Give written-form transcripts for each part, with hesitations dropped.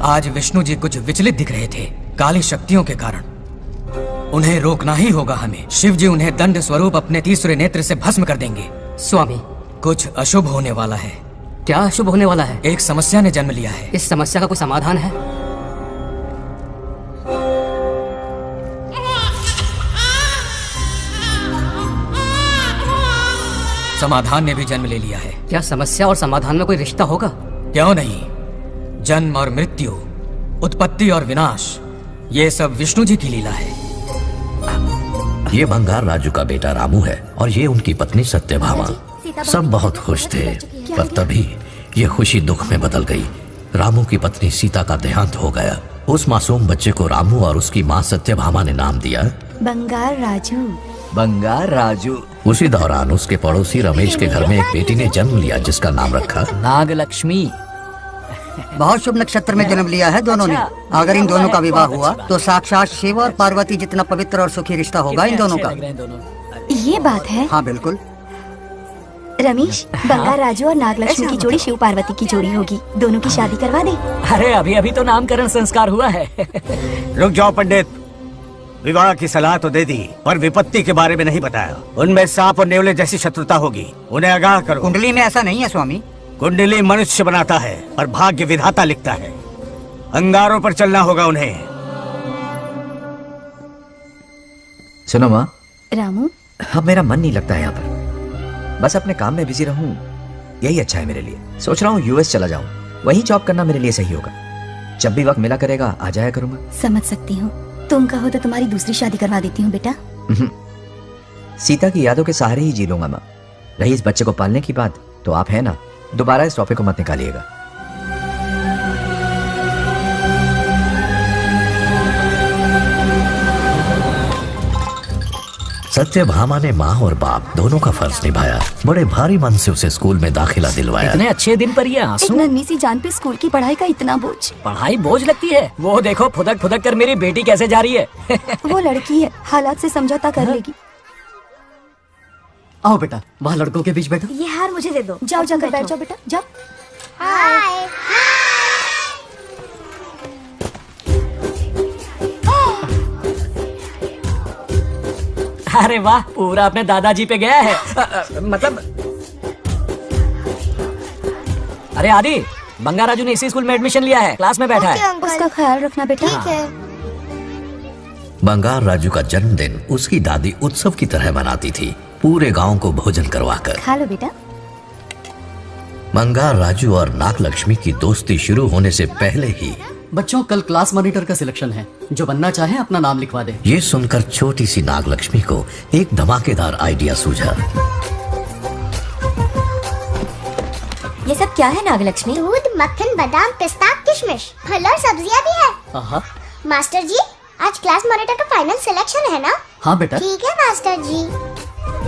आज विष्णु जी कुछ विचलित दिख रहे थे काली शक्तियों के कारण। उन्हें रोकना ही होगा हमें। शिव जी उन्हें दंड स्वरूप अपने तीसरे नेत्र से भस्म कर देंगे। स्वामी, कुछ अशुभ होने वाला है। क्या अशुभ होने वाला है? एक समस्या ने जन्म लिया है। इस समस्या का कोई समाधान है? समाधान ने भी जन्म ले लिया है। क्या समस्या और समाधान में कोई रिश्ता होगा? क्यों नहीं। जन्म और मृत्यु, उत्पत्ति और विनाश, ये सब विष्णु जी की लीला है। ये बंगार राजू का बेटा रामू है और ये उनकी पत्नी सत्यभामा। सब बहुत खुश थे, पर तभी ये खुशी दुख में बदल गई। रामू की पत्नी सीता का देहांत हो गया। उस मासूम बच्चे को रामू और उसकी माँ सत्यभामा ने नाम दिया बंगार राजू। बंगार राजू। उसी दौरान उसके पड़ोसी रमेश के घर में एक बेटी ने जन्म लिया जिसका नाम रखा नागलक्ष्मी। बहुत शुभ नक्षत्र में जन्म लिया है दोनों ने। अगर इन दोनों का विवाह हुआ तो साक्षात शिव और पार्वती जितना पवित्र और सुखी रिश्ता होगा इन दोनों का। ये बात है। हाँ बिल्कुल। रमेश, बंगार राजू और नागलक्ष्मी की जोड़ी शिव पार्वती की जोड़ी होगी। दोनों की शादी करवा दे। अरे अभी अभी तो नामकरण संस्कार हुआ है। रुक जाओ पंडित, विवाह की सलाह तो दे दी पर विपत्ति के बारे में नहीं बताया। उनमें सांप और नेवले जैसी शत्रुता होगी, उन्हें आगाह करो। कुंडली में ऐसा नहीं है स्वामी। कुंडली मनुष्य बनाता है और भाग्य विधाता लिखता है। अंगारों पर चलना होगा उन्हें। सुनो माँ, रामू, अब मेरा मन नहीं लगता है यहाँ पर। बस अपने काम में बिजी रहूं, यही अच्छा है मेरे लिए। सोच रहा हूँ यूएस चला जाऊं, वहीं जॉब करना मेरे लिए सही होगा। जब भी वक्त मिला करेगा आ जाया करूंगा। समझ सकती हूँ। तुम कहो तो तुम्हारी दूसरी शादी करवा देती हूँ बेटा। सीता की यादों के सहारे ही जी लूंगा माँ। रही इस बच्चे को पालने की बात, तो आप है ना, दोबारा इस टॉपिक को मत निकालिएगा। सत्यभामा ने माँ और बाप दोनों का फर्ज निभाया। बड़े भारी मन से उसे स्कूल में दाखिला दिलवाया। इतने अच्छे दिन पर ये आंसू। एक नन्ही सी जान पे स्कूल की पढ़ाई का इतना बोझ। पढ़ाई बोझ लगती है? वो देखो फुदक फुदक कर मेरी बेटी कैसे जा रही है। वो लड़की है, हालात से समझौता कर लेगी। आओ बेटा, वहाँ लड़कों के बीच बैठो। ये हार मुझे दे दो। जाओ जाकर बैठ जाओ बेटा, जाओ। अरे वाह, पूरा अपने दादाजी पे गया है। मतलब अरे आदि, बंगार राजू ने इसी स्कूल में एडमिशन लिया है, क्लास में बैठा है। उसका ख्याल रखना बेटा। ठीक है। बंगार राजू का जन्मदिन उसकी दादी उत्सव की तरह मनाती थी, पूरे गांव को भोजन करवाकर। खा लो बेटा। बंगार राजू और नागलक्ष्मी की दोस्ती शुरू होने से पहले ही बच्चों, कल क्लास मॉनिटर का सिलेक्शन है। जो बनना चाहे अपना नाम लिखवा दे। ये सुनकर छोटी सी नागलक्ष्मी को एक धमाकेदार आइडिया सूझा। ये सब क्या है नागलक्ष्मी? दूध, मक्खन, बादाम, पिस्ता, किशमिश, फल और सब्जियां भी है। मास्टर जी, आज क्लास मॉनिटर का फाइनल सिलेक्शन है ना? हाँ बेटा। ठीक है मास्टर जी।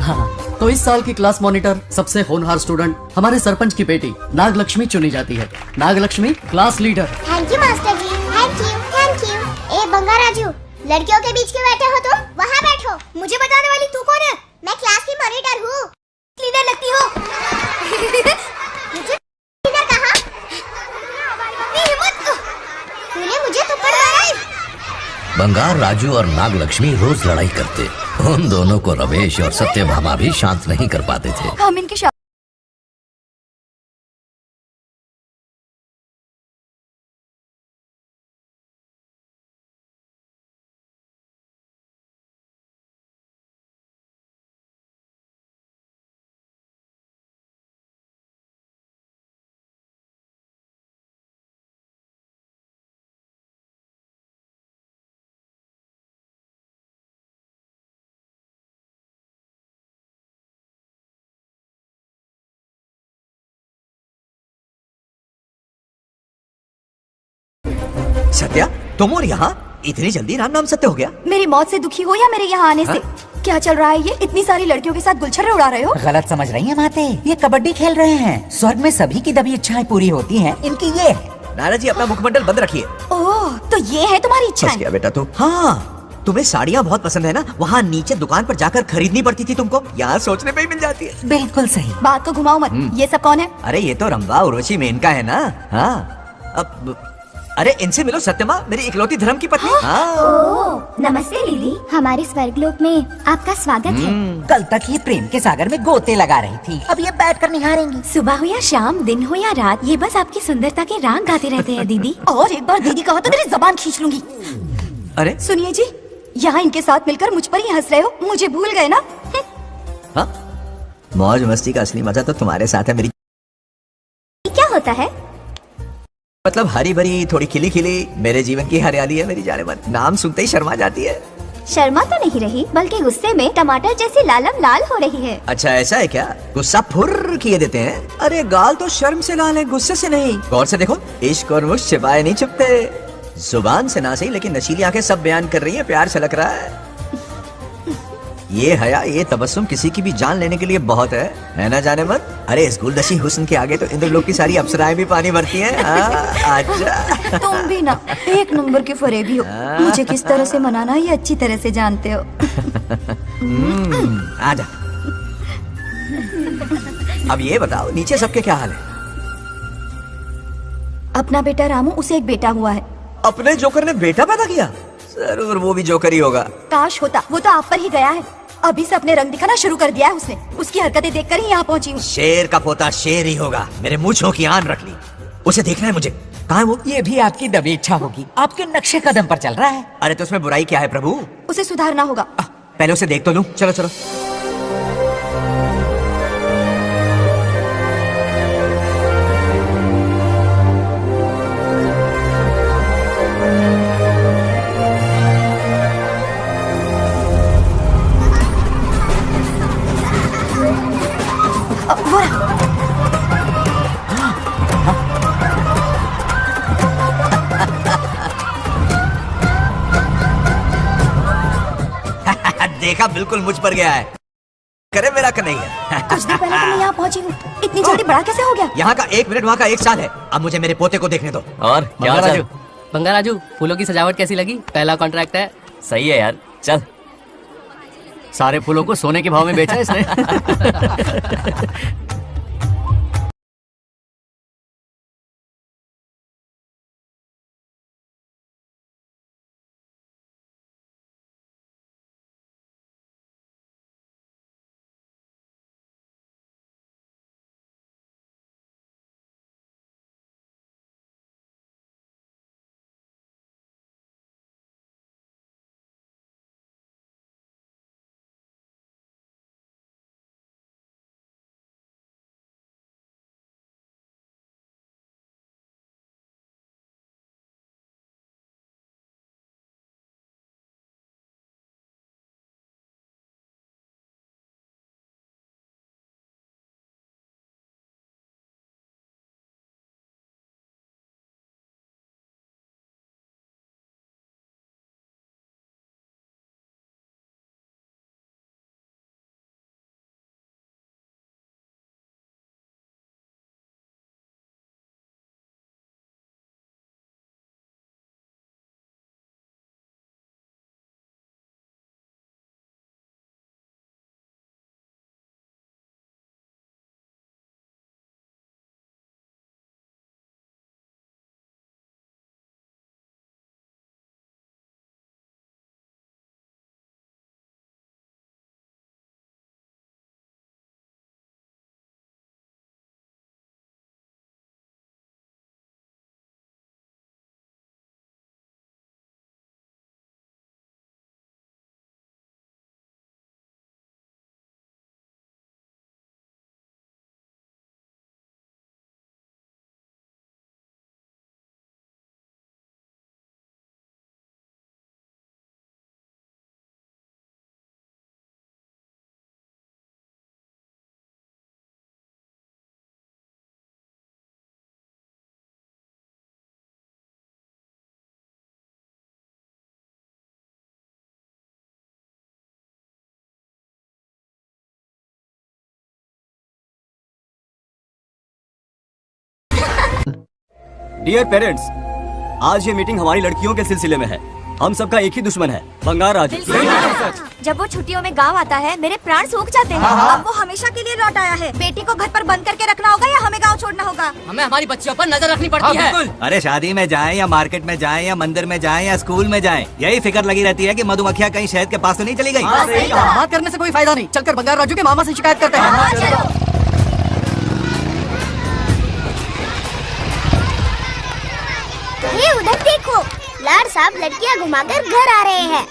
हाँ, तो इस साल की क्लास मॉनिटर सबसे होनहार स्टूडेंट हमारे सरपंच की बेटी नागलक्ष्मी चुनी जाती है। Nagalakshmi class leader. Thank you master ji, thank you thank you. ए बंगार राजू, लड़कियों के बीच क्यों बैठे हो तुम? वहाँ बैठो। मुझे बताने वाली तू कौन है? मैं क्लास की मॉनिटर हूँ। लीडर लगती हो। मुझे लीडर कहा? तूने मुझे थप्पड़ मारा। बंगार राजू और नागलक्ष्मी रोज लड़ाई करते। उन दोनों को रमेश और सत्यभामा भी शांत नहीं कर पाते थे। हम इनकी सत्या, तुम और यहाँ इतनी जल्दी राम नाम सत्य हो गया? मेरी मौत से दुखी हो या मेरे यहाँ आने से? क्या चल रहा है ये? इतनी सारी लड़कियों के साथ गुलछर्रे उड़ा रहे हो? गलत समझ रही हैं माते, ये कबड्डी खेल रहे हैं। स्वर्ग में सभी की दबी इच्छाएं पूरी होती हैं, इनकी ये है। नाना जी, अपना मुखमंडल बंद रखिए। ओह, तो ये है तुम्हारी इच्छाएं? क्या बेटा तू? हाँ, तुम्हें साड़ियाँ बहुत पसंद है ना? वहाँ नीचे दुकान पर जाकर खरीदनी पड़ती थी तुमको, यहाँ सोचने पे ही मिल जाती है। बिल्कुल सही। बात को घुमाओ मत। ये सब कौन है? अरे ये तो रंभा, उर्वशी, मेनका है ना। हाँ, अब अरे इनसे मिलो सत्यमा, मेरी इकलौती धर्म की पत्नी। हाँ। ओह, नमस्ते दीदी, हमारे स्वर्गलोक में आपका स्वागत है। कल तक ये प्रेम के सागर में गोते लगा रही थी, अब ये बैठ कर निहारेंगी। सुबह हो या शाम, दिन हो या रात, ये बस आपकी सुंदरता के राग गाते रहते हैं दीदी। और एक बार दीदी कहो तो मेरी जबान खींच लूंगी। अरे सुनिए जी, यहाँ इनके साथ मिलकर मुझ पर ही हंस रहे हो, मुझे भूल गए ना? हाँ, मौज मस्ती का असली मजा तो तुम्हारे साथ है मेरी। क्या होता है? मतलब हरी भरी थोड़ी खिली खिली मेरे जीवन की हरियाली है मेरी जाने मन। नाम सुनते ही शर्मा जाती है। शर्मा तो नहीं रही, बल्कि गुस्से में टमाटर जैसी लालम लाल हो रही है। अच्छा ऐसा है क्या? गुस्सा फुर्र किए देते हैं। अरे गाल तो शर्म से लाल है, गुस्से से नहीं। गौर से देखो, इश्क और मुझ छिपाए नहीं छुपते। जुबान से ना सही, लेकिन नशीली आंखें सब बयान कर रही हैं, प्यार छलक रहा है। ये हया, ये तबस्सुम किसी की भी जान लेने के लिए बहुत है ना जाने मन? अरे इस गुलदस्ती हुस्न के आगे तो इंद्रलोक की सारी अप्सराएं भी पानी भरती हैं। अच्छा तुम भी ना एक नंबर के फरेबी हो। मुझे किस तरह से मनाना ये अच्छी तरह से जानते हो। आजा। अब ये बताओ, नीचे सबके क्या हाल है? अपना बेटा रामू, उसे एक बेटा हुआ है। अपने जोकर ने बेटा पैदा किया? जरूर वो भी जोकर ही होगा। काश होता, वो तो आप पर ही गया है। अभी से अपने रंग दिखाना शुरू कर दिया है उसने। उसकी हरकतें देखकर ही यहाँ पहुंची हूँ। शेर का पोता शेर ही होगा। मेरे मूंछों की आन रख ली। उसे देखना है मुझे। कहाँ है वो? ये भी आपकी दबी इच्छा होगी, आपके नक्शे कदम पर चल रहा है। अरे तो उसमें बुराई क्या है प्रभु? उसे सुधारना होगा। पहले उसे देख तो लूं। चलो चलो। देखा, बिल्कुल मुझ पर गया है। करे मेरा कन्हैया। कुछ देर पहले तो मैं यहाँ पहुंची हूँ, इतनी जल्दी बड़ा कैसे हो गया? यहाँ का 1 मिनट, वहाँ का 1 साल है। अब मुझे मेरे पोते को देखने दो। और क्या राजू, बंगा राजू, फूलों की सजावट कैसी लगी? पहला कॉन्ट्रैक्ट है। सही है यार, चल। सारे फूलों को सोने के भाव में बेचा है इसने। डियर पेरेंट्स, आज ये मीटिंग हमारी लड़कियों के सिलसिले में है। हम सबका एक ही दुश्मन है, बंगार राजू। जब वो छुट्टियों में गांव आता है मेरे प्राण सूख जाते हैं। अब वो हमेशा के लिए लौट आया है। बेटी को घर पर बंद करके रखना होगा या हमें गांव छोड़ना होगा? हमें हमारी बच्चियों पर नजर रखनी पड़ती है। अरे शादी में जाएं या मार्केट में जाएं या मंदिर में जाएं या स्कूल में जाएं, यही फिक्र लगी रहती है कि मधुमक्खियाँ कहीं शहद के पास तो नहीं चली गई। बात करने से कोई फायदा नहीं, चलकर बंगार राजू के मामा से शिकायत करते हैं। ये उधर देखो, लाड साहब लड़कियां घुमाकर घर आ रहे हैं।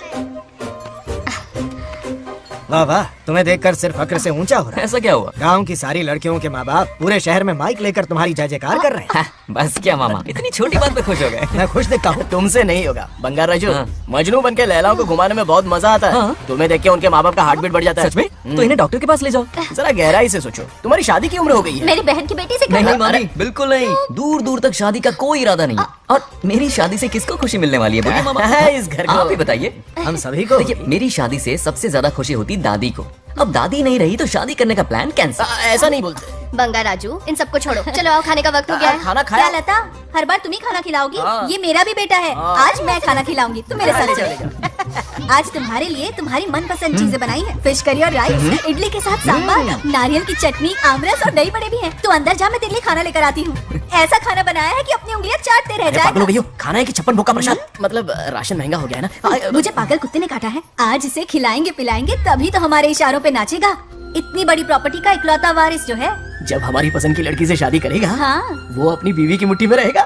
वाह वाह, तुम्हें देखकर सिर्फ फक्र से ऊंचा हो रहा है। ऐसा क्या हुआ? गांव की सारी लड़कियों के माँ बाप पूरे शहर में माइक लेकर तुम्हारी जय जयकार कर रहे हैं। बस क्या मामा, इतनी छोटी बात पे खुश हो गए? मैं खुश दिखता हूँ। तुमसे नहीं होगा बंगार राजू। मजनू बन के लैलाओं को घुमाने में बहुत मजा आता है। तुम्हें देख के उनके माँ बाप का हार्ट बीट बढ़ जाता है। सच में? तो इन्हें डॉक्टर के पास ले जाओ। जरा गहराई से सोचो, तुम्हारी शादी की उम्र हो गई है। मेरी बहन की बेटी से नहीं मामी, बिल्कुल नहीं। दूर दूर तक शादी का कोई इरादा नहीं है। और मेरी शादी से किसको खुशी मिलने वाली है बोलिए मामा? इस घर को आप ही बताइए। हम सभी को। देखिए, मेरी शादी से सबसे ज्यादा खुशी होती दादी को। अब दादी नहीं रही तो शादी करने का प्लान कैंसिल। ऐसा नहीं बोलते। बंगार राजू, इन सबको छोड़ो, चलो आओ, खाने का वक्त हो गया है। खाना खाया? क्या लता, हर बार तुम ही खाना खिलाओगी? ये मेरा भी बेटा है। आज मैं खाना खिलाऊंगी, तुम मेरे साथ चलो। आज तुम्हारे लिए तुम्हारी मनपसंद चीजें बनाई है। फिश करी और राइस, इडली के साथ सांभर, नारियल की चटनी, आमरस और दही बड़े भी हैं। तू अंदर जा, मैं तेरे लिए खाना लेकर आती हूँ। ऐसा खाना बनाया है कि अपनी उंगलियां चाटते रह जाएगा। खाना है कि 56 भोग का प्रसाद? मतलब राशन महंगा हो गया है ना। मुझे पागल कुत्ते ने काटा है। आज इसे खिलाएंगे पिलाएंगे तभी तो हमारे इशारों पे नाचेगा। इतनी बड़ी प्रॉपर्टी का इकलौता वारिस जो है। जब हमारी पसंद की लड़की से शादी करेगा, हाँ। वो अपनी बीवी की मुट्ठी में रहेगा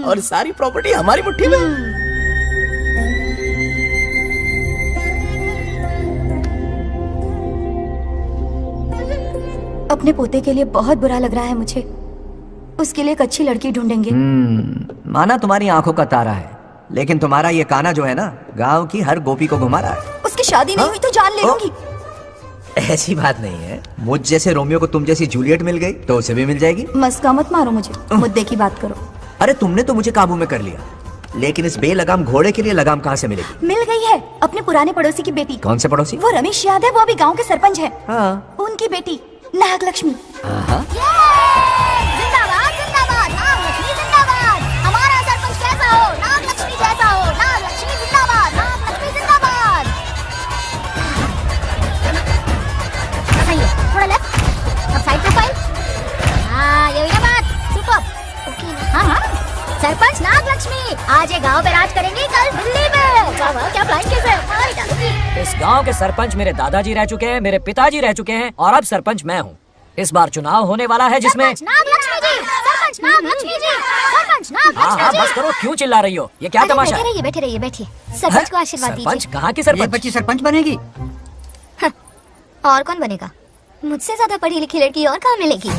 और सारी प्रॉपर्टी हमारी मुट्ठी में। अपने पोते के लिए बहुत बुरा लग रहा है मुझे। उसके लिए एक अच्छी लड़की ढूंढेंगे। माना तुम्हारी आंखों का तारा है, लेकिन तुम्हारा ये काना जो है ना, गांव की हर गोपी को घुमा रहा है। उसकी शादी नहीं हुई तो जान ले लूंगी। ऐसी बात नहीं है। मुझ जैसे रोमियो को तुम जैसी जूलियट मिल गई तो उसे भी मिल जाएगी। मस्का मत मारो मुझे, मुद्दे की बात करो। अरे तुमने तो मुझे काबू में कर लिया, लेकिन इस बेलगाम घोड़े के लिए लगाम कहाँ से मिलेगी? मिल गई है, अपने पुराने पड़ोसी की बेटी। कौन से पड़ोसी? वो रमेश याद है, वो अभी गांव के सरपंच है। हाँ। उनकी बेटी नागलक्ष्मी। जिंदाबाद जिंदाबाद, नागलक्ष्मी जिंदाबाद। हमारा सरपंच कैसा हो? नागलक्ष्मी जैसा हो। नागलक्ष्मी जिंदाबाद, नागलक्ष्मी जिंदाबाद। सही है, थोड़ा लेफ्ट, अब साइड प्रोफाइल। हाँ, ये हुई ना बात। सुपर। हाँ हाँ, सरपंच नागलक्ष्मी आज ये गांव पे राज करेंगे, कल दिल्ली में। क्या प्लान कैसे? इस गांव के सरपंच मेरे दादाजी रह चुके हैं, मेरे पिताजी रह चुके हैं और अब सरपंच मैं हूँ। इस बार चुनाव होने वाला है जिसमें नागलक्ष्मी जी, सरपंच नागलक्ष्मी जी, सरपंच नागलक्ष्मी हाँ जी। बस करो, क्यों चिल्ला रही हो? ये क्या तमाशा है? बैठे रहिए बैठिए। सरपंच को आशीर्वाद सरपंच दीजिए। कहाँ की सरपंच? बच्ची सरपंच बनेगी। और कौन बनेगा? मुझसे ज्यादा पढ़ी लिखी लड़की और कहाँ मिलेगी?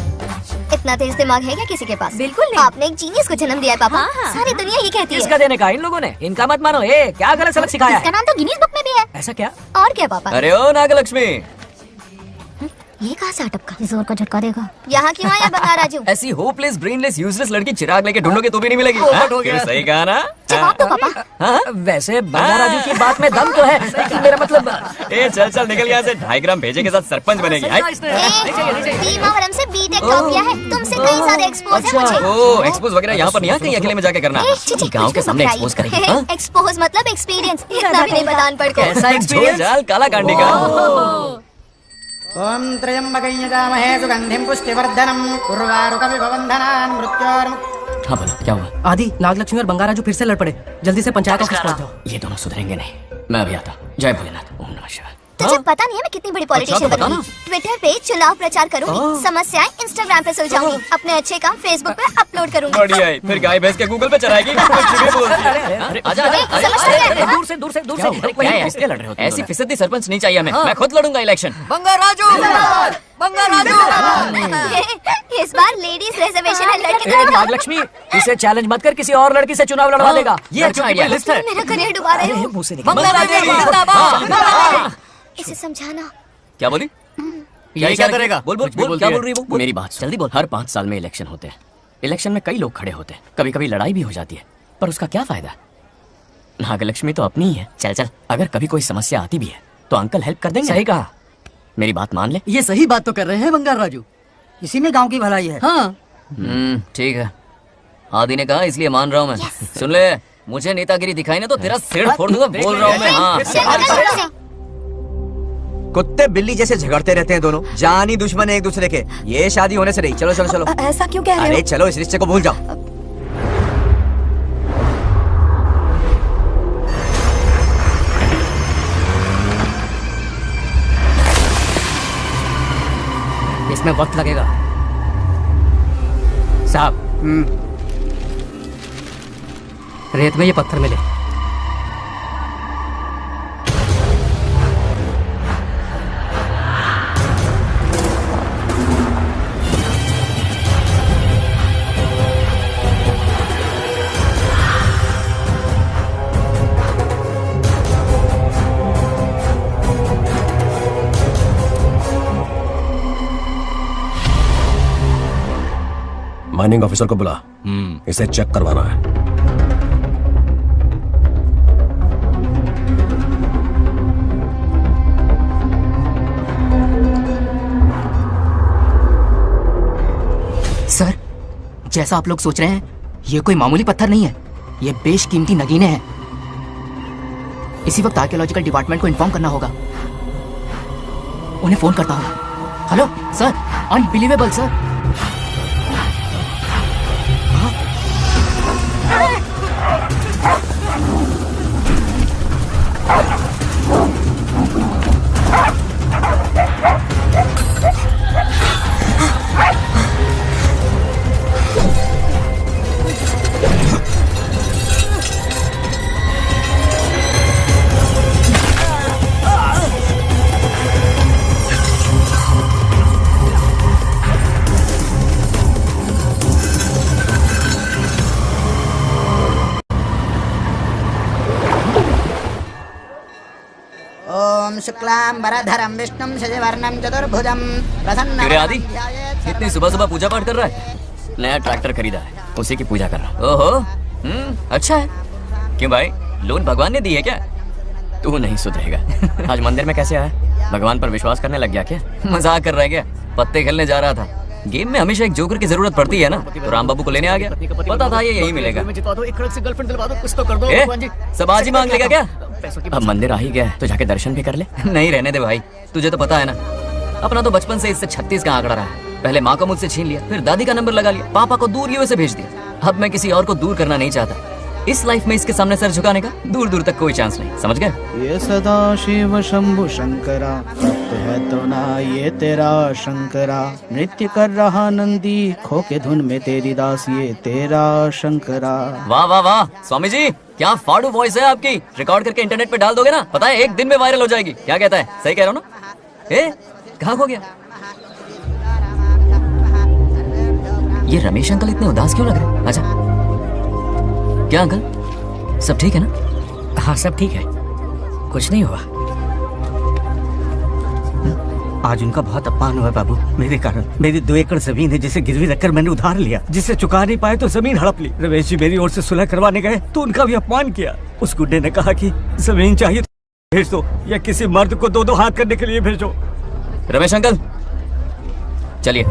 इतना तेज दिमाग है क्या किसी के पास? बिल्कुल नहीं। आपने एक जीनियस को जन्म दिया है पापा। हाँ। सारी दुनिया ये कहती है। किसका देने का? इन लोगों ने। इनका मत मानो। क्या गलत सलत सिखाया इसका है? नाम तो गिनीज बुक में भी है। ऐसा क्या? और क्या पापा? अरे ओ नागलक्ष्मी, ये कहाँ से अटक का? जोर का झटका देगा। यहाँ क्यों आया बंगार राजू? ऐसी होपलेस ब्रेनलेस यूजलेस लड़की चिराग लेके ढूंढोगे तो भी नहीं मिलेगी। क्यों, सही कहा ना? जवाब दो पापा। हाँ, वैसे बंगार राजू की बात में दम तो है, लेकिन मेरा मतलब चल चल निकल यहाँ से। 2.5 ग्राम भेजे के साथ सरपंच बनेगी। भीमावरम से बीटेक टॉप किया है, तुमसे कहीं ज्यादा एक्सपोज है मुझे। ओ एक्सपोज वगैरह यहाँ पर नहीं, कहीं अकेले में जाके करना। गाँव के सामने एक्सपोज करेंगे। एक्सपोज मतलब एक्सपीरियंस, इतना भी नहीं बदान पड़ को। ऐसा एक्सपीरियंस काला कांडी का। ओम त्र्यंबकं यजामहे सुगंधिं पुष्टिवर्धनम् उर्वारुकमिव बन्धनान् मृत्योर्मुक्तिः। हाँ बोलो, क्या हुआ? आदि, नागलक्ष्मी और बंगार राजू फिर से लड़ पड़े। जल्दी से पंचायत ऑफिस पहुंच जाओ। ये दोनों सुधरेंगे नहीं। मैं अभी आता। जय भोलेनाथ। ओम नमः शिवाय। तुझे पता नहीं है मैं कितनी बड़ी पॉलिटिशियन बनूंगी। ट्विटर पे चुनाव प्रचार करूंगी, समस्याएं इंस्टाग्राम पे सुलझाऊंगी, अपने अच्छे काम फेसबुक पे अपलोड करूंगी। बढ़िया है, फिर गाय भैंस के गूगल पे चराएगी। आजा दूर से दूर से दूर से। क्या है, ऐसे लड़ रहे हो? ऐसी फिसदी सरपंच नहीं चाहिए हमें। मैं खुद लड़ूंगा इलेक्शन। बंगार राजू, बंगार राजू। इस बार लेडीज रिजर्वेशन है, लड़के तो नागलक्ष्मी, इसे चैलेंज मत कर, किसी और लड़की से चुनाव लड़वा देगा। ये अच्छा आइडिया है। मेरा करियर डुबा रहे हो। मुंह से निकल। इसे समझाना। क्या बोली? ये क्या करेगा? बोल बोल कुछ भी बोल, क्या बोलती है। बोल रही है वो? मेरी बात जल्दी बोल। हर 5 साल में इलेक्शन होते हैं। इलेक्शन में कई लोग खड़े होते हैं, कभी कभी लड़ाई भी हो जाती है, पर उसका क्या फायदा? नागलक्ष्मी तो अपनी ही है। चल चल, अगर कभी कोई समस्या आती भी है तो अंकल हेल्प कर देंगे। सही कहा। मेरी बात मान ले। ये सही बात तो कर रहे हैं बंगार राजू। इसी में गांव की भलाई है। हाँ, ठीक है, आदि ने कहा इसलिए मान रहा हूँ मैं। सुन ले, मुझे नेतागिरी दिखाई ना तो तेरा सिर फोड़ दूंगा, बोल रहा हूँ मैं। हाँ कुत्ते बिल्ली जैसे झगड़ते रहते हैं दोनों, जानी दुश्मन है एक दूसरे के। ये शादी होने से रही। चलो चलो चलो। ऐसा क्यों कह रहे हो? अरे चलो, इस रिश्ते को भूल जाओ। इसमें वक्त लगेगा साहब। रेत में ये पत्थर मिले। माइनिंग ऑफिसर को बुला, इसे चेक करवाना है। सर, जैसा आप लोग सोच रहे हैं, ये कोई मामूली पत्थर नहीं है, ये बेशकीमती नगीने हैं। इसी वक्त आर्कियोलॉजिकल डिपार्टमेंट को इन्फॉर्म करना होगा। उन्हें फोन करता हूँ। Hello sir, unbelievable sir. ओम शुक्लांबरधरं विष्णुं शशिवर्णं चतुर्भुजं प्रसन्नं। तेरे आदि इतनी सुबह सुबह पूजा पाठ कर रहा है? नया ट्रैक्टर खरीदा है, उसी की पूजा कर रहा हूँ। ओहो, अच्छा है। क्यों भाई, लोन भगवान ने दी है क्या? तू नहीं सुधरेगा। आज मंदिर में कैसे आया? भगवान पर विश्वास करने लग गया क्या? मजाक कर रहा है क्या? पत्ते खेलने जा रहा था। गेम में हमेशा एक जोकर की जरूरत पड़ती है ना, तो राम बाबू को लेने आ गया। पता था ये यही मिलेगा। सब आज ही मांग लेगा क्या? अब मंदिर आ ही गया है तो जाके दर्शन भी कर ले। नहीं, रहने दे भाई, तुझे तो पता है ना, अपना तो बचपन से इससे 36 का आंकड़ा रहा है। पहले माँ को मुझसे छीन लिया, फिर दादी का नंबर लगा लिया, पापा को दूर यूएसए भेज दिया। अब मैं किसी और को दूर करना नहीं चाहता। इस लाइफ में इसके सामने सर झुकाने का दूर दूर तक कोई चांस नहीं, समझ गए? ये सदा शिव शंभु शंकरा, भक्त है तो ना ये तेरा शंकरा। नृत्य कर रहा नंदी, खो के धुन में तेरी दास ये तेरा शंकरा। वाह वाह वाह, स्वामी जी क्या फाड़ू वॉइस है आपकी। रिकॉर्ड करके इंटरनेट पे डाल दोगे ना, पता है एक दिन में वायरल हो जाएगी। क्या कहता है? सही कह रहा हूँ ना? ए, कहाँ खो गया? ये रमेश अंकल इतने उदास क्यों लग रहे? अच्छा, क्या अंकल सब ठीक है ना? हाँ सब ठीक है, कुछ नहीं हुआ। आज उनका बहुत अपमान हुआ बाबू, मेरे कारण। मेरी 2 एकड़ जमीन है जिसे गिरवी रखकर मैंने उधार लिया, जिसे चुका नहीं पाए तो जमीन हड़प ली। रमेश जी मेरी ओर से सुलह करवाने गए तो उनका भी अपमान किया। उस गुड्डे ने कहा कि जमीन चाहिए तो भेज दो, या किसी मर्द को 2-2 हाथ करने के लिए भेजो। रमेश अंकल चलिए।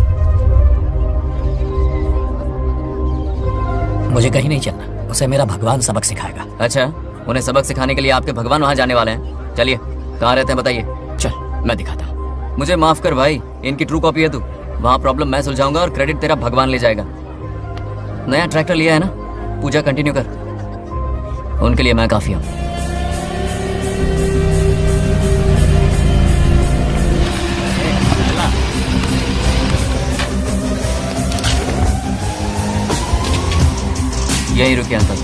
मुझे कहीं नहीं चलना, उसे मेरा भगवान सबक सिखाएगा। अच्छा, उन्हें सबक सिखाने के लिए आपके भगवान वहाँ जाने वाले हैं। चलिए, कहाँ रहते हैं बताइए। चल मैं दिखाता हूँ। मुझे माफ कर भाई, इनकी ट्रू कॉपी है तू। वहाँ प्रॉब्लम मैं सुलझाऊंगा और क्रेडिट तेरा भगवान ले जाएगा। नया ट्रैक्टर लिया है ना, पूजा कंटिन्यू कर, उनके लिए मैं काफी हूँ। यही रुके अंकल।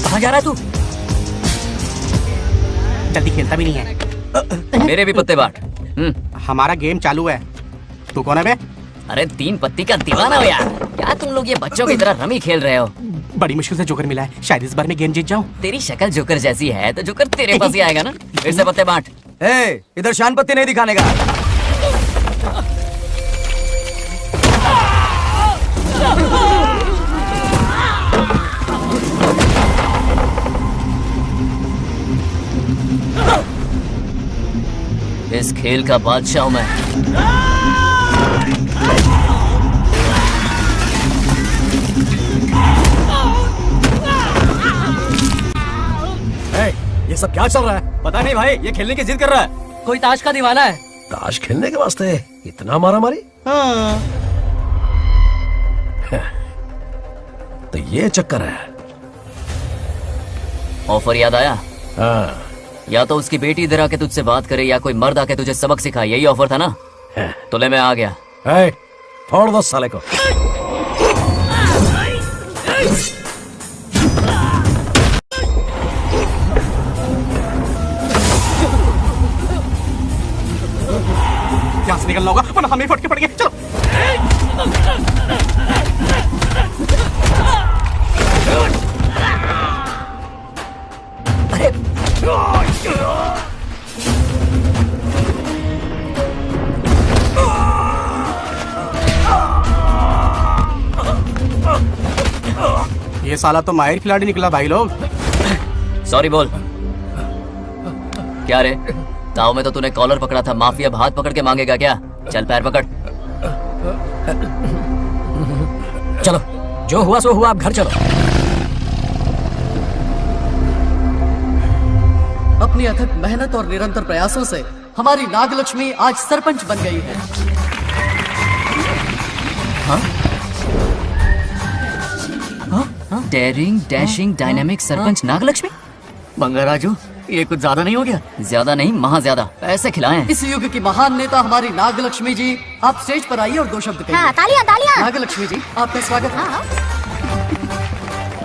कहाँ जा रहा है तू? जल्दी खेलता भी नहीं है। मेरे भी पत्ते बांट। हमारा गेम चालू है। तू कौन है बे? अरे 3 पत्ती का दीवाना हो यार। क्या तुम लोग ये बच्चों की तरह रमी खेल रहे हो? बड़ी मुश्किल से जोकर मिला है, शायद इस बार मैं गेम जीत जाऊं। तेरी शक्ल जोकर जैसी है तो जोकर तेरे पास ही आएगा ना। फिर से पत्ते बांट। इधर शान पत्ती नहीं दिखाने का। इस खेल का बादशाह हूं मैं। ये सब क्या चल रहा है? पता नहीं भाई, ये खेलने की जिद कर रहा है। कोई ताश का दीवाना है। ताश खेलने के वास्ते इतना मारा मारी? हाँ। तो ये चक्कर है। ऑफर याद आया? हाँ। या तो उसकी बेटी इधर आके तुझसे बात करे या कोई मर्द आके तुझे सबक सिखाए, यही ऑफर था ना? तो ले मैं आ गया। छोड़ दो साले को। यहाँ से निकलना होगा वरना हमें फटके पड़ेंगे। चलो। ये साला तो माहिर खिलाड़ी निकला भाई लोग। सॉरी बोल। क्या रे, ताऊ में तो तूने कॉलर पकड़ा था, माफिया हाथ पकड़ के मांगेगा क्या? चल पैर पकड़। चलो, जो हुआ सो हुआ, अब घर चलो। अपनी अथक मेहनत और निरंतर प्रयासों से हमारी नागलक्ष्मी आज सरपंच बन गई है। Daring, dashing, dynamic sarpanch Nagalakshmi. Bangarraju, ये कुछ ज्यादा नहीं हो गया? ज्यादा नहीं, महा ज्यादा। पैसे खिलाएं। इस युग की महान नेता हमारी नागलक्ष्मी जी, आप स्टेज पर आइए और 2 शब्द कहिए। हाँ, तालियां तालियां। नागलक्ष्मी जी, आपका स्वागत है।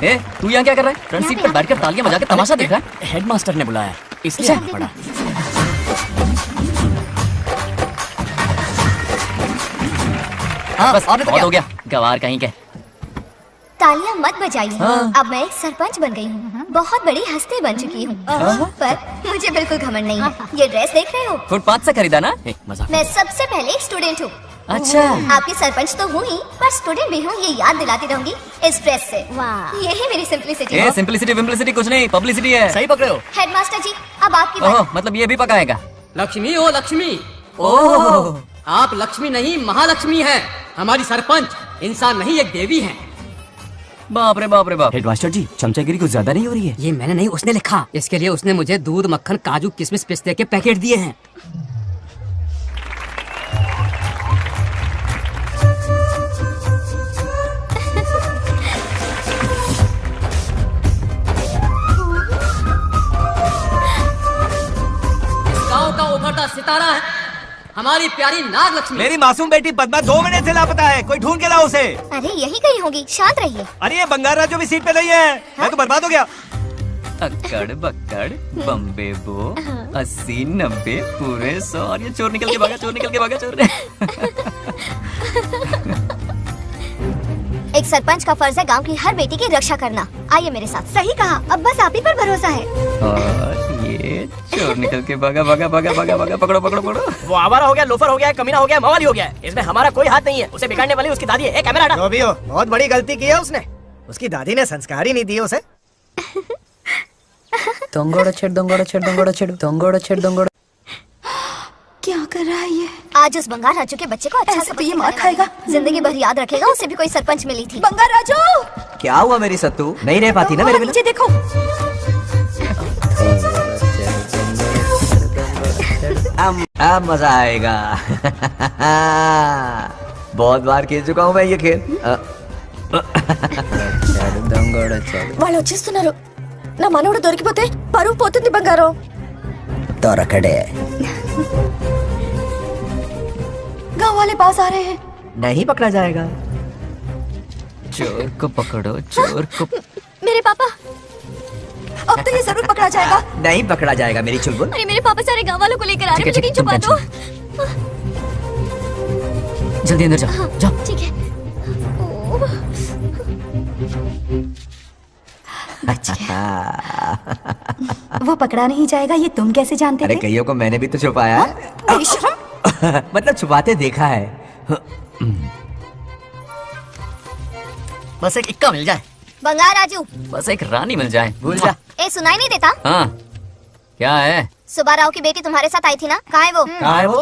ए, तू यहाँ क्या कर रहा है? फ्रंट सीट पर बैठकर तालियां बजा के तमाशा देख रहा है? हेडमास्टर ने बुलाया, इसलिए आना पड़ा। बस बहुत हो गया, गवार कहीं के। तालियां मत बजाइए। हाँ। अब मैं एक सरपंच बन गई हूँ, बहुत बड़ी हस्ती बन चुकी हूँ। पर मुझे बिल्कुल घमंड नहीं है। ये ड्रेस देख रहे हो? फुटपाथ से खरीदा ना? मैं सबसे पहले एक स्टूडेंट हूँ। अच्छा। आपकी सरपंच तो हूँ ही, पर स्टूडेंट भी हूँ, ये याद दिलाती रहूंगी इस ड्रेस से। वाह, ये है मेरी सिंपलिसिटी। ए, सिंपलिसिटी विम्पलिसिटी कुछ नहीं, पब्लिसिटी है। सही पकड़े हो। हेडमास्टर जी, अब आपकी बारी। ओह, मतलब ये भी पकाएगा? लक्ष्मी ओ लक्ष्मी। ओह, आप लक्ष्मी नहीं महालक्ष्मी हैं। हमारी सरपंच इंसान नहीं, एक देवी हैं। बाप रे बाप रे बाप। हेडमास्टर जी, चमचागिरी कुछ ज्यादा नहीं हो रही है? ये मैंने नहीं, उसने लिखा। इसके लिए उसने मुझे दूध, मक्खन, काजू, किशमिश, पिस्ते के पैकेट दिए हैं। इस गांव का उभरता सितारा है हमारी प्यारी नागलक्ष्मी। मेरी मासूम बेटी पद्मा 2 महीने से लापता है, कोई ढूंढ के लाओ उसे। अरे यही कहीं होगी, शांत रहिए। अरे ये बंगार राजू भी सीट पे नहीं है, मैं तो बर्बाद हो गया। अक्कड़ बक्कड़ बम्बे बो 80 90 पूरे 100 और ये चोर निकल के भागा, चोर निकल के भागा, चोर। एक सरपंच का फर्ज है गांव की हर बेटी की रक्षा करना। आइए मेरे साथ। सही कहा, अब बस आप ही पर भरोसा है। और ये चोर निकल के भागा भागा भागा भागा भागा, पकड़ो पकड़ो पकड़ो। वो आवारा हो गया, लोफर हो गया, कमीना हो गया, मवाली हो गया। इसमें हमारा कोई हाथ नहीं है। उसे बिगाड़ने वाली उसकी दादी है। ए, कैमरा हटा। जो भी हो, बहुत बड़ी गलती की है उसने। उसकी दादी ने संस्कार ही नहीं दिए उसे। क्या कर रहा है ये? आज उस बंगार राजू के बच्चे को अच्छा ऐसे तो ये मार खाएगा। जिंदगी भर याद रखेगा, उसे भी कोई सरपंच मिली थी। बंगार राजू, क्या हुआ मेरी सत्तू? नहीं रह पाती ना मेरे बिना? नीचे देखो। अब मजा आएगा। बहुत बार खेल चुका हूँ मैं ये खेल। వాళ్ళు వచ్చేస్తున్నారు. నా మనవడు దొరికిపోతే పరువు పోతుంది బంగారం. దొరకడే. गांव वाले पास आ रहे हैं। नहीं पकड़ा जाएगा। चोर को पकड़ो, चोर को। मेरे पापा, अब तो ये जरूर पकड़ा जाएगा। नहीं पकड़ा जाएगा मेरी चुलबुल। अरे मेरे पापा सारे गांव वालों को लेकर आ रहे हैं, मुझे कहीं छुपा दो। जल्दी अंदर जाओ, जाओ। ठीक है। वो पकड़ा नहीं जाएगा, ये तुम कैसे जानते अरे थे? कईयों को मैंने भी तो छुपाया है। बेशरम। मतलब छुपाते देखा है। बस एक इक्का मिल जाए। बंगार राजू, बस एक रानी मिल जाए। भूल जा। ए, सुनाई नहीं देता? हाँ, क्या है? सुब्बा राव की बेटी तुम्हारे साथ आई थी ना, कहाँ है वो? कहाँ है वो?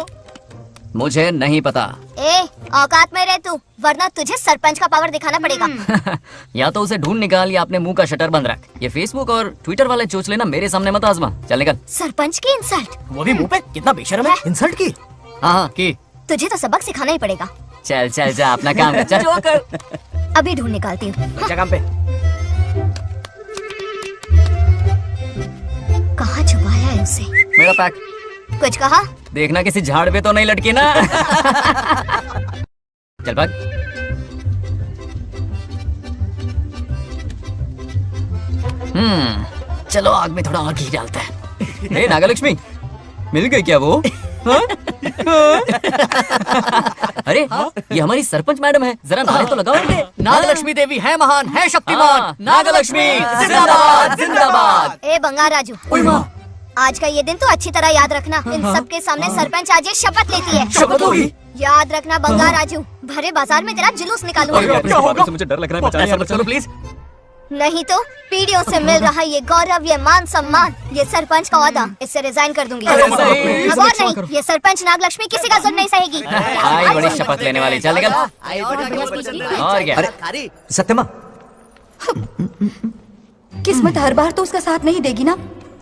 मुझे नहीं पता। ए, औकात में रह तू, वरना तुझे सरपंच का पावर दिखाना पड़ेगा। या तो उसे ढूंढ निकाल या अपने मुंह का शटर बंद रख। ये फेसबुक और ट्विटर वाले चोचले ना मेरे सामने मत आजमा। चल निकल। सरपंच की इंसल्ट, वो भी मुंह पे, कितना बेशर्म है। इंसल्ट की? हाँ की। तुझे तो सबक सिखाना ही पड़ेगा। चल चल जा अपना काम कर। चल। जो कर। अभी ढूंढ निकालती हूँ। जगह पे। कहाँ छुपाया है उसे? मेरा पैक। कुछ कहा? देखना किसी झाड़ पे तो नहीं लटकी ना। चल भाग। चलो आग में थोड़ा और घी डालता है। नागलक्ष्मी मिल गई क्या वो? हाँ? अरे ये हमारी सरपंच मैडम है, जरा नारे तो लगाओ इनके। नागलक्ष्मी देवी है महान, है शक्तिमान। नागलक्ष्मी जिंदाबाद जिंदाबाद। ए बंगार राजू, आज का ये दिन तो अच्छी तरह याद रखना। इन सबके सामने सरपंच आज ये शपथ लेती है। शपथ होगी? याद रखना बंगार राजू, भरे बाजार में तेरा जुलूस निकालूंगा। क्या होगा? मुझे डर लग रहा है, चलो प्लीज। नहीं तो पीढ़ियों से मिल रहा ये गौरव, ये मान सम्मान, ये सरपंच का ओहदा, इससे रिजाइन कर दूंगी। अब और नहीं, ये सरपंच नागलक्ष्मी किसी का जुल्म नहीं सहेगी। आई बड़ी शपथ लेने वाली, चल निकल। और क्या? अरे सत्यमा, किस्मत हर बार तो उसका साथ नहीं देगी ना।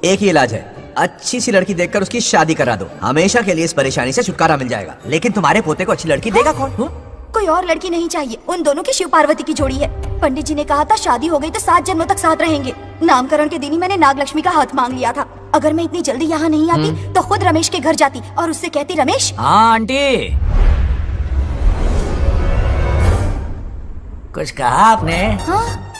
एक ही इलाज है, अच्छी सी लड़की देखकर उसकी शादी करा दो, हमेशा के लिए इस परेशानी से छुटकारा मिल जाएगा। लेकिन तुम्हारे पोते को अच्छी लड़की देगा कौन? कोई और लड़की नहीं चाहिए, उन दोनों की शिव पार्वती की जोड़ी है। पंडित जी ने कहा था शादी हो गई तो 7 जन्मों तक साथ रहेंगे। नामकरण के दिन ही मैंने नागलक्ष्मी का हाथ मांग लिया था। अगर मैं इतनी जल्दी यहाँ नहीं आती तो खुद रमेश के घर जाती और उससे कहती, रमेश। हाँ आंटी, कुछ कहा आपने? हाँ,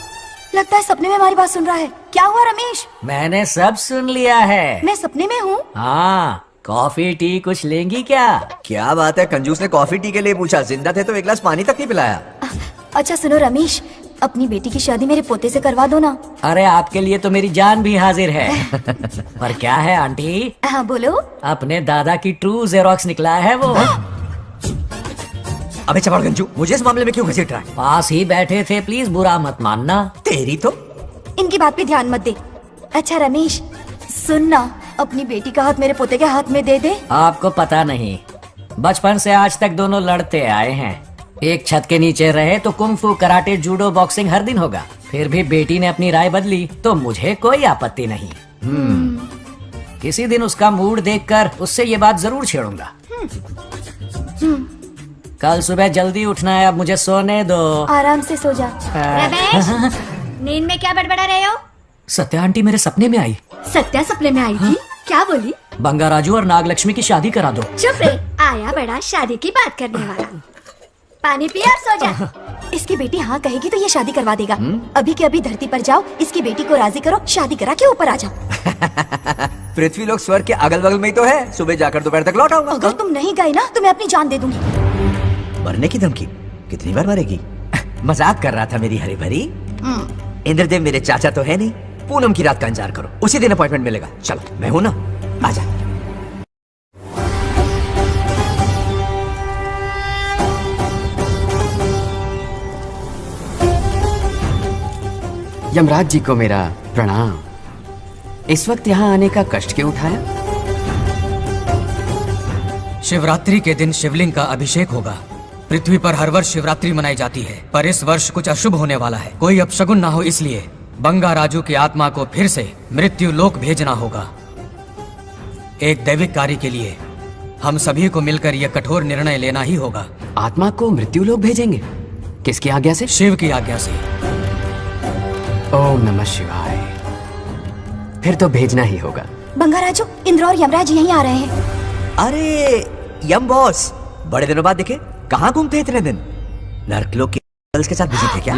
लगता है सपने में हमारी बात सुन रहा है। क्या हुआ रमेश? मैंने सब सुन लिया है। मैं सपने में हूँ? हाँ, कॉफी टी कुछ लेंगी क्या? क्या बात है, कंजूस ने कॉफी टी के लिए पूछा, जिंदा थे तो एक गिलास पानी तक नहीं पिलाया। अच्छा सुनो रमेश, अपनी बेटी की शादी मेरे पोते से करवा दो ना। अरे आपके लिए तो मेरी जान भी हाजिर है। पर क्या है आंटी? हाँ बोलो। अपने दादा की ट्रू जेरोक्स निकला है वो। अबे चपड़ गंजू, मुझे इस मामले में क्यों घसीट रहा है? पास ही बैठे थे, प्लीज बुरा मत मानना। तेरी तो इनकी बात पे ध्यान मत दे। अच्छा रमेश सुन ना, अपनी बेटी का हाथ मेरे पोते के हाथ में दे दे। आपको पता नहीं, बचपन से आज तक दोनों लड़ते आए हैं। एक छत के नीचे रहे तो कुंफू, कराटे, जूडो, बॉक्सिंग हर दिन होगा। फिर भी बेटी ने अपनी राय बदली तो मुझे कोई आपत्ति नहीं। किसी दिन उसका मूड देखकर उससे ये बात जरूर छेड़ूंगा। कल सुबह जल्दी उठना है, अब मुझे सोने दो। आराम से सो जा। रमेश, नींद में क्या बड़बड़ा रहे हो? सत्या आंटी मेरे सपने में आई। सत्या सपने में आई थी? क्या बोली? बंगाराजू और नागलक्ष्मी की शादी करा दो। चुप रे, आया बड़ा शादी की बात करने वाला। पानी पिया और सो जा। इसकी बेटी हाँ कहेगी तो ये शादी करवा देगा। अभी के अभी धरती पर जाओ, इसकी बेटी को राजी करो, शादी करा के ऊपर आ जाओ। पृथ्वी लोग स्वर्ग के अगल बगल में ही तो है, सुबह जाकर दोपहर तक लौट आऊंगा। अगर तुम नहीं गए ना तो मैं अपनी जान दे दूंगी। मरने की धमकी? कितनी बार मरेगी? मजाक कर रहा था मेरी हरी भरी। इंद्रदेव मेरे चाचा तो है नहीं। पूनम की रात का इंतजार करो, उसी दिन अपॉइंटमेंट मिलेगा। चलो मैं हूं ना, आजा। यमराज जी को मेरा प्रणाम। इस वक्त यहाँ आने का कष्ट क्यों उठाया? शिवरात्रि के दिन शिवलिंग का अभिषेक होगा। पृथ्वी पर हर वर्ष शिवरात्रि मनाई जाती है, पर इस वर्ष कुछ अशुभ होने वाला है। कोई अपशगुन ना हो, इसलिए बंगाराजू की आत्मा को फिर से मृत्यु लोक भेजना होगा। एक दैविक कार्य के लिए हम सभी को मिलकर यह कठोर निर्णय लेना ही होगा। आत्मा को मृत्यु लोक भेजेंगे? किसकी आज्ञा से? शिव की आज्ञा से। ओम नमः शिवाय। फिर तो भेजना ही होगा। बंगाराजू, इंद्र और यमराज यहीं आ रहे हैं। अरे यम बॉस, बड़े दिनों बाद दिखे। कहाँ घूमते इतने दिन? नर्कलोक के गर्ल्स के साथ बिजी थे क्या?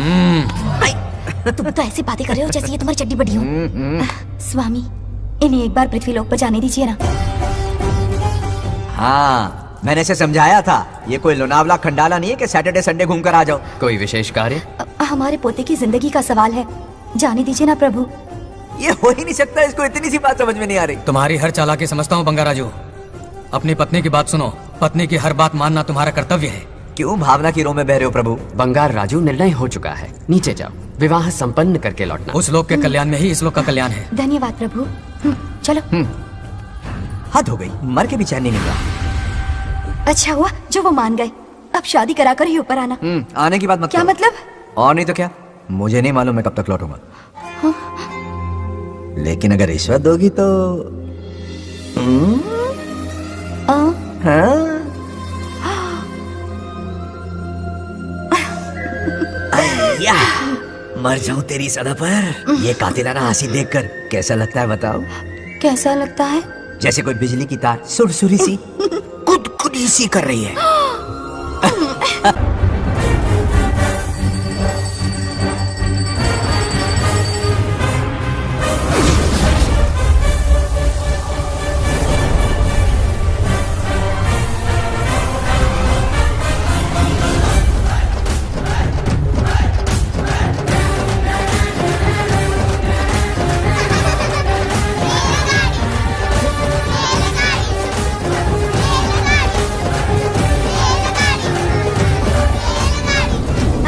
तुम तो ऐसी बातें कर रहे हो जैसे ये तुम्हारी चड्डी बड़ी हो। स्वामी, इन्हें एक बार पृथ्वी लोक पर जाने दीजिए ना। हाँ, मैंने इसे समझाया था, ये कोई लोनावला खंडाला नहीं है कि सैटरडे संडे घूम कर आ जाओ। कोई विशेष कार्य? हमारे पोते की जिंदगी का सवाल है, जाने दीजिए ना प्रभु। ये हो ही नहीं सकता, इसको इतनी सी बात समझ में नहीं आ रही। तुम्हारी हर चालाकी समझता हूँ बंगाराजू। अपनी पत्नी की बात सुनो, पत्नी की हर बात मानना तुम्हारा कर्तव्य है। क्यों भावना की रो में बह रहे हो प्रभु? बंगार राजू, निर्णय हो चुका है, नीचे जाओ, विवाह संपन्न करके लौटना। उस लोक के कल्याण में ही इस लोक का कल्याण है। धन्यवाद प्रभु। चलो। हद हो गई, मर के भी चैन नहीं मिल रहा। अच्छा हुआ जो वो मान गए। अब शादी कराकर ही ऊपर आना। आने की बात मत क्या करो। मतलब? और नहीं तो क्या, मुझे नहीं मालूम मैं कब तक लौटूंगा। लेकिन अगर रिश्वत दोगी तो हाँ? अय्या, मर जाऊं तेरी सदा पर। ये कातिलाना हंसी देखकर कैसा लगता है बताओ? कैसा लगता है? जैसे कोई बिजली की तार सुरसुरी सी कुदकुदी सी कर रही है।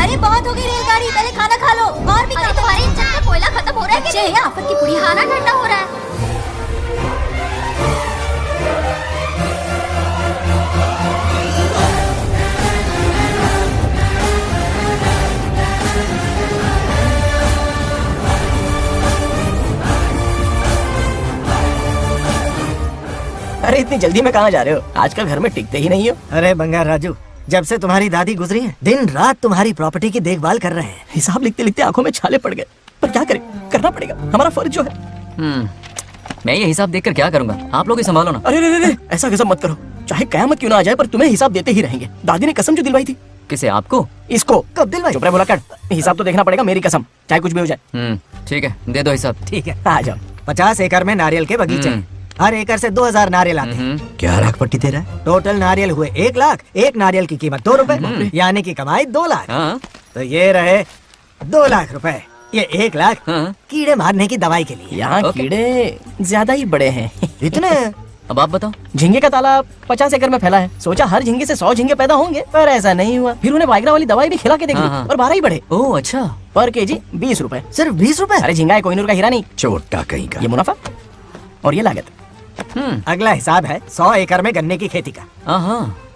अरे बहुत हो गई रेलगाड़ी, पहले खाना खा लो। और भी अरे तुम्हारे इंजन में कोयला खत्म हो रहा है क्या? आफत की पुड़ी, खाना ठंडा हो रहा है। अरे इतनी जल्दी में कहाँ जा रहे हो? आजकल घर में टिकते ही नहीं हो। अरे बंगार राजू, जब से तुम्हारी दादी गुजरी है दिन रात तुम्हारी प्रॉपर्टी की देखभाल कर रहे हैं। हिसाब लिखते लिखते आंखों में छाले पड़ गए, पर क्या करें, करना पड़ेगा, हमारा फर्ज जो है। मैं ये हिसाब देखकर क्या करूंगा? आप लोग ही संभालो ना। अरे रे, ऐसा कसम मत करो, चाहे कयामत क्यों ना आ जाए पर तुम्हें हिसाब देते ही रहेंगे। दादी ने कसम जो दिलवाई थी। किसे? आपको? इसको। कब दिलवाई? चुप रहे, बोला कर। हिसाब तो देखना पड़ेगा, मेरी कसम, चाहे कुछ भी हो जाए। ठीक है, दे दो हिसाब। ठीक है, आ जाओ। 50 एकड़ में नारियल के बगीचे हैं। हर एकड़ से 2000 नारियल आते हैं। क्या लाख पट्टी दे रहा है? टोटल नारियल हुए 1 लाख। एक नारियल की कीमत 2 रुपए, यानी की कमाई 2 लाख। तो ये रहे 2 लाख रुपए। ये 1 लाख कीड़े मारने की दवाई के लिए। यहाँ कीड़े ज्यादा ही बड़े हैं। इतने? अब आप बताओ। झींगे का तालाब 50 एकड़ में फैला है। सोचा हर झींगे से 100 झींगे पैदा होंगे, पर ऐसा नहीं हुआ। फिर उन्हें वाइग्रा वाली दवाई भी खिला के देख ली और 12 ही बढ़े। ओह अच्छा। पर केजी 20 रुपए। सिर्फ 20 रुपए? अरे झींगा है, कोहिनूर का हीरा नहीं। छोटा कहीं का। ये मुनाफा और ये लागत। अगला हिसाब है 100 एकड़ में गन्ने की खेती का।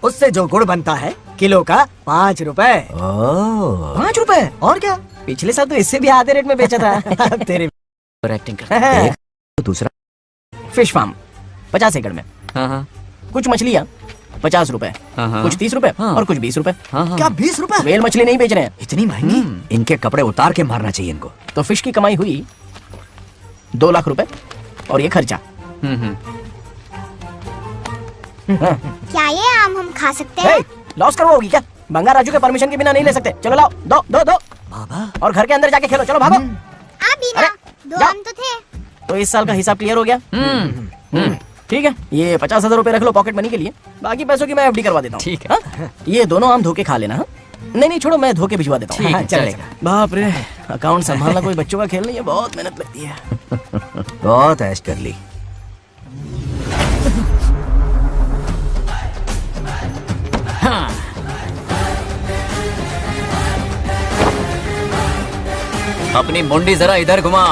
उससे जो गुड़ बनता है किलो का 5 रुपए। 5 रुपए? और क्या, पिछले साल तो इससे भी आधे रेट में बेचा था। तेरे एक्टिंग कर। दूसरा फिश फार्म 50 एकड़ में। कुछ मछलियाँ 50 रुपए, कुछ 30 रुपए और कुछ 20 रुपए। क्या 20 रुपए? वेल मछली नहीं बेच रहे हैं। इतनी महंगी? इनके कपड़े उतार के मारना चाहिए इनको। तो फिश की कमाई हुई 2 लाख रुपए और ये खर्चा। क्या ये आम हम खा सकते हैं? लॉस करवाओगी क्या? बंगार राजू के परमिशन के बिना नहीं ले सकते। चलो लाओ, दो दो दो। बाबा। और घर के अंदर जाके खेलो, चलो भागो। आप भी ना, 2 आम तो थे। तो इस साल का हिसाब क्लियर हो गया। ठीक है, ये 50,000 रुपए रख लो पॉकेट मनी के लिए। बाकी पैसों की मैं FD करवा देता हूँ। ठीक है। ये दोनों आम धोके खा लेना। हाँ? नहीं छोड़ो, मैं धोके भिजवा देता हूँ। चलेगा। बाप रे, अकाउंट संभालना कोई बच्चों का खेल नहीं है, बहुत मेहनत लगती है। बहुत ऐश कर ली। अपनी मुंडी जरा इधर घुमा।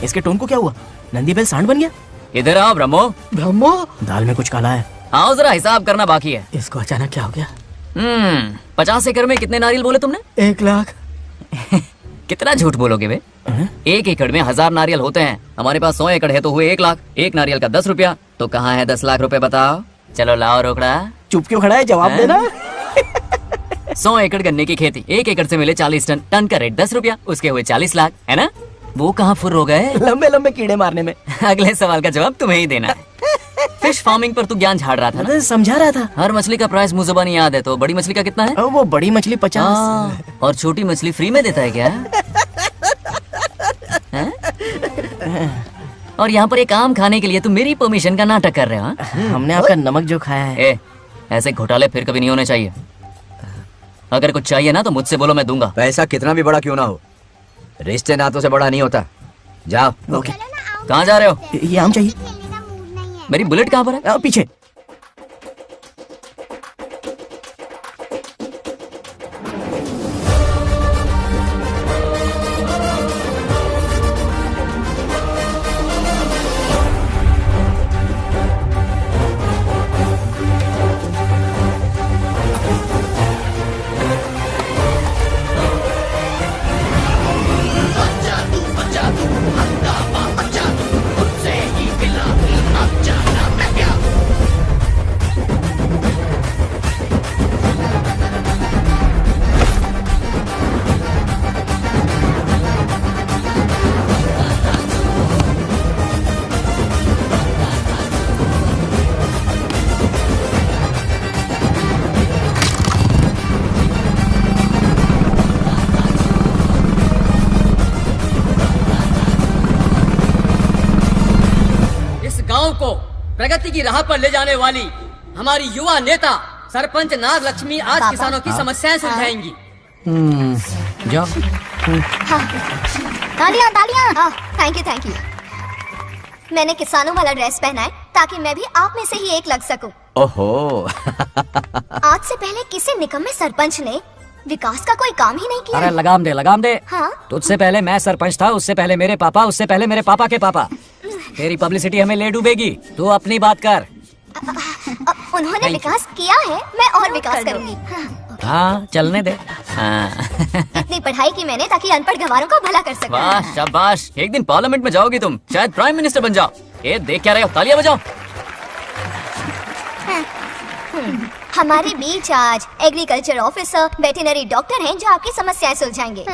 इसके टोन को क्या हुआ? नंदी बैल सांड बन गया? इधर आओ ब्रह्मो। ब्रह्मो? दाल में कुछ काला है। आओ जरा, हिसाब करना बाकी है। इसको अचानक क्या हो गया? 50 एकड़ में कितने नारियल बोले तुमने? 1 लाख। कितना झूठ बोलोगे बे? 1 एकड़ में 1000 नारियल होते हैं। हमारे पास 100 एकड़ है तो हुए 1 लाख। एक नारियल का 10 रुपया, तो कहाँ है 10 लाख रुपए बताओ? चलो लाओ रोकड़ा। चुप क्यों खड़ा है, जवाब देना। 100 एकड़ गन्ने की खेती, 1 एकड़ से मिले 40 टन, टन का रेट 10 रुपया, उसके हुए 40 लाख, है ना? वो कहाँ फुर हो गए? लंबे लंबे कीड़े मारने में। अगले सवाल का जवाब तुम्हें ही देना है। फिश फार्मिंग पर तू ज्ञान झाड़ रहा था ना? समझा रहा था। हर मछली का प्राइस मुझे नहीं याद है, तो बड़ी मछली का कितना है? वो बड़ी मछली 50 और छोटी मछली फ्री में देता है क्या? और यहाँ पर एक आम खाने के लिए तुम मेरी परमिशन का नाटक कर रहे हो? हमने आपका नमक जो खाया है। ऐसे घोटाले फिर कभी नहीं होने चाहिए। अगर कुछ चाहिए ना तो मुझसे बोलो, मैं दूंगा। पैसा कितना भी बड़ा क्यों ना हो, रिश्ते नातों से बड़ा नहीं होता। जाओ। ओके। कहाँ जा रहे हो? ये आम चाहिए। मेरी बुलेट कहाँ पर है? पीछे। प्रगति की राह पर ले जाने वाली हमारी युवा नेता सरपंच नाग लक्ष्मी आज किसानों की समस्याएं सुलझाएंगी। जाओ। तालियां तालियां। Thank you. मैंने किसानों वाला ड्रेस पहना है ताकि मैं भी आप में से ही एक लग सकूं। ओहो। आज से पहले किसी निकम्मे सरपंच ने विकास का कोई काम ही नहीं किया। अरे लगाम दे। हाँ? तुझसे पहले मैं सरपंच था, उससे पहले मेरे पापा, उससे पहले मेरे पापा के पापा। तेरी पब्लिसिटी हमें ले डूबेगी, तू अपनी बात कर। उन्होंने विकास किया है, मैं और विकास करूंगी। हाँ चलने दे। इतनी पढ़ाई की मैंने ताकि अनपढ़ गंवारों का भला कर सकूं। वाह शाबाश, एक दिन पार्लियामेंट में जाओगी तुम, शायद प्राइम मिनिस्टर बन जाओ। ये देख क्या रहे हो, तालियां बजाओ। हमारे बीच आज एग्रीकल्चर ऑफिसर, वेटरनरी डॉक्टर हैं जो आपकी समस्याएं सुलझाएंगे।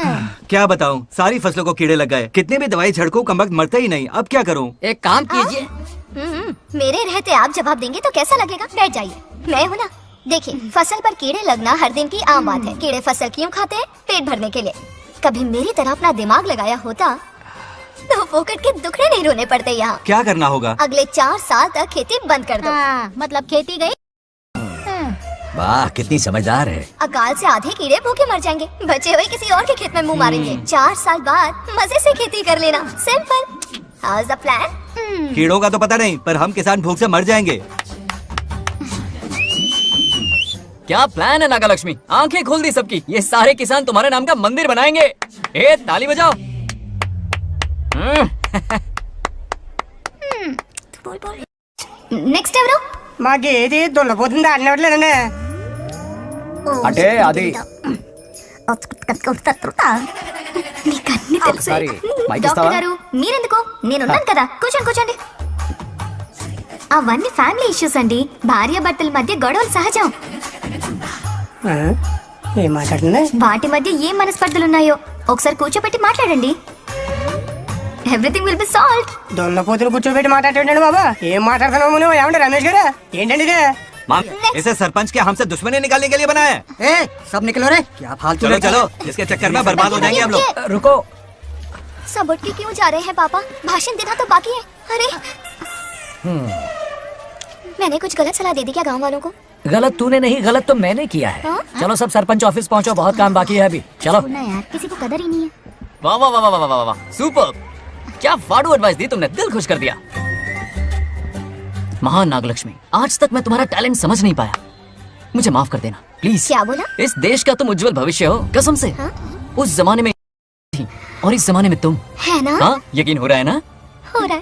क्या बताऊं, सारी फसलों को कीड़े लग गए, कितने भी दवाई छिड़को कम वक्त मरते ही नहीं। अब क्या करूं? एक काम कीजिए। मेरे रहते आप जवाब देंगे तो कैसा लगेगा? बैठ जाइए, मैं हूँ ना। देखिए, फसल पर कीड़े लगना हर दिन की आम बात है। कीड़े फसल क्यों खाते हैं? पेट भरने के लिए। कभी मेरी तरह अपना दिमाग लगाया होता तो फोकट के दुखड़े नहीं रोने पड़ते यहाँ। क्या करना होगा? अगले 4 साल तक खेती बंद कर दो। मतलब खेती गई। वाह कितनी समझदार है। अकाल से आधे कीड़े भूखे मर जाएंगे, बचे हुए किसी और के खेत में मुंह मारेंगे। 4 साल बाद मजे से खेती कर लेना। Simple. How is the plan? कीड़ों का तो पता नहीं, पर हम किसान भूख से मर जाएंगे। क्या प्लान है नागा लक्ष्मी? आंखें खोल दी सबकी। ये सारे किसान तुम्हारे नाम का मंदिर बनाएंगे। ए ताली बजाओ। నెక్స్ట్ ఎవరు? మాకు ఏది దున్నపోతుంది అన్నట్లేదండి. అంటే అది నీకన్నీ తెలుసు. సారీ, మైక్ డాక్టర్ ఇస్తావా? గారు మీరెందుకు? నేనున్నాను కదా, కూర్చోండి. అవన్నీ ఫ్యామిలీ ఇష్యూస్ అండి. భార్య భర్తల మధ్య గొడవలు సహజం. ఏం మాట్లాడుతుంది? వాటి మధ్య ఏం మనస్పర్ధలున్నాయో ఒకసారి కూర్చోబెట్టి మాట్లాడండి. Everything will be solved. దున్నపోతులు కూర్చోబెట్టి మాట్లాడండి బాబా. ఏం మాట్లాడుతున్నావు నువ్వు? ఏమంటే రమేష్ గారు ఏంటండి ఇది? इसे सरपंच के हमसे दुश्मनी निकालने के लिए बनाया है। सब निकलो रे, क्या फालतू। चलो इसके चक्कर में बर्बाद हो जाएंगे हम लोग। रुको, सब उठ के क्यों जा रहे हैं पापा? भाषण देना तो बाकी है। अरे मैंने कुछ गलत सलाह दे दी क्या गांव वालों को? गलत तूने नहीं, गलत तो मैंने किया है। चलो सब सरपंच ऑफिस पहुंचो, बहुत काम बाकी है अभी। चलो ना यार, किसी को कदर ही नहीं है। वाह वाह वाह वाह वाह वाह, सुपर। क्या फाड़ू एडवाइस दी तुमने, दिल खुश कर दिया। महान नागलक्ष्मी, आज तक मैं तुम्हारा टैलेंट समझ नहीं पाया, मुझे माफ कर देना प्लीज। क्या बोला? इस देश का तुम उज्जवल भविष्य हो, कसम से। उस जमाने में थी और इस जमाने में तुम, है ना? हाँ यकीन हो रहा है ना? हो रहा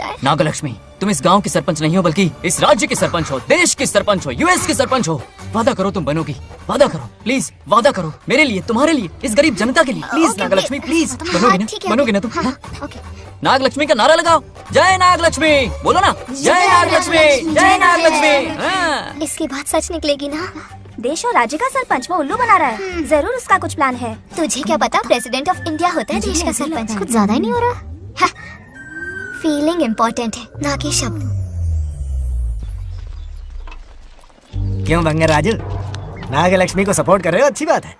है। नागलक्ष्मी, तुम इस गांव की सरपंच नहीं हो बल्कि इस राज्य की सरपंच हो, देश की सरपंच हो, यूएस की सरपंच हो। वादा करो तुम बनोगी, वादा करो प्लीज, वादा करो मेरे लिए, तुम्हारे लिए, इस गरीब जनता के लिए। प्लीज नागलक्ष्मी प्लीज, बनोगी ना तुम? नागलक्ष्मी का नारा लगाओ, जय नागलक्ष्मी, बोलो ना, जय नागलक्ष्मी, जय नागलक्ष्मी। इसकी बात सच निकलेगी ना? देश और राज्य का सरपंच वो उल्लू बना रहा है। जरूर उसका कुछ प्लान है। तुझे क्या पता, प्रेसिडेंट ऑफ इंडिया होता है देश का सरपंच। कुछ ज्यादा ही नहीं हो रहा? फीलिंग इम्पोर्टेंट है, ना कि शब्द। क्यों बंगर राजू, नागलक्ष्मी को सपोर्ट कर रहे हो? अच्छी बात है,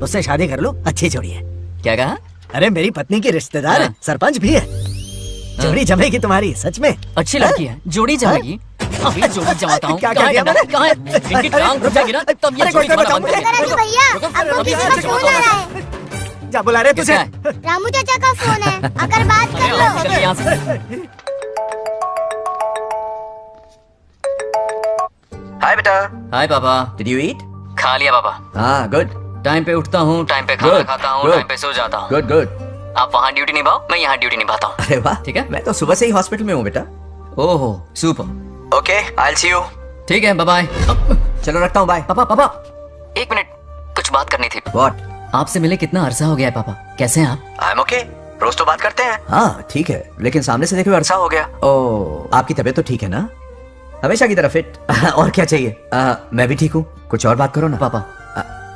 उससे शादी कर लो, अच्छी जोड़ी है। क्या कहा? अरे मेरी पत्नी की रिश्तेदार है, सरपंच भी है। जोड़ी जमेगी तुम्हारी, सच में अच्छी लड़की है, जोड़ी जमेगी। अभी जोड़ी जमाता हूँ। क्या किया मैंने? कहाँ है? इनकी टांग टूट जाएगी ना, तब ये जोड़ी जमाना बंद करेंगे। भैया, आपको किसी का फोन आ रहा है। जा बुला रहे तुझे। रामू चाचा का फोन है, अगर बात कर लो। यहाँ से। हाय बेटा। हाय पापा। Did you eat? खा लिया पापा। हाँ गुड। टाइम पे उठता हूँ, टाइम पे खाना खाता हूँ, टाइम पे सो जाता हूँ। Good good. आप वहाँ ड्यूटी निभाओ, मैं यहाँ ड्यूटी निभाता हूँ। अरे वाह, ठीक है। मैं तो सुबह से ही हॉस्पिटल में हूँ बेटा। ओहो super. Okay, I will see you. ठीक है, बाय बाय। चलो रखता हूँ, बाय। पापा एक मिनट, कुछ बात करनी थी। व्हाट? आपसे मिले कितना अरसा हो गया है पापा, कैसे हैं आप? आई एम ओके, रोज तो बात करते हैं। हाँ ठीक है, लेकिन सामने से देखे हुए अरसा हो गया। ओह, आपकी तबीयत तो ठीक है ना? हमेशा की तरह फिट। और क्या चाहिए? मैं भी ठीक हूँ, कुछ और बात करो ना। पापा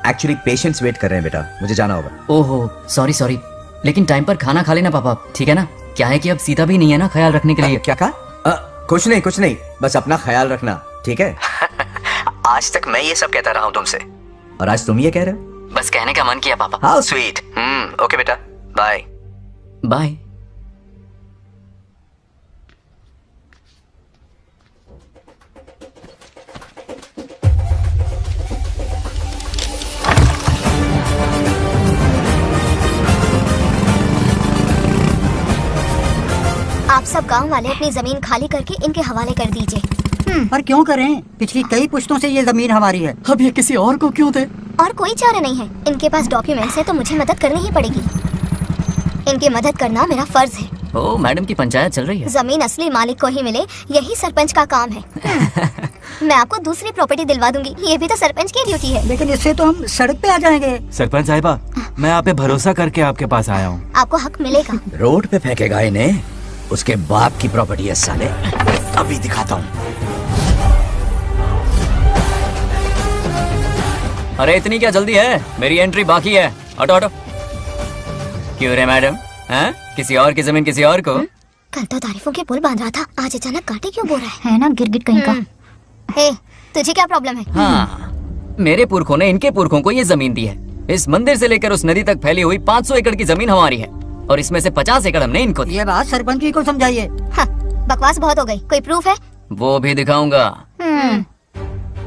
एक्चुअली पेशेंट्स वेट कर रहे हैं बेटा, मुझे जाना होगा। ओहो सॉरी, लेकिन टाइम पर खाना खा लेना पापा, ठीक है ना? क्या है कि अब सीता भी नहीं है ना ख्याल रखने के लिए। क्या कहा? कुछ नहीं, बस अपना ख्याल रखना, ठीक है? आज तक मैं ये सब कहता रहा हूँ तुमसे, और आज तुम ये कह रहे हो। बस कहने का मन किया पापा। How sweet. ओके बेटा, बाय बाय। सब गांव वाले अपनी जमीन खाली करके इनके हवाले कर दीजिए। पर क्यों करें? पिछली कई पुश्तों से ये जमीन हमारी है। अब ये किसी और को क्यों दे? और कोई चारा नहीं है। इनके पास डॉक्यूमेंट्स है तो मुझे मदद करनी ही पड़ेगी। इनकी मदद करना मेरा फर्ज है। ओ मैडम की पंचायत चल रही है। जमीन असली मालिक को ही मिले, यही सरपंच का काम है। मैं आपको दूसरी प्रॉपर्टी दिलवा दूंगी, ये भी तो सरपंच की ड्यूटी है। लेकिन इससे तो हम सड़क पे आ जाएंगे। सरपंच साहिबा, मैं आप पे भरोसा करके आपके पास आया हूँ। आपको हक मिलेगा। रोड पे फेंकेगा इन्हें, उसके बाप की प्रॉपर्टी है साले। अभी दिखाता हूँ। अरे इतनी क्या जल्दी है, मेरी एंट्री बाकी है। हटो हटो। क्यों रे मैडम, हैं? किसी और की जमीन किसी और को? कल तो तारीफों के पुल बांध रहा था, आज अचानक कांटे क्यों बो रहा है ना गिरगिट कहीं का। हे, तुझे क्या प्रॉब्लम है? हाँ, मेरे पुरखों ने इनके पुरखों को ये जमीन दी है। इस मंदिर से लेकर उस नदी तक फैली हुई 500 एकड़ की जमीन हमारी है और इसमें से 50 एकड़ हमने इनको दी। ये बात सरपंच जी को समझाइए। हाँ, बकवास बहुत हो गई। कोई प्रूफ है? वो भी दिखाऊंगा।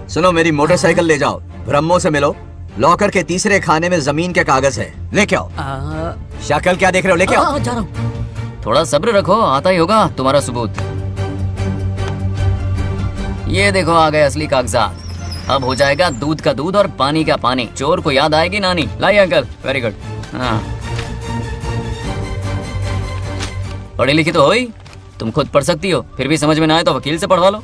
सुनो, मेरी मोटरसाइकिल ले जाओ, ब्रह्मो से मिलो। लॉकर के तीसरे खाने में जमीन के कागज है, लेके आओ। शक्ल क्या देख रहे हो, लेके आओ। जा रहा हूँ। थोड़ा सब्र रखो, आता ही होगा तुम्हारा सबूत। ये देखो आ गए असली कागजात। अब हो जाएगा दूध का दूध और पानी का पानी। चोर को याद आएगी नानी। लाइए अंकल, वेरी गुड। हाँ, पढ़ी लिखी तो हो ही, तुम खुद पढ़ सकती हो। फिर भी समझ में ना आए तो वकील से पढ़वा लो।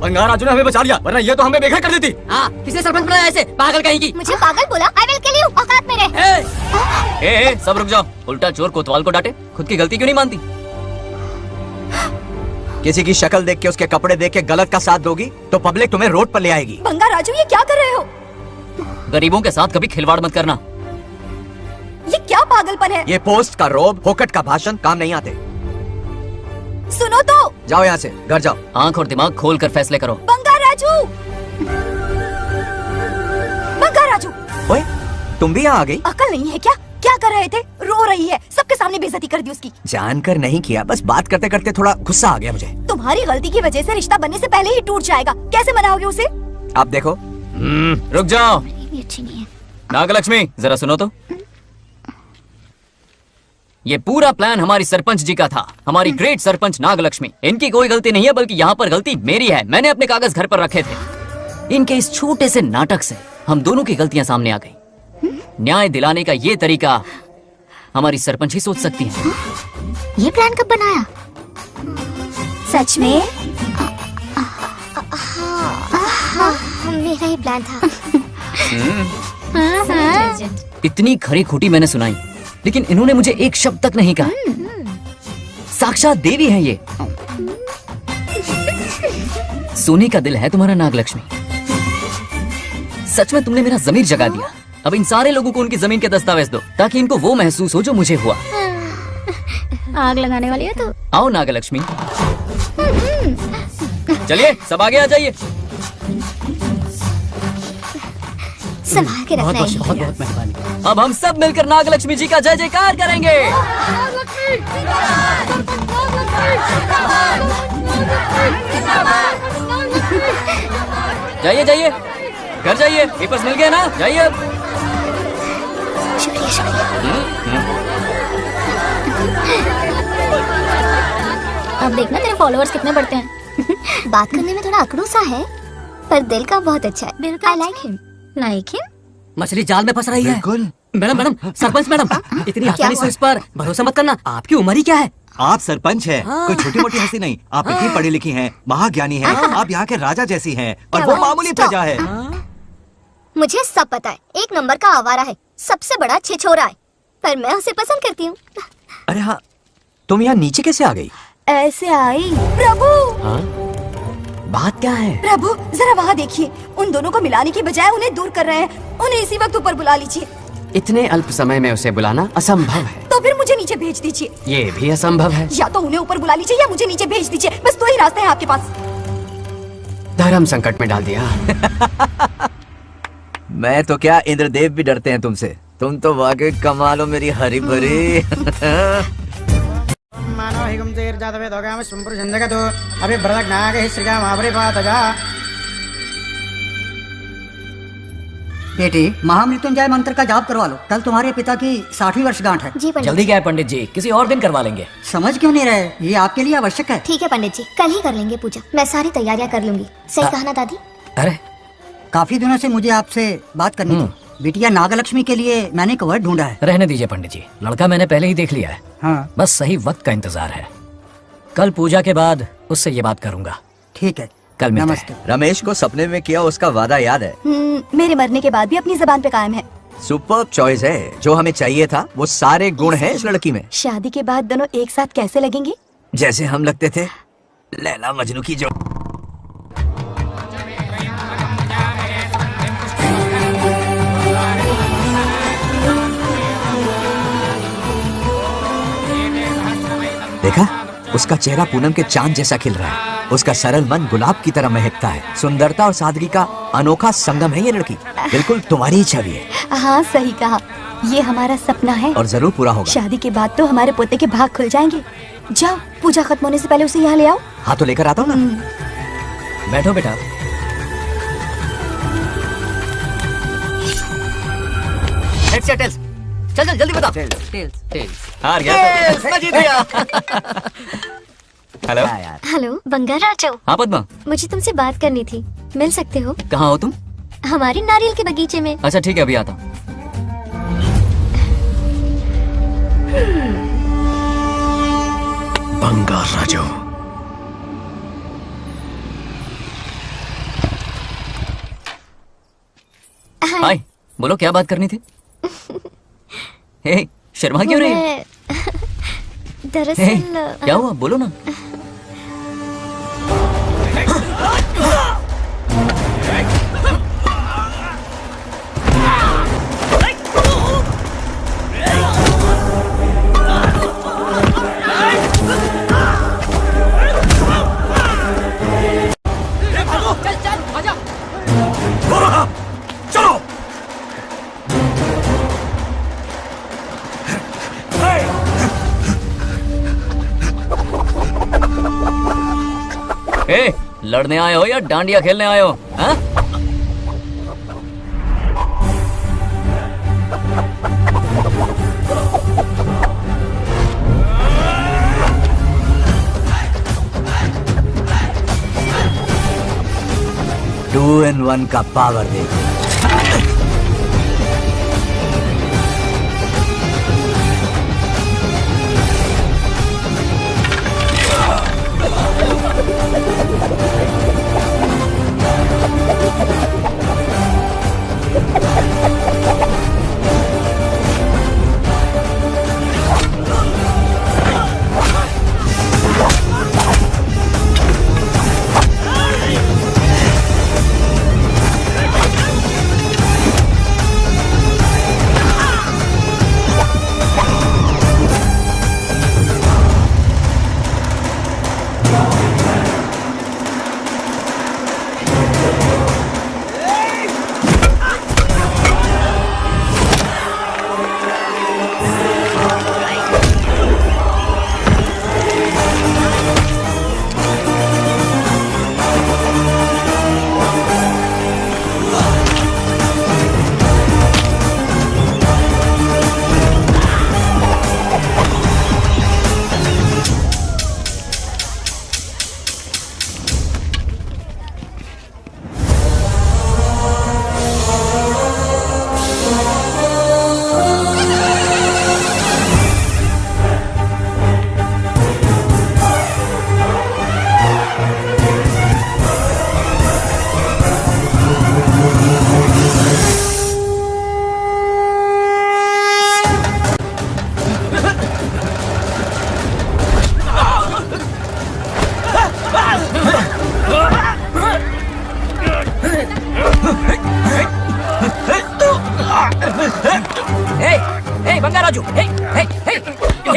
बंगार राजू ने हमें बचा लिया, वरना ये तो हमें बेघर कर देती। हाँ, किसने सरपंच बनाया ऐसे पागल कहीं की? मुझे पागल बोला? I will kill you. औकात में रह। ए, सब रुक जाओ। उल्टा चोर कोतवाल को डांटे, खुद की गलती क्यों नहीं मानती? किसी की शक्ल देख के, उसके कपड़े देख के गलत का साथ दोगी तो पब्लिक तुम्हें रोड पर ले आएगी। बंगार राजू, ये क्या कर रहे हो? गरीबों के साथ कभी खिलवाड़ मत करना। ये क्या पागलपन है? ये पोस्ट का रोब, फोकट का भाषण काम नहीं आते। सुनो तो। जाओ यहाँ से, घर जाओ। आंख और दिमाग खोल कर फैसले करो। बंगार राजू, बंगार राजू। ओए, तुम भी यहाँ आ गई? अकल नहीं है क्या? क्या कर रहे थे? रो रही है, सबके सामने बेइज्जती कर दी उसकी। जानकर नहीं किया, बस बात करते करते थोड़ा गुस्सा आ गया मुझे। तुम्हारी गलती की वजह से रिश्ता बनने से पहले ही टूट जाएगा। कैसे मनाओगे उसे? आप देखो। रुक जाओ। अच्छी नहीं है। नागलक्ष्मी, जरा सुनो तो। ये पूरा प्लान हमारी सरपंच जी का था, हमारी ग्रेट सरपंच नागलक्ष्मी। इनकी कोई गलती नहीं है, बल्कि यहाँ पर गलती मेरी है। मैंने अपने कागज घर पर रखे थे। इनके इस छोटे से नाटक से हम दोनों की गलतियां सामने आ गई। न्याय दिलाने का ये तरीका हमारी सरपंच ही सोच सकती है। ये प्लान कब बनाया? सच में? हाँ, मेरा ही प्लान था। इतनी खरी खोटी मैंने सुनाई, लेकिन इन्होंने मुझे एक शब्द तक नहीं कहा। साक्षात देवी है ये। सोने का दिल है तुम्हारा नागलक्ष्मी। सच में तुमने मेरा जमीर जगा दिया। अब इन सारे लोगों को उनकी जमीन के दस्तावेज दो, ताकि इनको वो महसूस हो जो मुझे हुआ। आग लगाने वाली है तो। आओ नागलक्ष्मी, चलिए सब आगे आ जाइए। संभाल के रखना है। बहुत बहुत मेहरबानी। अब हम सब मिलकर नागलक्ष्मी जी का जय जयकार करेंगे। जाइए जाइए, घर जाइए। पेपर्स मिल गए ना? जाइए अब। शुक्रिया शुक्रिया। अब देखना तेरे फॉलोअर्स कितने बढ़ते हैं। बात करने में थोड़ा अकड़ू सा है, पर दिल का बहुत अच्छा है। I like him. Like him? मछली जाल में फंस रही है। बिल्कुल। मैडम मैडम, सरपंच मैडम, इतनी आसानी से इस पर भरोसा मत करना। आपकी उम्र ही क्या है? आप सरपंच हैं, कोई छोटी मोटी हस्ती नहीं। आप इतनी पढ़ी लिखी हैं, महाज्ञानी हैं। आप यहाँ के राजा जैसी हैं, और वो मामूली प्रजा है। मुझे सब पता है, एक नंबर का आवारा है, सबसे बड़ा छिछोरा है, पर मैं उसे पसंद करती हूँ। अरे हाँ, तुम यहाँ नीचे कैसे आ गई? ऐसे आई। प्रभु, बात क्या है? प्रभु जरा वहाँ देखिए, उन दोनों को मिलाने की बजाय उन्हें दूर कर रहे हैं। उन्हें इसी वक्त ऊपर बुला लीजिए। इतने अल्प समय में उसे बुलाना असंभव है। तो फिर मुझे नीचे भेज दीजिए। ये भी असंभव है। या तो उन्हें ऊपर बुला लीजिए या मुझे नीचे भेज दीजिए। बस दो ही रास्ते हैं आपके पास। धर्म संकट में डाल दिया। मैं तो क्या, इंद्रदेव भी डरते हैं तुमसे। तुम तो वाकई कमाल हो मेरी हरी भरी। मानो हिगम तेर जातवे दोगाम संपुरुषं जगतो अभि भरतनागे सृजा माभरे पातजा। बेटी महामृत्युंजय मंत्र का जाप करवा लो, कल तुम्हारे पिता की 60वीं वर्षगांठ है। जी पंडित जल्दी क्या है पंडित जी, किसी और दिन करवा लेंगे। समझ क्यों नहीं रहे, ये आपके लिए आवश्यक है। ठीक है पंडित जी, कल ही कर लेंगे पूजा। मैं सारी तैयारियां कर लूंगी। सही कहा ना दादी? अरे काफी दिनों से मुझे आपसे बात करनी थी। बिटिया नागलक्ष्मी के लिए मैंने कवर ढूंढा है। रहने दीजिए पंडित जी, लड़का मैंने पहले ही देख लिया है। हाँ। बस सही वक्त का इंतजार है। कल पूजा के बाद उससे ये बात करूंगा। ठीक है, कल मिलते हैं। रमेश को सपने में किया उसका वादा याद है? मेरे मरने के बाद भी अपनी जबान पे कायम है। सुपर चॉइस है, जो हमें चाहिए था वो सारे गुण हैं इस लड़की में। शादी के बाद दोनों एक साथ कैसे लगेंगे? जैसे हम लगते थे लैला मजनू की जो। देखा, उसका चेहरा पूनम के चांद जैसा खिल रहा है। उसका सरल मन गुलाब की तरह महकता है। सुंदरता और सादगी का अनोखा संगम है ये लड़की। बिल्कुल तुम्हारी ही छवि है। हाँ सही कहा, ये हमारा सपना है और जरूर पूरा होगा। शादी के बाद तो हमारे पोते के भाग खुल जाएंगे। जाओ, पूजा खत्म होने से पहले उसे यहाँ ले आओ। हाँ तो लेकर आता हूँ ना। बैठो बेटा। चल चल जल्दी बता। हार गया। मैं जीत गया। Hello hello Bangarraju. हाँ पद्मा, मुझे तुमसे बात करनी थी, मिल सकते हो? कहाँ हो तुम? हमारे नारियल के बगीचे में। अच्छा ठीक है, अभी आता हूँ। बंगार राजू। हाय, बोलो क्या बात करनी थी? हे, शर्मा क्यों रही है? दरअसल क्या हुआ, बोलो ना। लड़ने आए हो या डांडिया खेलने आए हो? हाँ? टू इन वन का पावर देखो।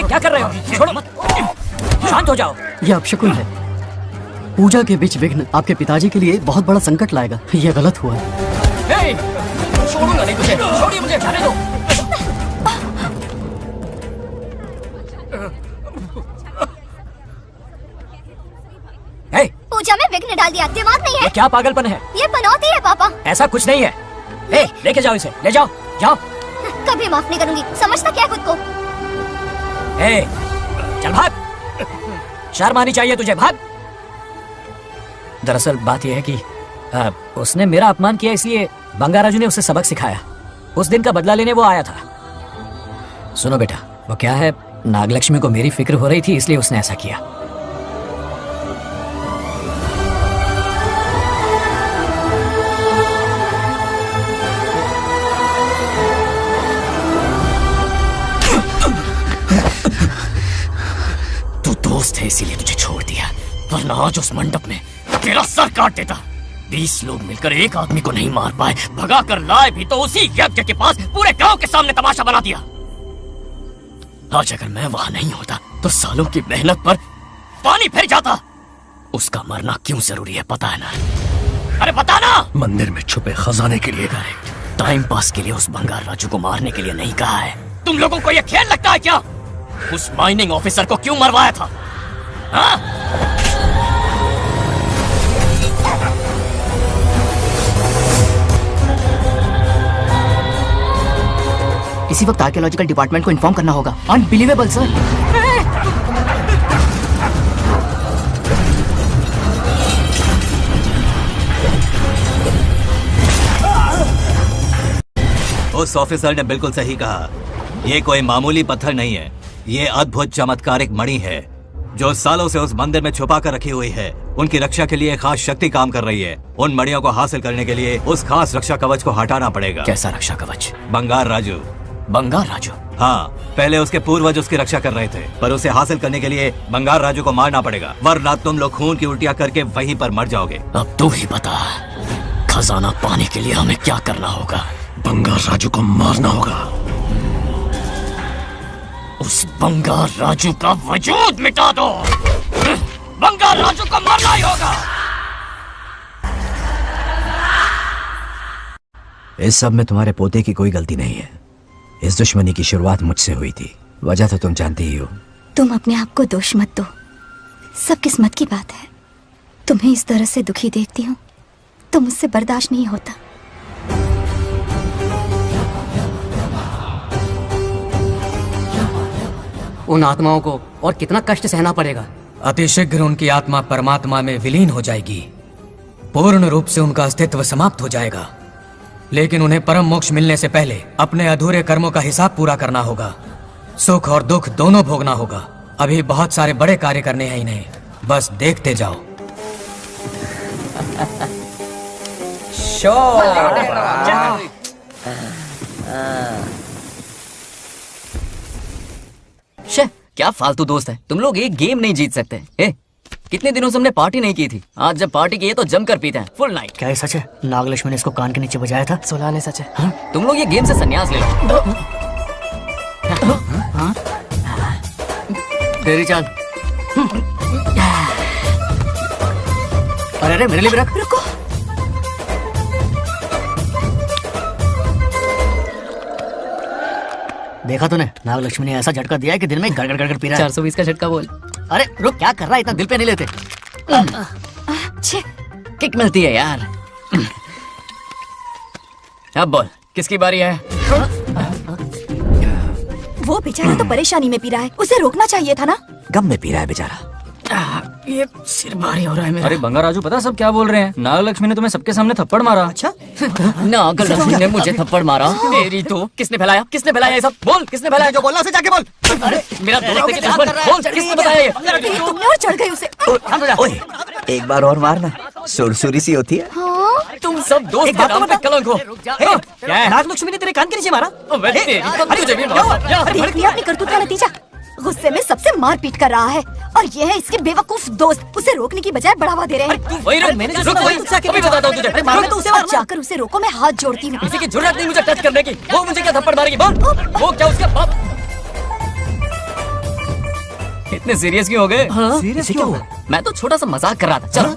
क्या कर रहे हो? छोड़ो मत, शांत हो जाओ। ये अपशकुन है। पूजा के बीच विघ्न आपके पिताजी के लिए बहुत बड़ा संकट लाएगा। ये गलत हुआ। छोड़ूंगा नहीं तुझे, छोड़िए मुझे, जाने दो। पूजा में विघ्न डाल दिया, दिमाग नहीं है? ये क्या पागलपन है? ये पनौती है पापा। ऐसा कुछ नहीं है। ए, लेके जाओ इसे, ले जाओ, जाओ। कभी माफ नहीं करूंगी, समझता क्या खुद को? ए, चल भाग। शर्म आनी चाहिए तुझे, भाग। दरअसल बात यह है कि उसने मेरा अपमान किया, इसलिए बंगाराजू ने उसे सबक सिखाया। उस दिन का बदला लेने वो आया था। सुनो बेटा, वो क्या है, नागलक्ष्मी को मेरी फिक्र हो रही थी, इसलिए उसने ऐसा किया। तू दोस्त है इसीलिए तुझे छोड़ दिया, वरना आज उस मंडप में तेरा सर काट देता। 20 लोग मिलकर एक आदमी को नहीं मार पाए, भगा कर लाए भी तो उसी यज्ञ के पास पूरे गांव के सामने तमाशा बना दिया। आज अगर मैं वहां नहीं होता तो सालों की मेहनत पर पानी फिर जाता। उसका मरना क्यों जरूरी है पता है ना? अरे बता ना। मंदिर में छुपे खजाने के लिए। टाइम पास के लिए उस बंगार राजू को मारने के लिए नहीं कहा है। तुम लोगों को यह खेल लगता है क्या? उस माइनिंग ऑफिसर को क्यों मरवाया था? हाँ? इसी वक्त आर्कियोलॉजिकल डिपार्टमेंट को इन्फॉर्म करना होगा। Unbelievable sir. उस ऑफिसर ने बिल्कुल सही कहा। ये कोई मामूली पत्थर नहीं है, ये अद्भुत चमत्कारिक मणि है जो सालों से उस मंदिर में छुपा कर रखी हुई है। उनकी रक्षा के लिए एक खास शक्ति काम कर रही है। उन मणियों को हासिल करने के लिए उस खास रक्षा कवच को हटाना पड़ेगा। कैसा रक्षा कवच? बंगार राजू। बंगार राजू? हाँ, पहले उसके पूर्वज उसकी रक्षा कर रहे थे, पर उसे हासिल करने के लिए बंगार राजू को मारना पड़ेगा, वरना तुम लोग खून की उल्टियां करके वहीं पर मर जाओगे। अब तू ही बता, खजाना पाने के लिए हमें क्या करना होगा? बंगार राजू को मारना होगा। उस बंगार राजू का वजूद मिटा दो। बंगार राजू को मारना ही होगा। इस सब में तुम्हारे पोते की कोई गलती नहीं है। इस दुश्मनी की शुरुआत मुझसे हुई थी, वजह तो तुम जानती ही हो। तुम अपने आप को दोष मत दो, सब किस्मत की बात है। तुम्हें इस तरह से दुखी देखती हूँ तो मुझसे बर्दाश्त नहीं होता। उन आत्माओं को और कितना कष्ट सहना पड़ेगा। अतिशीघ्र उनकी आत्मा परमात्मा में विलीन हो जाएगी, पूर्ण रूप से उनका अस्तित्व समाप्त हो जाएगा। लेकिन उन्हें परम मोक्ष मिलने से पहले अपने अधूरे कर्मों का हिसाब पूरा करना होगा। सुख और दुख दोनों भोगना होगा। अभी बहुत सारे बड़े कार्य करने हैं इन्हें, बस देखते जाओ। शे, क्या फालतू दोस्त है तुम लोग, एक गेम नहीं जीत सकते। कितने दिनों से हमने पार्टी नहीं की थी, आज जब पार्टी की है तो जमकर पीते हैं, फुल नाइट। क्या ये सच है? नागलक्ष्मी ने इसको कान के नीचे बजाया था। सुलाने सच है। हाँ? तुम लोग ये गेम से संन्यास ले लो। तेरी चाल। अरे मेरे लिए भी रख। रुको। देखा तूने, नागलक्ष्मी ने ऐसा झटका दिया है कि दिन में गड़गड़ गड़गड़ पी रहा है। 420 का झटका बोल। अरे रुक, क्या कर रहा है, इतना दिल पे नहीं लेते। किक मिलती है यार। अब बोल, किसकी बारी है? वो बेचारा तो परेशानी में पी रहा है, उसे रोकना चाहिए था ना। गम में पी रहा है बेचारा। ये सिर भारी हो रहा है मेरा। अरे बंगार राजू, पता सब क्या बोल रहे हैं? नागलक्ष्मी ने तुम्हें सबके सामने थप्पड़ मारा। अच्छा? नागलक्ष्मी ने मुझे थप्पड़ मारा? तेरी तो किसने फैलाया? किसने फैलाया ये सब? बोल, किसने फैलाया? जो बोलना उसे जाके बोल। अरे मेरा दोस्त है कि बोल, किसने बताया ये? तुमने और चढ़ गई उसे। ओए, एक बार और मारना, सुरसुरी सी होती है। तुम सब दोस्त के नाम पे कलंक हो। क्या है? नागलक्ष्मी ने तेरे कान के नीचे मारा? तुझे भी देख लिया अपनी करतूत का नतीजा। गुस्से में सबसे मारपीट कर रहा है और ये है इसके बेवकूफ दोस्त, उसे रोकने की बजाय बढ़ावा दे रहे हैं। वही रुक, मैंने रुक, अभी बताता हूँ तुझे। तो उसे जाकर उसे रोको, मैं हाथ जोड़ती हूँ। किसी की जरूरत नहीं मुझे टच करने की। वो मुझे क्या थप्पड़ मारेगी? बोल, वो क्या उसका बाप? इतने सीरियस क्यों हो गए? सीरियस क्यों हुआ? मैं तो छोटा सा मजाक कर रहा था। चलो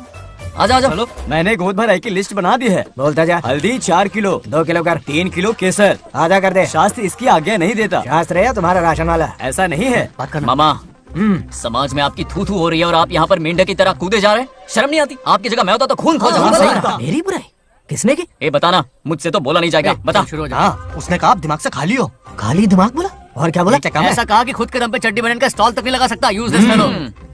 आजा आजा। चलो, मैंने गोद भराई की लिस्ट बना दी है। बोलता जा। हल्दी 4 किलो, 2 किलो कर। 3 किलो केसर। आधा कर दे। शास्त्र इसकी आज्ञा नहीं देता। शास्त्र है या तुम्हारा राशन वाला? ऐसा नहीं है। बात करना। मामा, समाज में आपकी थू-थू हो रही है और आप यहाँ पर मेंढक की तरह कूदे जा रहे हैं। शर्म नहीं आती? आपकी जगह मैं होता तो खून खो जाता। मेरी बुराई? किसने की? ए बताना, मुझसे तो बोला नहीं जाएगा, बता। हाँ, उसने कहा आप दिमाग से खाली हो। खाली दिमाग बोला? और क्या बोला? ऐसा कहा कि खुद के दम पे चड्डी बनियान का स्टॉल तक नहीं लगा सकता। Useless fellow.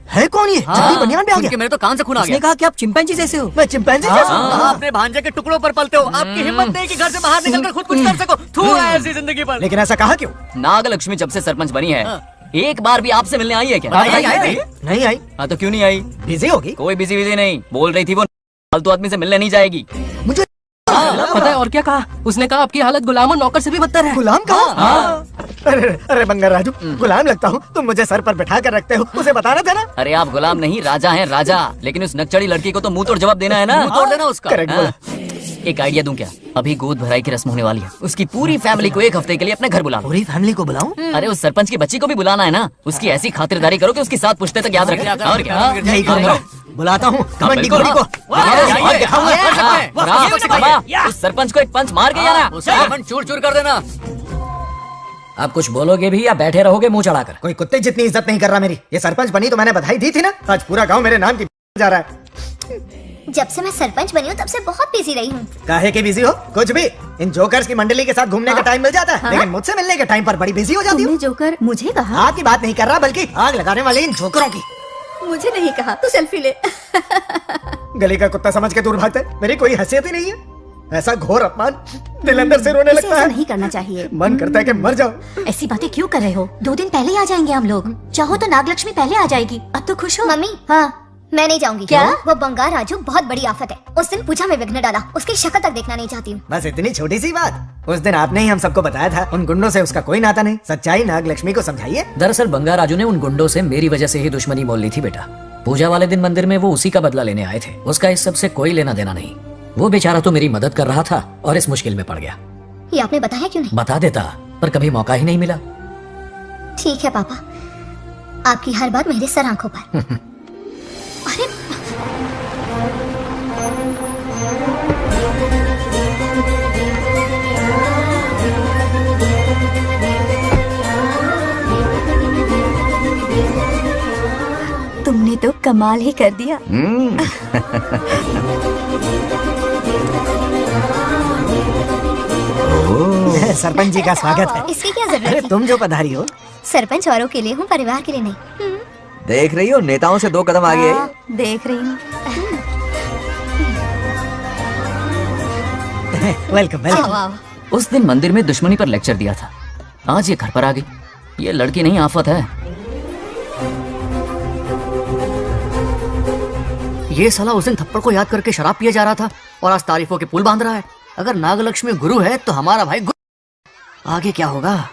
है कौन ये? चड्डी बनियान पे आ गया? मेरे तो कान से खून आ उसने गया। कहा कि आप चिंपैंजी जैसे हो। मैं चिंपैंजी जैसा हूँ? आप अपने भांजे के टुकड़ों पर पलते हो। आपकी हिम्मत नहीं कि घर से बाहर निकलकर खुद कुछ कर सको। थू है ऐसी जिंदगी पर। लेकिन ऐसा कहा क्यों? नागलक्ष्मी जब से सरपंच बनी है, एक बार भी आपसे मिलने आई है क्या? नहीं आई। हाँ तो क्यों नहीं आई? बिजी होगी। कोई बिजी नहीं, बोल रही थी वो फालतू आदमी से मिलने नहीं जाएगी। मुझे पता है और क्या कहा? उसने कहा आपकी हालत गुलाम और नौकर से भी बदतर है। गुलाम कहा? अरे बंगार राजू, गुलाम लगता हूँ, तुम मुझे सर पर बैठा कर रखते हो, उसे बताना था ना। अरे आप गुलाम नहीं, राजा हैं राजा। लेकिन उस नकचड़ी लड़की को तो मुंह तोड़ जवाब देना है ना। मुंह तोड़ देना उसका। करेक्ट बोला। एक आइडिया दूं क्या? अभी गोद भराई की रस्म होने वाली है, उसकी पूरी फैमिली को एक हफ्ते के लिए अपने घर बुला लो। पूरी फैमिली को बुलाऊं? अरे उस सरपंच की बच्ची को भी बुलाना है ना। उसकी ऐसी खातिरदारी करो कि उसकी 7 पुश्ते तक याद रखे। और क्या? यही करूंगा। बुलाता हूँ कमंडी बिल्कुल। को। उस सरपंच को एक पंच मार के जाना। चूर चूर कर देना। आप कुछ बोलोगे भी या बैठे रहोगे मुंह चढ़ाकर? कोई कुत्ते जितनी इज्जत नहीं कर रहा मेरी। ये सरपंच बनी तो मैंने बधाई दी थी ना। आज पूरा गांव मेरे नाम की जा रहा है। जब से मैं सरपंच बनी हूँ तब से बहुत बिजी रही हूँ। काहे के बिजी हो? कुछ भी। इन जोकर्स की मंडली के साथ घूमने का टाइम मिल जाता है, लेकिन मुझसे मिलने के टाइम पर बड़ी बिजी हो जाती हूँ। जोकर मुझे कहा? आपकी बात नहीं कर रहा, बल्कि आग लगाने वाले इन जोकरों की। मुझे नहीं कहा। तू सेल्फी ले। गली का कुत्ता समझ के दूर भागता है। मेरी कोई हैसियत ही नहीं है। ऐसा घोर अपमान, दिल अंदर से रोने लगता है। नहीं करना चाहिए। मन करता है कि मर जाऊं। ऐसी बातें क्यों कर रहे हो? 2 दिन पहले ही आ जाएंगे हम लोग। चाहो तो नागलक्ष्मी पहले आ जाएगी। अब तो खुश हो? मम्मी, हाँ मैं नहीं जाऊंगी। क्या? वो बंगार राजू बहुत बड़ी आफत है। उस दिन पूजा में विघ्न डाला, उसकी शक्ल तक देखना नहीं चाहती हूँ। बस इतनी छोटी सी बात। उस दिन आपने ही हम सबको बताया था, उन गुंडों से उसका कोई नाता नहीं। सच्चाई नागलक्ष्मी को समझाइए। दरअसल बंगार राजू ने उन गुंडों से मेरी वजह से ही दुश्मनी मोल ली थी बेटा। पूजा वाले दिन मंदिर में वो उसी का बदला लेने आए थे। उसका इस सब से कोई लेना देना नहीं। वो बेचारा तो मेरी मदद कर रहा था और इस मुश्किल में पड़ गया। ये आपने बताया क्यों नहीं? बता देता, पर कभी मौका ही नहीं मिला। ठीक है पापा, आपकी हर बात मेरे सर आंखों पर। अरे तुमने तो कमाल ही कर दिया। सरपंच जी का स्वागत है। इसकी क्या जरूरत अरे है? तुम जो पधारी हो। सरपंच औरों के लिए हूँ, परिवार के लिए नहीं। देख रही हो, नेताओं से 2 कदम आगे हाँ, देख रही हूँ। वेलकम। उस दिन मंदिर में दुश्मनी पर लेक्चर दिया था, आज ये घर पर आ गई। ये लड़की नहीं आफत है। ये साला उस दिन थप्पड़ को याद करके शराब पिए जा रहा था और आज तारीफों के पुल बांध रहा है। अगर नागलक्ष्मी गुरु है तो हमारा भाई गुरु। आगे क्या होगा?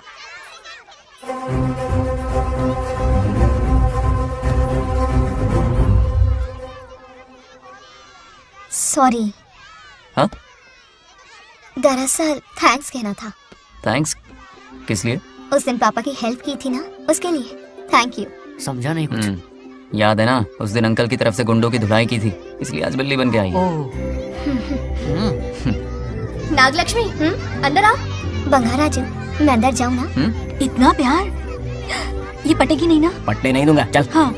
सॉरी। हाँ? दरअसल थैंक्स कहना था। थैंक्स किस लिए? उस दिन पापा की हेल्प की थी ना, उसके लिए थैंक यू। समझा नहीं कुछ। याद है ना, उस दिन अंकल की तरफ से गुंडों की धुलाई की थी, इसलिए आज बिल्ली बन के आई है। नागलक्ष्मी, अंदर आओ। बंगार राजू, मैं अंदर जाऊँ ना? इतना प्यार, ये पटेगी नहीं ना? पटने नहीं दूंगा, चल। हाँ।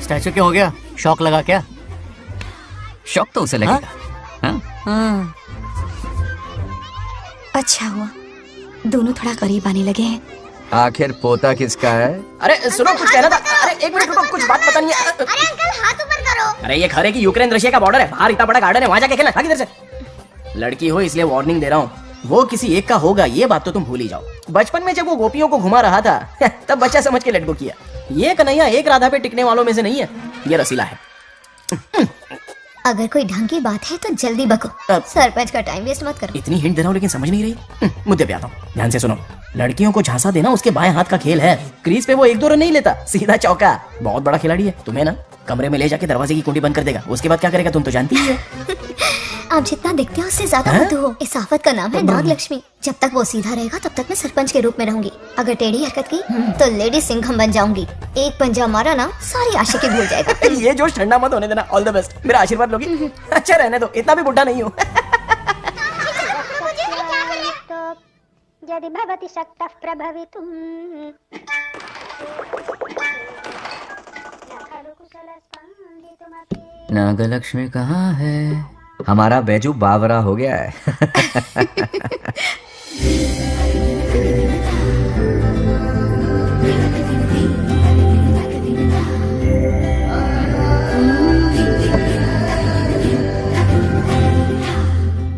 स्टैचू क्या हो गया? शौक लगा क्या? शौक तो उसे लगेगा। हाँ। अच्छा हुआ दोनों थोड़ा करीब आने लगे हैं। आखिर पोता किसका है? अरे सुनो, कुछ कहना था। अरे एक मिनट रुको, कुछ बात बतानी है। अरे अंकल हाथ ऊपर करो। अरे ये खरे की यूक्रेन रशिया का बॉर्डर है, बाहर इतना बड़ा गार्डन है, वहां जाके खेलना। भाग इधर से। लड़की हो इसलिए वार्निंग दे रहा हूँ, वो किसी एक का होगा ये बात तो तुम भूल ही जाओ। बचपन में जब वो गोपियों को घुमा रहा था तब बच्चा समझ के लड़को किया। ये कन्हैया एक राधा पे टिकने वालों में से नहीं है, ये रसीला है। अगर कोई ढंग की बात है तो जल्दी बको, सरपंच का टाइम वेस्ट मत करो। इतनी हिंट दे रहा हूँ लेकिन समझ नहीं रही। मुद्दे पे आता हूँ, ध्यान से सुनो। लड़कियों को झांसा देना उसके बाएं हाथ का खेल है। क्रीज पे वो 1-2 रन नहीं लेता, सीधा चौका। बहुत बड़ा खिलाड़ी है। तुम्हें ना कमरे में ले जाके दरवाजे की कुंडी बंद कर देगा, उसके बाद क्या करेगा तुम तो जानती ही हो। आप जितना दिखते हो उससे ज्यादा बुद्धू हो। इस आफत का नाम है नागलक्ष्मी। जब तक वो सीधा रहेगा तब तक मैं सरपंच के रूप में रहूंगी। अगर टेढ़ी हरकत की तो लेडी सिंघम बन जाऊंगी। एक पंजा मारा ना, सारी आशिकी भूल जाएगा। ये जोश ठंडा मत होने देना। ऑल द बेस्ट, मेरा आशीर्वाद लोगी? अच्छा रहने दो, इतना भी बुढ़ा नहीं हूँ। यदि भवति शक्तः प्रभवितुम् नागलक्ष्मी कहाँ है? हमारा बैजू बावरा हो गया है।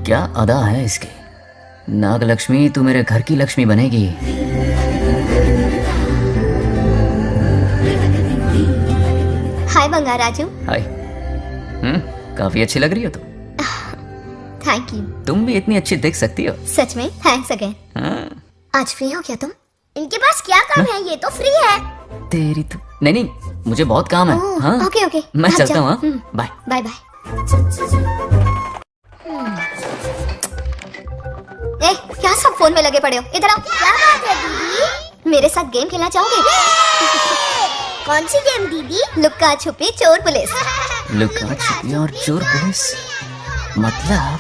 क्या अदा है इसकी। नागलक्ष्मी तू मेरे घर की लक्ष्मी बनेगी। हाय बंगार राजू। हाय। काफी अच्छी लग रही हो तुम। Thank you. तुम भी इतनी अच्छी दिख सकती हो। सच में थैंक्स अगेन। आज फ्री हो क्या तुम? इनके पास क्या काम है, ये तो फ्री है। तेरी तो नहीं मुझे बहुत काम है। हाँ ओके ओके मैं चलता हूँ। Bye bye bye. ए क्या सब फोन में लगे पड़े हो? इधर आओ। क्या बात है दीदी? मेरे साथ गेम खेलना चाहोगे? कौन सी गेम दीदी? लुक्का छुपी चोर पुलिस। लुक्का छुपी और चोर पुलिस मतलब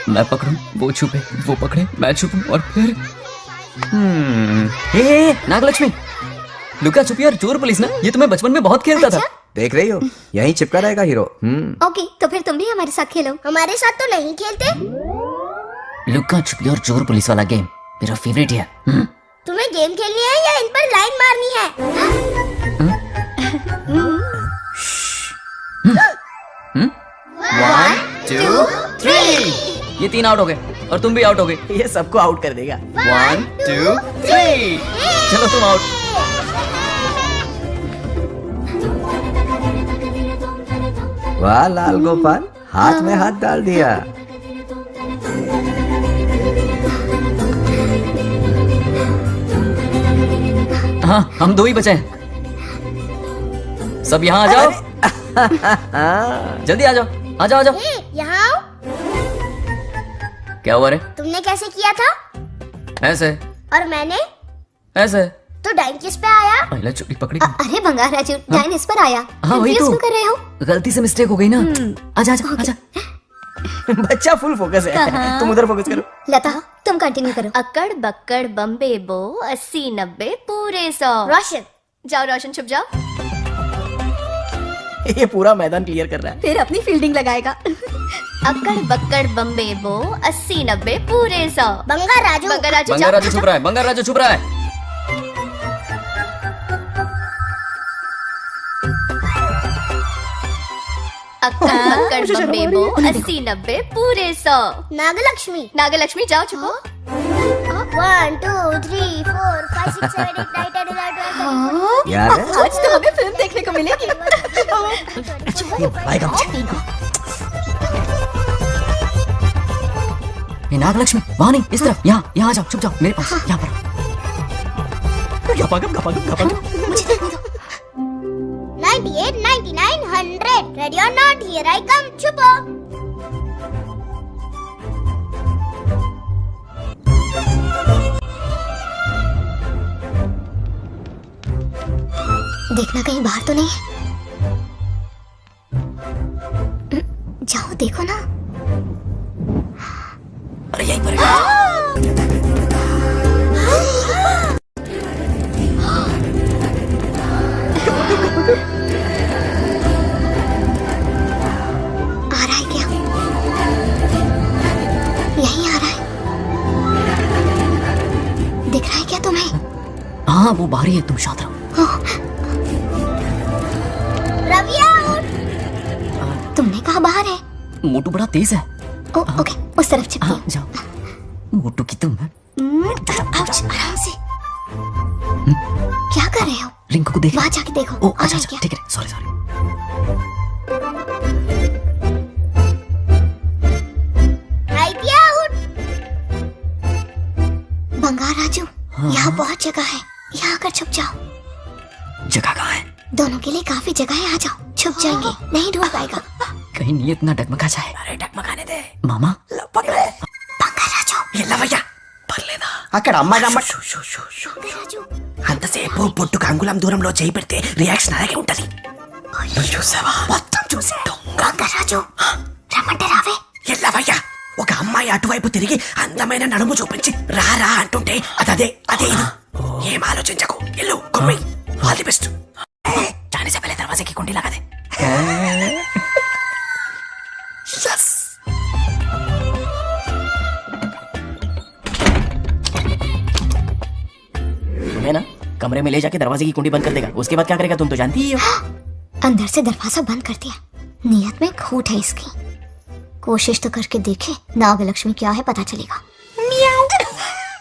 मैं पकड़ूं वो छुपे, वो पकड़े मैं छुपूं और फिर नागलक्ष्मी लुक्का छुपी और चोर पुलिस ना, ये तो मैं बचपन में बहुत खेलता था। देख रही हो यहीं चिपका रहेगा हीरो। ओके तो फिर तुम भी हमारे साथ खेलो। हमारे साथ तो नहीं खेलते। लुक्का छुपी और चोर पुलिस वाला गेम मेरा फेवरेट है। तुम्हें गेम खेलनी है या इन पर लाइन मारनी है? 1 2 3 ये 3 आउट हो गए और तुम भी आउट हो गए। ये सबको आउट कर देगा। 1 2 3 चलो तुम आउट। वाह लाल गोपाल, हाथ में हाथ डाल दिया। हाँ हम 2 ही बचे हैं। सब यहाँ आ जाओ। जल्दी आ जाओ, आ जाओ, आ जाओ। यहाँ आओ। क्या हुआ रे? तुमने कैसे किया था? ऐसे। और मैंने? ऐसे। तो डाइन किस पे आया? पहले चुपड़ी पकड़ी। अरे बंगार राजू, डाइन इस पर आया। हाँ वही तो। कर रहे हो? गलती से मिस्टेक हो गई ना। आजा आजा आजा। बच्चा फुल फोकस है, तुम उधर फोकस करो। लता तुम कंटिन्यू करो। अकड़ बक्कड़ बम्बे बो 80 90 पूरे 100। रोशन जाओ, रोशन छुप जाओ। ये पूरा मैदान क्लियर कर रहा है। फिर अपनी फील्डिंग लगाएगा। अकड़ बक्कड़ बम्बे बो 80 90 पूरे 100। बंगार राजू, बंगार राजू बंगार राजू छुप रहा है, बंगार राजू छुप रहा है। अक्कड़ बक्कड़ बम्बे बो 80 90 पूरे 100। नागलक्ष्मी, नागलक्ष्मी जाओ छुपो। 1 2 3 4 5 6 7 8 9 10 11 12 यार आज तो हमें फिल्म देखने को मिलेगी। ये नागलक्ष्मी वहाँ नहीं, इस तरफ। यहाँ यहाँ आ जाओ, छुप जाओ मेरे पास। यहाँ पर मुझे देखने दो। 98 99 100 ready or not, here I come. छुपो। देखना कहीं बाहर तो नहीं है। जाओ देखो ना। अरे यहीं पर आ रहा है क्या? यहीं आ रहा है। दिख रहा है क्या तुम्हें? हाँ वो बाहर ही है, तुम शांत रहो। तुमने कहा बाहर है? मोटू बड़ा तेज है। ओके उस तरफ छिपके। हाँ, जाओ। मोटू की तुम आराम से। क्या कर रहे हो? रिंकू को देखो। वहाँ जाके देखो। ओ अच्छा अच्छा ठीक है, सॉरी सॉरी। बंगार राजू, यहाँ बहुत जगह है, यहाँ आकर छुप जाओ। जगह कहाँ है? दोनों के लिए काफी जगह है, आ जाओ। छुप जाएंगे, नहीं ढूंढ पाएगा। कहीं नीयत ना डगमगा जाए। अरे डगमगाने दे मामा। पकड़े बंगार राजू, ये लवయ్యా పర్లేదా అక్కడ అమ్మ అమ్మ అంతసేపు పొట్టుకు అంగుళం దూరంలో చేయి పెడితే రియాక్షన్ అలాగే ఉంటది. నువ్వు చూసావా? మొత్తం చూసా. बंगार राजू, రమ్మంటే రావే. ये लवయ్యా ఒక అమ్మాయి అటువైపు తిరిగి అందమైన నడుము చూపించి రా రా అంటుంటే అదే అదే ఇది. ఏం ఆలోచించకు, ఎల్లు కుమ్మి. All the best. जाने से पहले दरवाजे की कुंडी लगा दे. Yes. तुम्हें ना कमरे में ले जाके दरवाजे की कुंडी बंद कर देगा. उसके बाद क्या करेगा तुम तो जानती ही हो. अंदर से दरवाजा बंद कर दिया. नियत में खोट है इसकी. कोशिश तो करके देखे. नागलक्ष्मी क्या है पता चलेगा.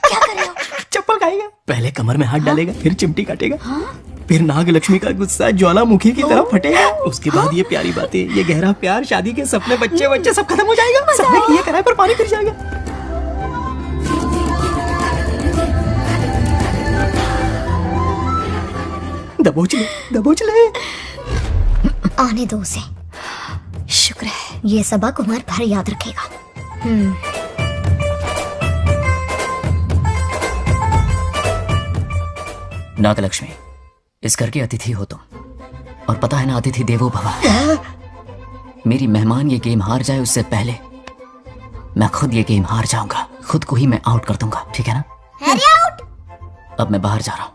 क्या कर रहे हो? चप्पल खाएगा. पहले कमर में हाथ डालेगा, फिर चिमटी काटेगा. फिर नागलक्ष्मी का गुस्सा ज्वालामुखी की तरह फटेगा. उसके बाद ये प्यारी बातें, ये गहरा प्यार, शादी के सपने, बच्चे बच्चे सब खत्म हो जाएगा. सबने किए कराए पर पानी फिर जाएगा. दबोच ले, दबोच ले. आने दो उसे. शुक्र है ये सबक उम्र भर याद रखेगा. नागलक्ष्मी, इस घर के अतिथि हो तुम, और पता है ना अतिथि देवो भव. मेरी मेहमान ये गेम हार जाए उससे पहले मैं खुद ये गेम हार जाऊंगा. खुद को ही मैं आउट कर दूंगा, ठीक है ना? Harry out. अब मैं बाहर जा रहा हूँ.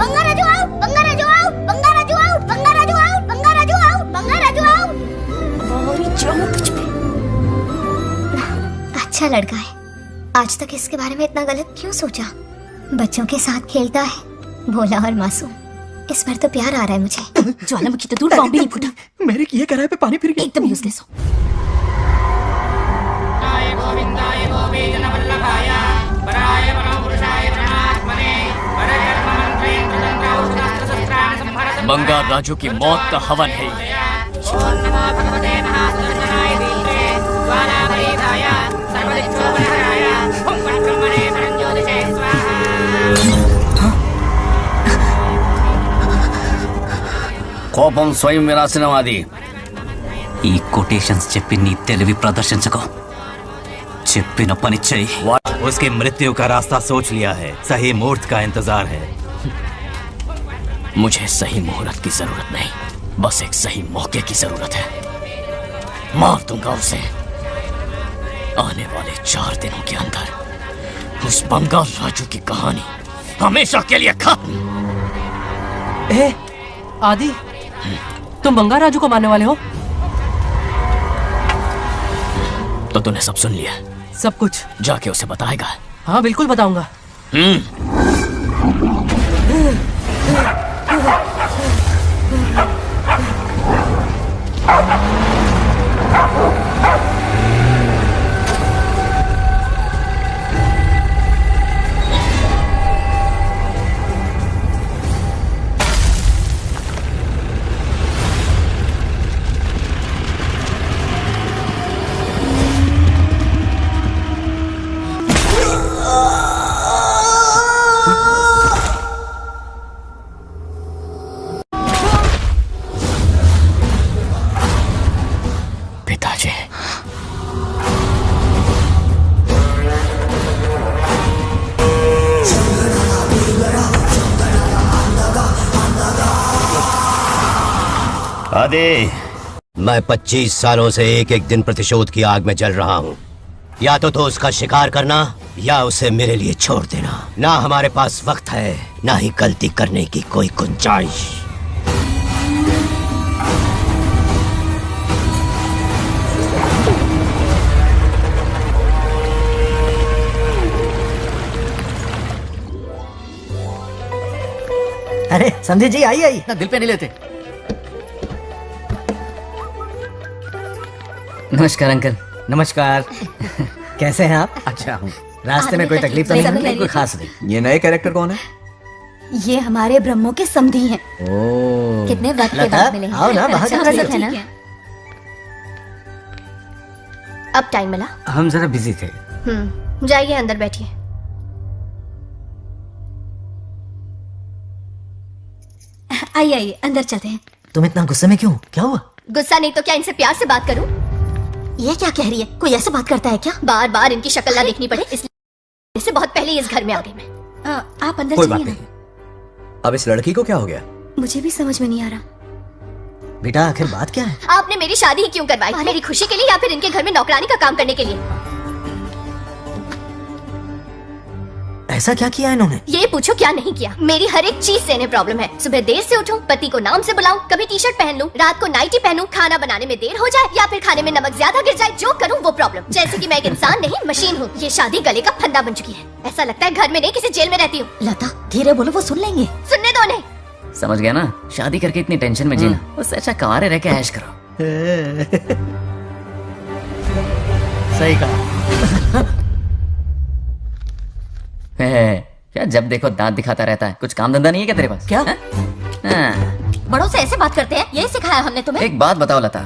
Bangarraju out. Bangarraju out. Bangarraju out. Bangarraju out. Bangarraju out. Bangarraju out. और जाओ तुझ पे. अच्छा लड़का है. आज तक इसके बारे में इतना गलत क्यों सोचा? बच्चों के साथ खेलता है, भोला और मासूम. इस बार तो प्यार आ रहा है मुझे. ज्वालामुखी तो दूर, बॉम्ब भी नहीं फूटा. मेरे किए कराए पे पानी फिर गया. एकदम यूजलेस हो. बंगार राजू की मौत का हवन है ये. కోపం స్వయం వినాశనవాది. ఈ కొటేషన్స్ చెప్పి నీ తెలివి ప్రదర్శించకు. చెప్పిన పని చెయ్యి. उसकी मृत्यु का रास्ता सोच लिया है. सही मुहूर्त का इंतजार है. मुझे सही मुहूर्त की जरूरत नहीं, बस एक सही मौके की जरूरत है. मार दूंगा उसे. आने वाले 4 दिनों के अंदर उस बंगाल राजू की कहानी हमेशा के लिए खत्म. आदि, तुम बंगार राजू को मारने वाले हो? तो तूने सब सुन लिया? सब कुछ. जाके उसे बताएगा? हाँ बिल्कुल बताऊंगा. पिताजी, आदि, मैं 25 सालों से एक एक दिन प्रतिशोध की आग में जल रहा हूँ. या तो उसका शिकार करना या उसे मेरे लिए छोड़ देना. ना हमारे पास वक्त है, ना ही गलती करने की कोई गुंजाइश. अरे संधि जी आई आई. ना दिल पे नहीं लेते. नमस्कार अंकल. नमस्कार. कैसे हैं आप? अच्छा हूँ. रास्ते में कोई तकलीफ तो नहीं हुई? कोई खास नहीं. ये नए कैरेक्टर कौन है? ये हमारे ब्रह्मों के समधी हैं. कितने वक्त के लता, बाद मिले हैं. आओ ना बाहर अच्छा, बैठो. सब है ना? अब टाइम मिला? हम जरा बिजी थे. जाइए अंदर बैठिए. आइए आइए अंदर चलते हैं. तुम इतना गुस्से में क्यों? क्या हुआ? गुस्सा नहीं तो क्या इनसे प्यार से बात करूं? ये क्या कह रही है? कोई ऐसे बात करता है क्या? बार बार इनकी शक्ल ना देखनी पड़े इसलिए से बहुत पहले इस घर में आ गई मैं. आप अंदर कोई बात चलिए नहीं. अब इस लड़की को क्या हो गया? मुझे भी समझ में नहीं आ रहा. बेटा आखिर बात क्या है? आपने मेरी शादी ही क्यों करवाई? मेरी खुशी के लिए या फिर इनके घर में नौकरानी का काम करने के लिए? ऐसा क्या किया इन्होंने? ये पूछो क्या नहीं किया। मेरी हर एक चीज से इन्हें प्रॉब्लम है। सुबह देर से उठूं, पति को नाम से बुलाऊं, कभी टी शर्ट पहन लूं, रात को नाइटी पहनूं, खाना बनाने में देर हो जाए या फिर खाने में नमक ज्यादा गिर जाए, जो करूं वो प्रॉब्लम। जैसे कि मैं एक इंसान नहीं मशीन हूँ। ये शादी गले का फंदा बन चुकी है। ऐसा लगता है घर में नहीं किसी जेल में रहती हूँ। लता धीरे बोलो, वो सुन लेंगे। सुनने दो उन्हें। समझ गया ना, शादी करके इतनी टेंशन में जीना, उससे अच्छा कुंवारे रह के ऐश करो। सही कहा। क्या जब देखो दांत दिखाता रहता है? कुछ काम धंधा नहीं है क्या तेरे पास? क्या? हाँ। बड़ों से ऐसे बात करते हैं, यही सिखाया हमने तुम्हें? एक बात बताओ लता,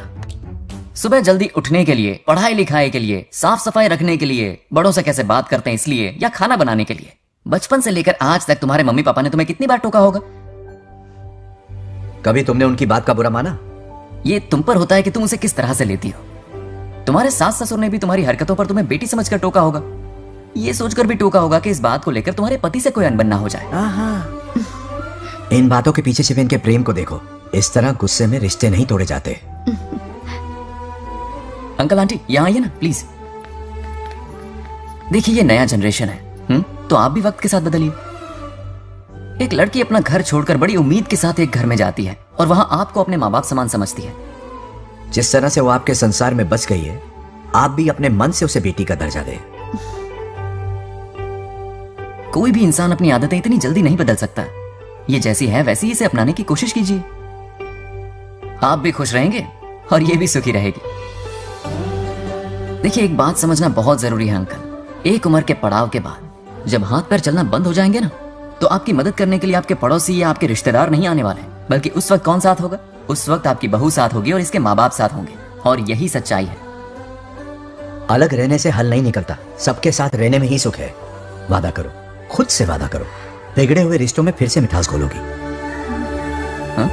सुबह जल्दी उठने के लिए, पढ़ाई लिखाई के लिए, साफ सफाई रखने के लिए बड़ों से कैसे बात करते हैं इसलिए, या खाना बनाने के लिए? बचपन से लेकर आज तक तुम्हारे मम्मी पापा ने तुम्हें कितनी बार टोका होगा? कभी तुमने उनकी बात का बुरा माना? ये तुम पर होता है कि तुम उसे किस तरह से लेती हो। तुम्हारे सास ससुर ने भी तुम्हारी हरकतों पर तुम्हें बेटी समझकर टोका होगा। ये सोचकर भी टोका होगा कि इस बात को लेकर तुम्हारे पति से कोई अनबन ना हो जाए। इन बातों के पीछे सिर्फ इनके प्रेम को देखो। इस तरह गुस्से में रिश्ते नहीं तोड़े जाते। अंकल आंटी यहाँ आइए ना प्लीज। देखिए ये नया जनरेशन है, तो आप भी वक्त के साथ बदलिए। एक लड़की अपना घर छोड़कर बड़ी उम्मीद के साथ एक घर में जाती है और वहां आपको अपने माँ बाप समान समझती है। जिस तरह से वो आपके संसार में बस गई है, आप भी अपने मन से उसे बेटी का दर्जा दे। कोई भी इंसान अपनी आदतें इतनी जल्दी नहीं बदल सकता। ये जैसी है वैसी इसे अपनाने की कोशिश कीजिए। आप भी खुश रहेंगे और ये भी सुखी रहेगी। देखिए एक बात समझना बहुत जरूरी है अंकल, एक उम्र के पड़ाव के बाद जब हाथ पैर चलना बंद हो जाएंगे ना, तो आपकी मदद करने के लिए आपके पड़ोसी या आपके रिश्तेदार नहीं आने वाले, बल्कि उस वक्त कौन साथ होगा? उस वक्त आपकी बहू साथ होगी और इसके माँ बाप साथ होंगे। और यही सच्चाई है। अलग रहने से हल नहीं निकलता, सबके साथ रहने में ही सुख है। वादा करो, खुद से वादा करो, बिगड़े हुए रिश्तों में फिर से मिठास घोलोगी। हाँ?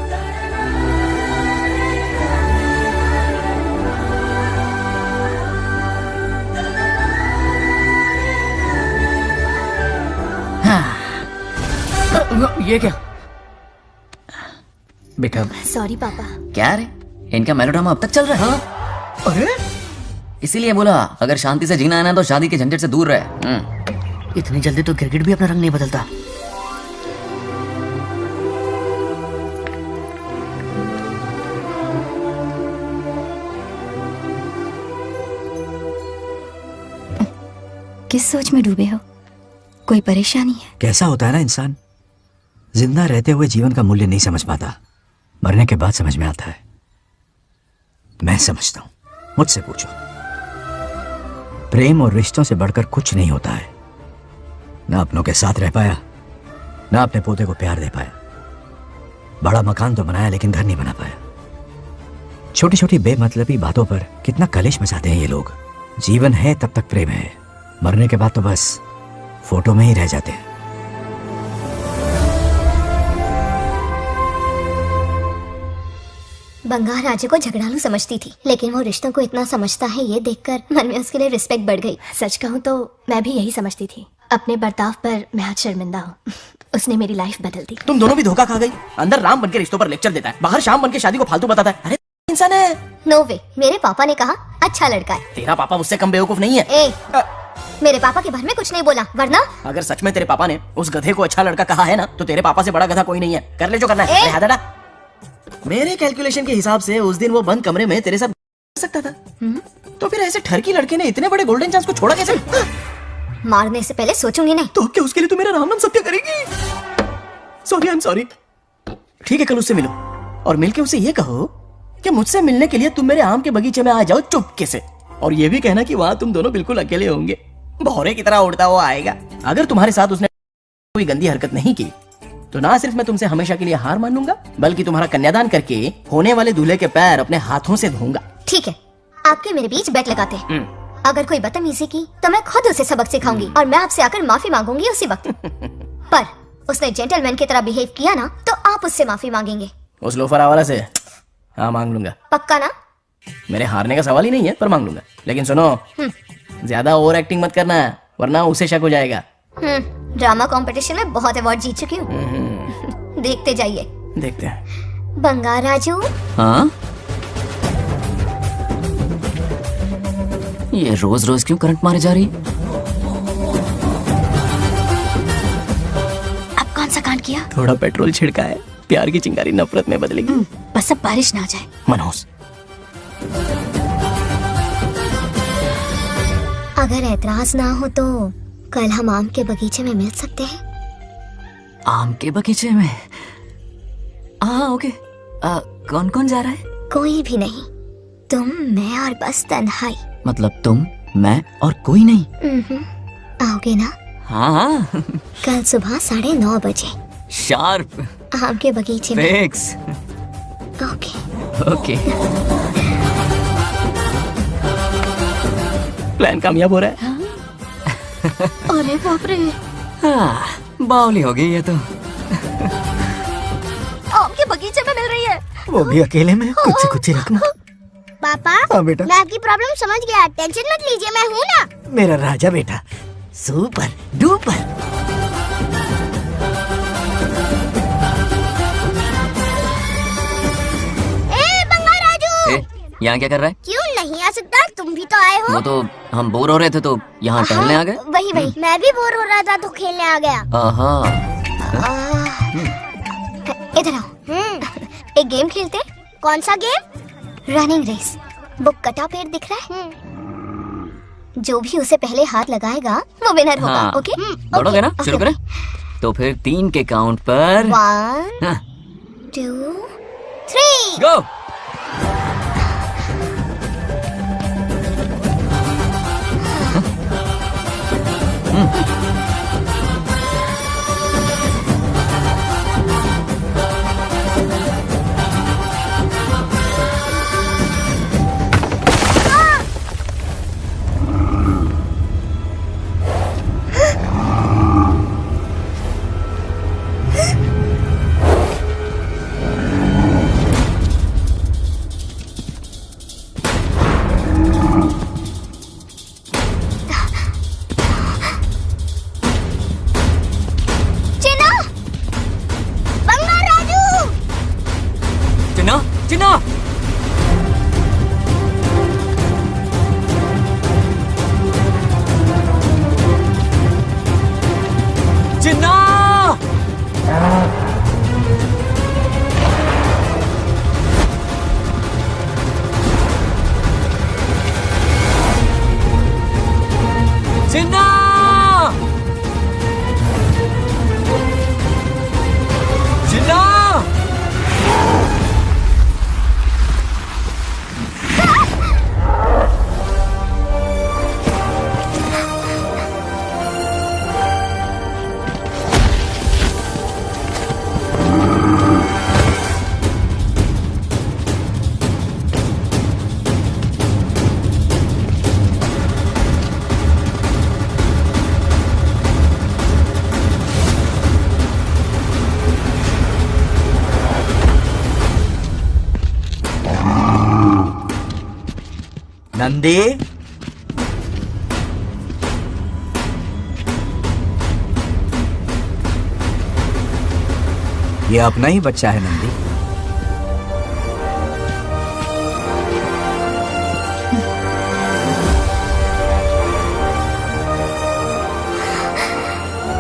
ये क्या बेटा? सॉरी पापा। क्या रे, इनका मेलोड्रामा अब तक चल रहा है? अरे इसीलिए बोला अगर शांति से जीना है ना तो शादी के झंझट से दूर रहे। इतनी जल्दी तो गिरगिट भी अपना रंग नहीं बदलता। किस सोच में डूबे हो? कोई परेशानी है? कैसा होता है ना इंसान, जिंदा रहते हुए जीवन का मूल्य नहीं समझ पाता, मरने के बाद समझ में आता है। मैं समझता हूं, मुझसे पूछो। प्रेम और रिश्तों से बढ़कर कुछ नहीं होता है। ना अपनों के साथ रह पाया, ना अपने पोते को प्यार दे पाया। बड़ा मकान तो बनाया लेकिन घर नहीं बना पाया। छोटी छोटी बेमतलबी बातों पर कितना कलेश मचाते हैं ये लोग। जीवन है तब तक प्रेम है, मरने के बाद तो बस फोटो में ही रह जाते हैं। बंगार राजा को झगड़ालू समझती थी, लेकिन वो रिश्तों को इतना समझता है ये देखकर मन में उसके लिए रिस्पेक्ट बढ़ गई। सच कहूँ तो मैं भी यही समझती थी। अपने बर्ताव पर मैं आज शर्मिंदा हूँ। उसने मेरी लाइफ बदल दी। तुम दोनों भी धोखा खा गई। अंदर राम बन के रिश्तों पर लेक्चर देता है, बाहर शाम बन के शादी को फालतू बताता है। अरे इंसान है। नो वे, मेरे पापा ने कहा अच्छा लड़का है। तेरा पापा मुझसे कम बेवकूफ नहीं है। मेरे पापा के बारे में कुछ नहीं बोला, वरना अगर सच में तेरे पापा ने उस गधे को अच्छा लड़का कहा है ना, तो तेरे पापा से बड़ा गधा कोई नहीं है। कर ले जो करना है। हाथ हटा। मेरे कैलकुलेशन के हिसाब से उस दिन वो बंद कमरे में तेरे साथ कर सकता था। तो फिर ऐसे ठरकी लड़के ने इतने बड़े गोल्डन चांस को छोड़ा कैसे? मारने से पहले सोचूंगी नहीं। तो क्या उसके लिए तू मेरा नाम सत्य करेगी? Sorry, I am sorry. ठीक है, कल उससे मिलो और मिलके उसे ये कहो कि मुझसे मिलने के लिए तुम मेरे आम के बगीचे में आ जाओ चुपके से। और ये भी कहना कि वहां तुम दोनों बिल्कुल अकेले होंगे। भौरे की तरह उड़ता हुआ आएगा। अगर तुम्हारे साथ उसने कोई गंदी हरकत नहीं की तो ना सिर्फ मैं तुमसे हमेशा के लिए हार मान लूंगा, बल्कि तुम्हारा कन्यादान करके होने वाले दूल्हे के पैर अपने हाथों से धोऊंगा। ठीक है, आपके मेरे बीच बेट लगाते हैं। अगर कोई बदतमीजी की तो मैं खुद उसे सबक सिखाऊंगी और मैं आपसे आकर माफी मांगूंगी उसी वक्त। पर उसने जेंटलमैन की तरह बिहेव किया ना, तो आप उससे माफी मांगेंगे। उस लोफर आवारा से? हाँ, मांग लूंगा। पक्का ना? मेरे हारने का सवाल ही नहीं है, पर मांग लूंगा। लेकिन सुनो, ज्यादा ओवर एक्टिंग मत करना, वरना उसे शक हो जाएगा। ड्रामा कंपटीशन में बहुत अवार्ड जीत चुकी हूँ। देखते जाइए। देखते हैं। बंगार राजू, हाँ? ये रोज रोज क्यों करंट मारे जा रही है? अब कौन सा कांड किया? थोड़ा पेट्रोल छिड़का है, प्यार की चिंगारी नफरत में बदलेगी। बस अब बारिश ना आ जाए। मनोज, अगर ऐतराज ना हो तो कल हम आम के बगीचे में मिल सकते हैं। आम के बगीचे में? हाँ ओके। कौन कौन जा रहा है? कोई भी नहीं, तुम, मैं और बस तन्हाई। मतलब तुम, मैं और कोई नहीं? आओगे ना? हाँ हाँ। कल सुबह 9:30 बजे शार्प। आम के बगीचे में। फिक्स। Okay okay. प्लान कामयाब हो रहा है। अरे बाप रे, हाँ, बावली हो गई ये तो। आम के बगीचे में मिल रही है। वो भी अकेले में। कुछ से कुछ ही रखना। पापा, हाँ बेटा। मैं आपकी प्रॉब्लम समझ गया, टेंशन मत लीजिए, मैं हूँ ना। मेरा राजा बेटा, सुपर डुपर। बंगार राजू, यहाँ क्या कर रहा है? क्यों नहीं आ सकता? तुम भी तो आए हो। वो तो हम बोर हो रहे थे तो यहाँ टहलने आ गए। वही मैं भी बोर हो रहा था तो खेलने आ गया। इधर आओ, एक गेम खेलते। कौन सा गेम? Running race. वो कटा पेड़ दिख रहा है? जो भी उसे पहले हाथ लगाएगा वो विनर होगा। हाँ। ओके? दौड़ोगे ना? शुरू करें? तो फिर 3 के काउंट पर 1 2 3 गो। चिन्ना, चिन्ना, चिन्ना, चिन्ना। नंदी, ये अपना ही बच्चा है नंदी।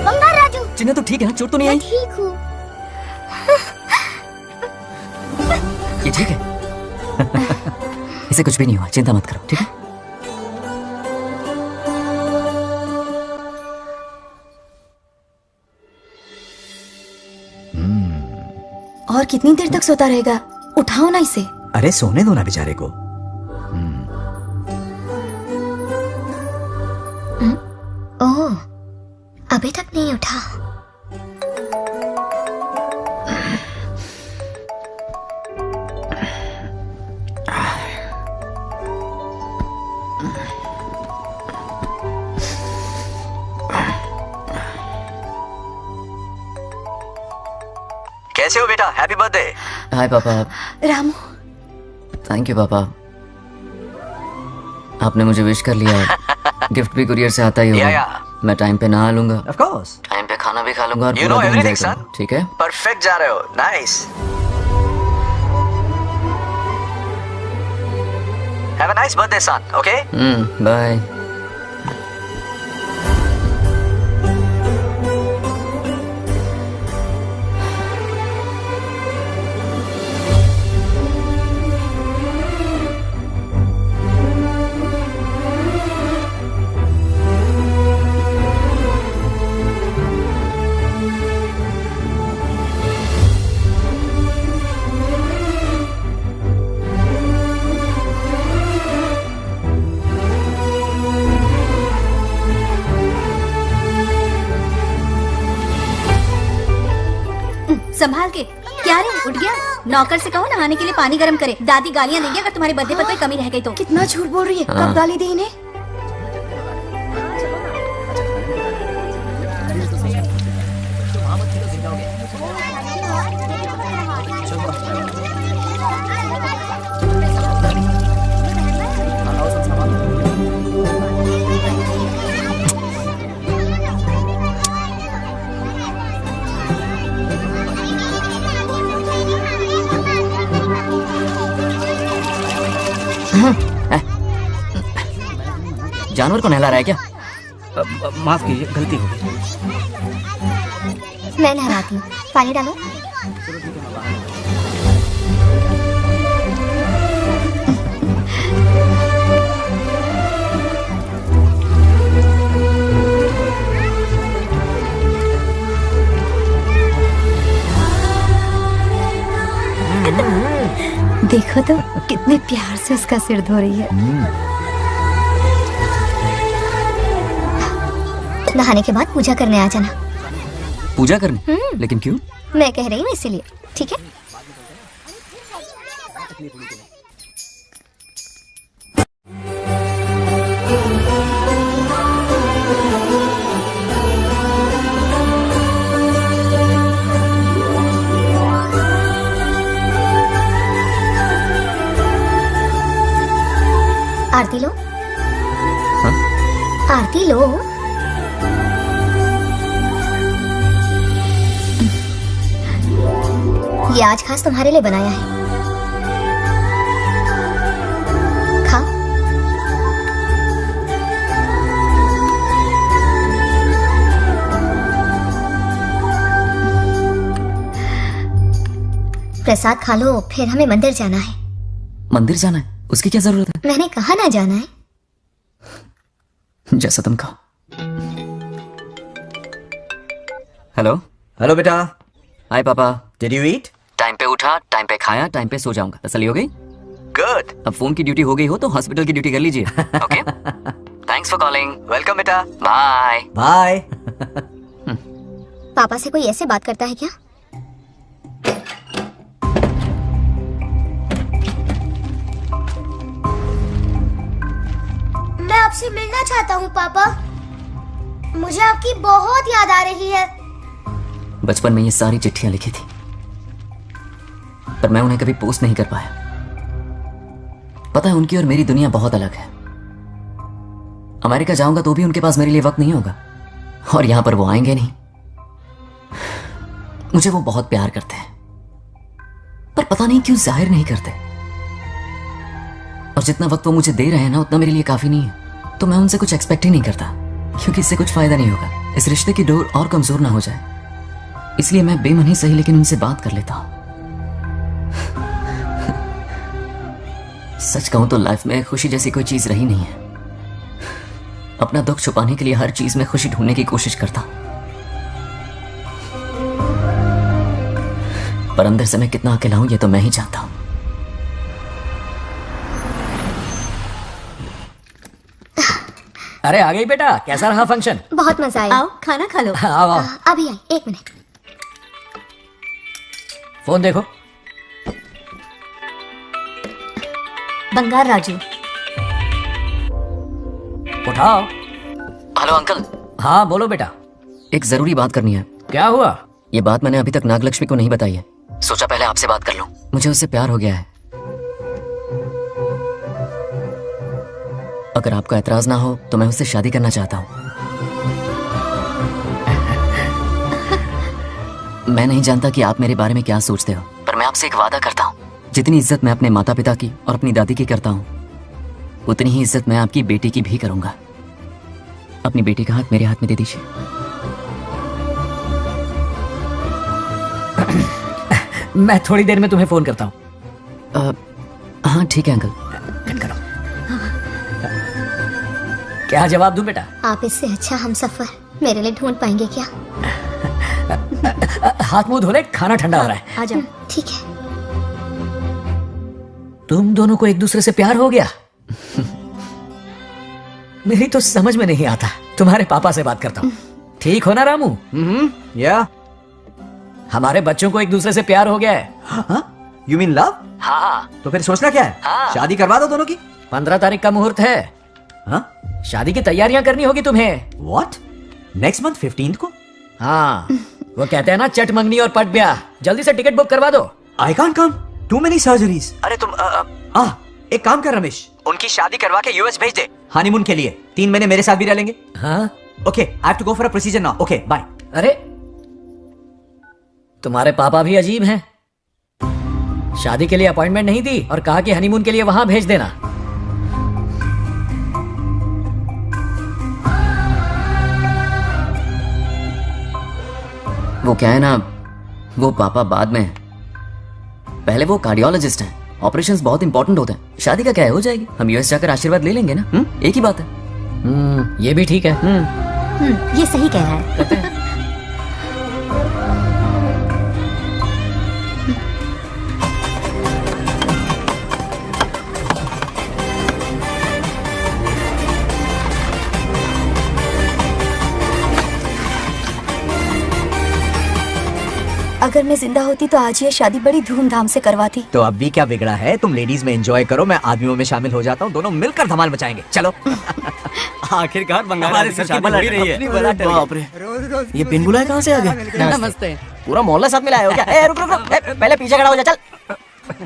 बंगार राजू, चिन्ना तो ठीक है ना? चोट तो नहीं आई? ठीक हूँ। ये ठीक है। इसे कुछ भी नहीं हुआ, चिंता मत करो, ठीक है? और कितनी देर तक सोता रहेगा? उठाओ ना इसे। अरे सोने दो ना बेचारे को। ओह, अभी तक नहीं उठा। कैसे हो बेटा? Happy birthday. हाय पापा। रामू, थैंक यू पापा, आपने मुझे विश कर लिया। गिफ्ट भी कुरियर से आता ही होगा। मैं टाइम पे नहा लूंगा, ऑफ कोर्स, टाइम पे खाना भी खा लूंगा और You पूरा know दिन everything, enjoy करूंगा, ठीक है? परफेक्ट जा रहे हो। नाइस। नाइस बर्थडे सन, ओके? बाय। संभाल के। क्या रे, उठ गया? नौकर से कहो नहाने के लिए पानी गर्म करे। दादी गालियाँ देंगे अगर तुम्हारे बर्थडे पर कोई कमी रह गई तो। कितना झूठ बोल रही है। कब गाली दी इन्हें? जानवर को नहला रहा है क्या? माफ कीजिए, गलती हो गई। मैं नहलाती हूँ, पानी डालो। देखो तो कितने प्यार से उसका सिर धो रही है। नहाने के बाद पूजा करने आ जाना। पूजा करने? लेकिन क्यों? मैं कह रही हूँ इसीलिए, ठीक है? आरती लो। हाँ? आरती लो। ये आज खास तुम्हारे लिए बनाया है। खा। प्रसाद खा लो, फिर हमें मंदिर जाना है। मंदिर जाना है? उसकी क्या जरूरत है? मैंने कहा ना जाना है। जैसा तुम कहो। हेलो। हेलो बेटा। हाय पापा। Did you eat? टाइम पे उठा, टाइम पे खाया, टाइम पे सो जाऊंगा। तसल्ली हो गई? गुड। अब फोन की ड्यूटी हो गई हो तो हॉस्पिटल की ड्यूटी कर लीजिए। Okay? Thanks for calling. Welcome बेटा। बाय। बाय। पापा से कोई ऐसे बात करता है क्या? मैं आपसे मिलना चाहता हूँ पापा। मुझे आपकी बहुत याद आ रही है। बचपन में ये सारी चिट्ठियां लिखी थी, पर मैं उन्हें कभी पोस्ट नहीं कर पाया। पता है, उनकी और मेरी दुनिया बहुत अलग है। अमेरिका जाऊंगा तो भी उनके पास मेरे लिए वक्त नहीं होगा, और यहां पर वो आएंगे नहीं। मुझे वो बहुत प्यार करते हैं, पर पता नहीं क्यों जाहिर नहीं करते। और जितना वक्त वो मुझे दे रहे हैं ना, उतना मेरे लिए काफी नहीं है। तो मैं उनसे कुछ एक्सपेक्ट ही नहीं करता, क्योंकि इससे कुछ फायदा नहीं होगा। इस रिश्ते की डोर और कमजोर ना हो जाए, इसलिए मैं बेमन ही सही लेकिन उनसे बात कर लेता हूं। सच कहूं तो लाइफ में खुशी जैसी कोई चीज रही नहीं है। अपना दुख छुपाने के लिए हर चीज में खुशी ढूंढने की कोशिश करता हूं, पर अंदर से मैं कितना अकेला हूं ये तो मैं ही जानता हूं। अरे आ गई बेटा, कैसा रहा फंक्शन? बहुत मजा आया। आओ खाना खा लो। आओ आओ। अभी आई, एक मिनट। फोन देखो। बंगार राजू। उठाओ। Hello uncle. हाँ बोलो बेटा। एक जरूरी बात करनी है। क्या हुआ? ये बात मैंने अभी तक नागलक्ष्मी को नहीं बताई है, सोचा पहले आपसे बात कर लूं। मुझे उससे प्यार हो गया है। अगर आपका एतराज ना हो तो मैं उससे शादी करना चाहता हूं। मैं नहीं जानता कि आप मेरे बारे में क्या सोचते हो, पर मैं आपसे एक वादा करता हूं। जितनी इज्जत मैं अपने माता पिता की और अपनी दादी की करता हूं, उतनी ही इज्जत मैं आपकी बेटी की भी करूंगा। अपनी बेटी का हाथ मेरे हाथ में दे दीजिए। मैं थोड़ी देर में तुम्हें फोन करता हूँ। हाँ ठीक है अंकल। क्या जवाब दूं बेटा? आप इससे अच्छा हम सफर मेरे लिए ढूंढ पाएंगे क्या? हाथ मुंह धो ले, खाना ठंडा हो रहा है। आ जाओ। ठीक है। तुम दोनों को एक दूसरे से प्यार हो गया? मेरी तो समझ में नहीं आता। तुम्हारे पापा से बात करता हूँ। ठीक हो ना रामू? या हमारे बच्चों को एक दूसरे से प्यार हो गया है। You mean love? हाँ। तो फिर सोचना क्या है? हाँ। शादी करवा दो दोनों की। 15 तारीख का मुहूर्त है। हाँ? शादी की तैयारियां करनी होगी तुम्हें। What? नेक्स्ट मंथ 15 को? हाँ, वो कहते हैं ना चट मंगनी और पट ब्याह। जल्दी से टिकट बुक करवा दो। I can't come. Too many surgeries. अरे तुम एक काम कर रमेश, उनकी शादी करवा के यूएस भेज दे हनीमून के लिए। 3 महीने मेरे साथ भी रह लेंगे। हाँ? Okay, I have to go for a procedure now. Okay, bye. अरे तुम्हारे पापा भी अजीब हैं। शादी के लिए अपॉइंटमेंट नहीं दी और कहा कि हनीमून के लिए वहां भेज देना। वो क्या है ना, वो पापा बाद में, पहले वो कार्डियोलॉजिस्ट हैं। ऑपरेशंस बहुत इंपॉर्टेंट होते हैं। शादी का क्या है, हो जाएगी। हम यूएस जाकर आशीर्वाद ले लेंगे ना। एक ही बात है। ये भी ठीक है। ये सही कह रहा है। अगर मैं जिंदा होती तो आज ये शादी बड़ी धूमधाम से करवाती। तो अब भी क्या बिगड़ा है? तुम लेडीज में एंजॉय करो, मैं आदमियों में शामिल हो जाता हूँ। दोनों मिलकर धमाल मचाएंगे। चलो। आखिरकार बंगाल सर की बला रही है। बाप रे, ये बिन बुलाए कहाँ से आ गए? नमस्ते। पूरा मोहल्ला साथ में लाए हो क्या? ए, रुक रुक रुक, पहले पीछे खड़ा हो जा। चल।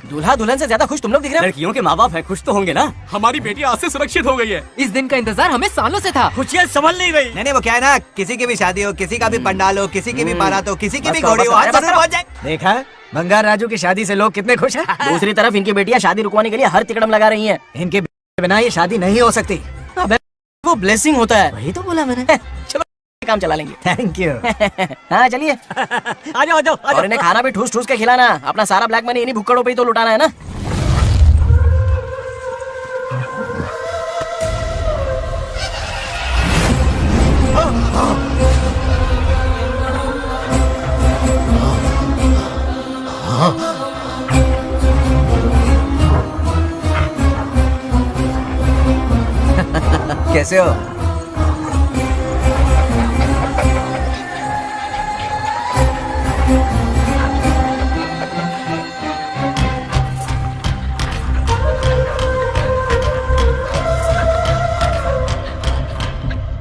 दूल्हा दुल्हन से ज्यादा खुश तुम लोग दिख रहे हो। लड़कियों के माँ बाप है, खुश तो होंगे ना। हमारी बेटी आज से सुरक्षित हो गई है। इस दिन का इंतजार हमें सालों से था। खुशियाँ संभल नहीं गई। नहीं, वो क्या है ना, किसी की भी शादी हो, किसी का भी पंडाल हो, किसी की भी बारात हो, किसी की भी घोड़ी हो, आज जरूर पहुंच जाए। देखा बंगार राजू की शादी से लोग कितने खुश हैं। दूसरी तरफ इनकी बेटियां शादी रुकवाने के लिए हर तिकड़म लगा रही हैं। इनके बिना ये शादी नहीं हो सकती। अबे वो ब्लेसिंग होता है। वही तो बोला मैंने। चलो काम चला लेंगे। Thank you. हाँ चलिए। आ जाओ आ जाओ। और इन्हें खाना भी ठूस ठूस के खिलाना। अपना सारा ब्लैक मनी इन्हीं भुक्कड़ों पे ही तो लुटाना है ना। कैसे हो?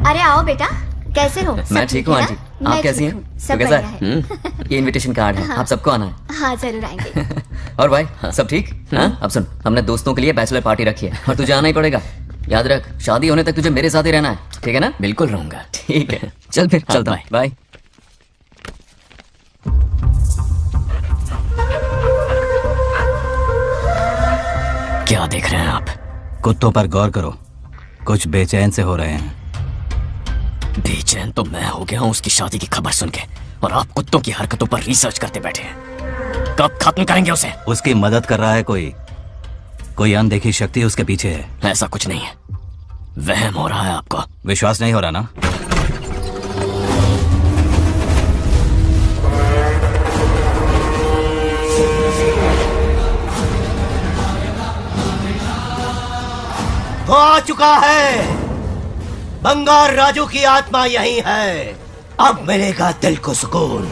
अरे आओ बेटा, कैसे हो? मैं ठीक हूँ आंटी, आप कैसी हैं? तो कैसा है? ये इनविटेशन कार्ड है, हाँ। आप सबको आना है। हाँ जरूर आएंगे। और भाई सब ठीक? हाँ? अब सुन, हमने दोस्तों के लिए बैचलर पार्टी रखी है और तुझे आना ही पड़ेगा। याद रख, शादी होने तक तुझे मेरे साथ ही रहना है, ठीक है ना? बिल्कुल रहूंगा। ठीक है, चल फिर चलता हूँ। बाय। क्या देख रहे हैं आप? कुत्तों पर गौर करो, कुछ बेचैन से हो रहे हैं। बेचैन तो मैं हो गया हूँ उसकी शादी की खबर सुन के, और आप कुत्तों की हरकतों पर रिसर्च करते बैठे हैं। कब खत्म करेंगे उसे? उसकी मदद कर रहा है कोई अनदेखी शक्ति उसके पीछे है। ऐसा कुछ नहीं है, वहम हो रहा है आपको। विश्वास नहीं हो रहा ना? वो आ चुका है। बंगार राजू की आत्मा यही है। अब मिलेगा दिल को सुकून।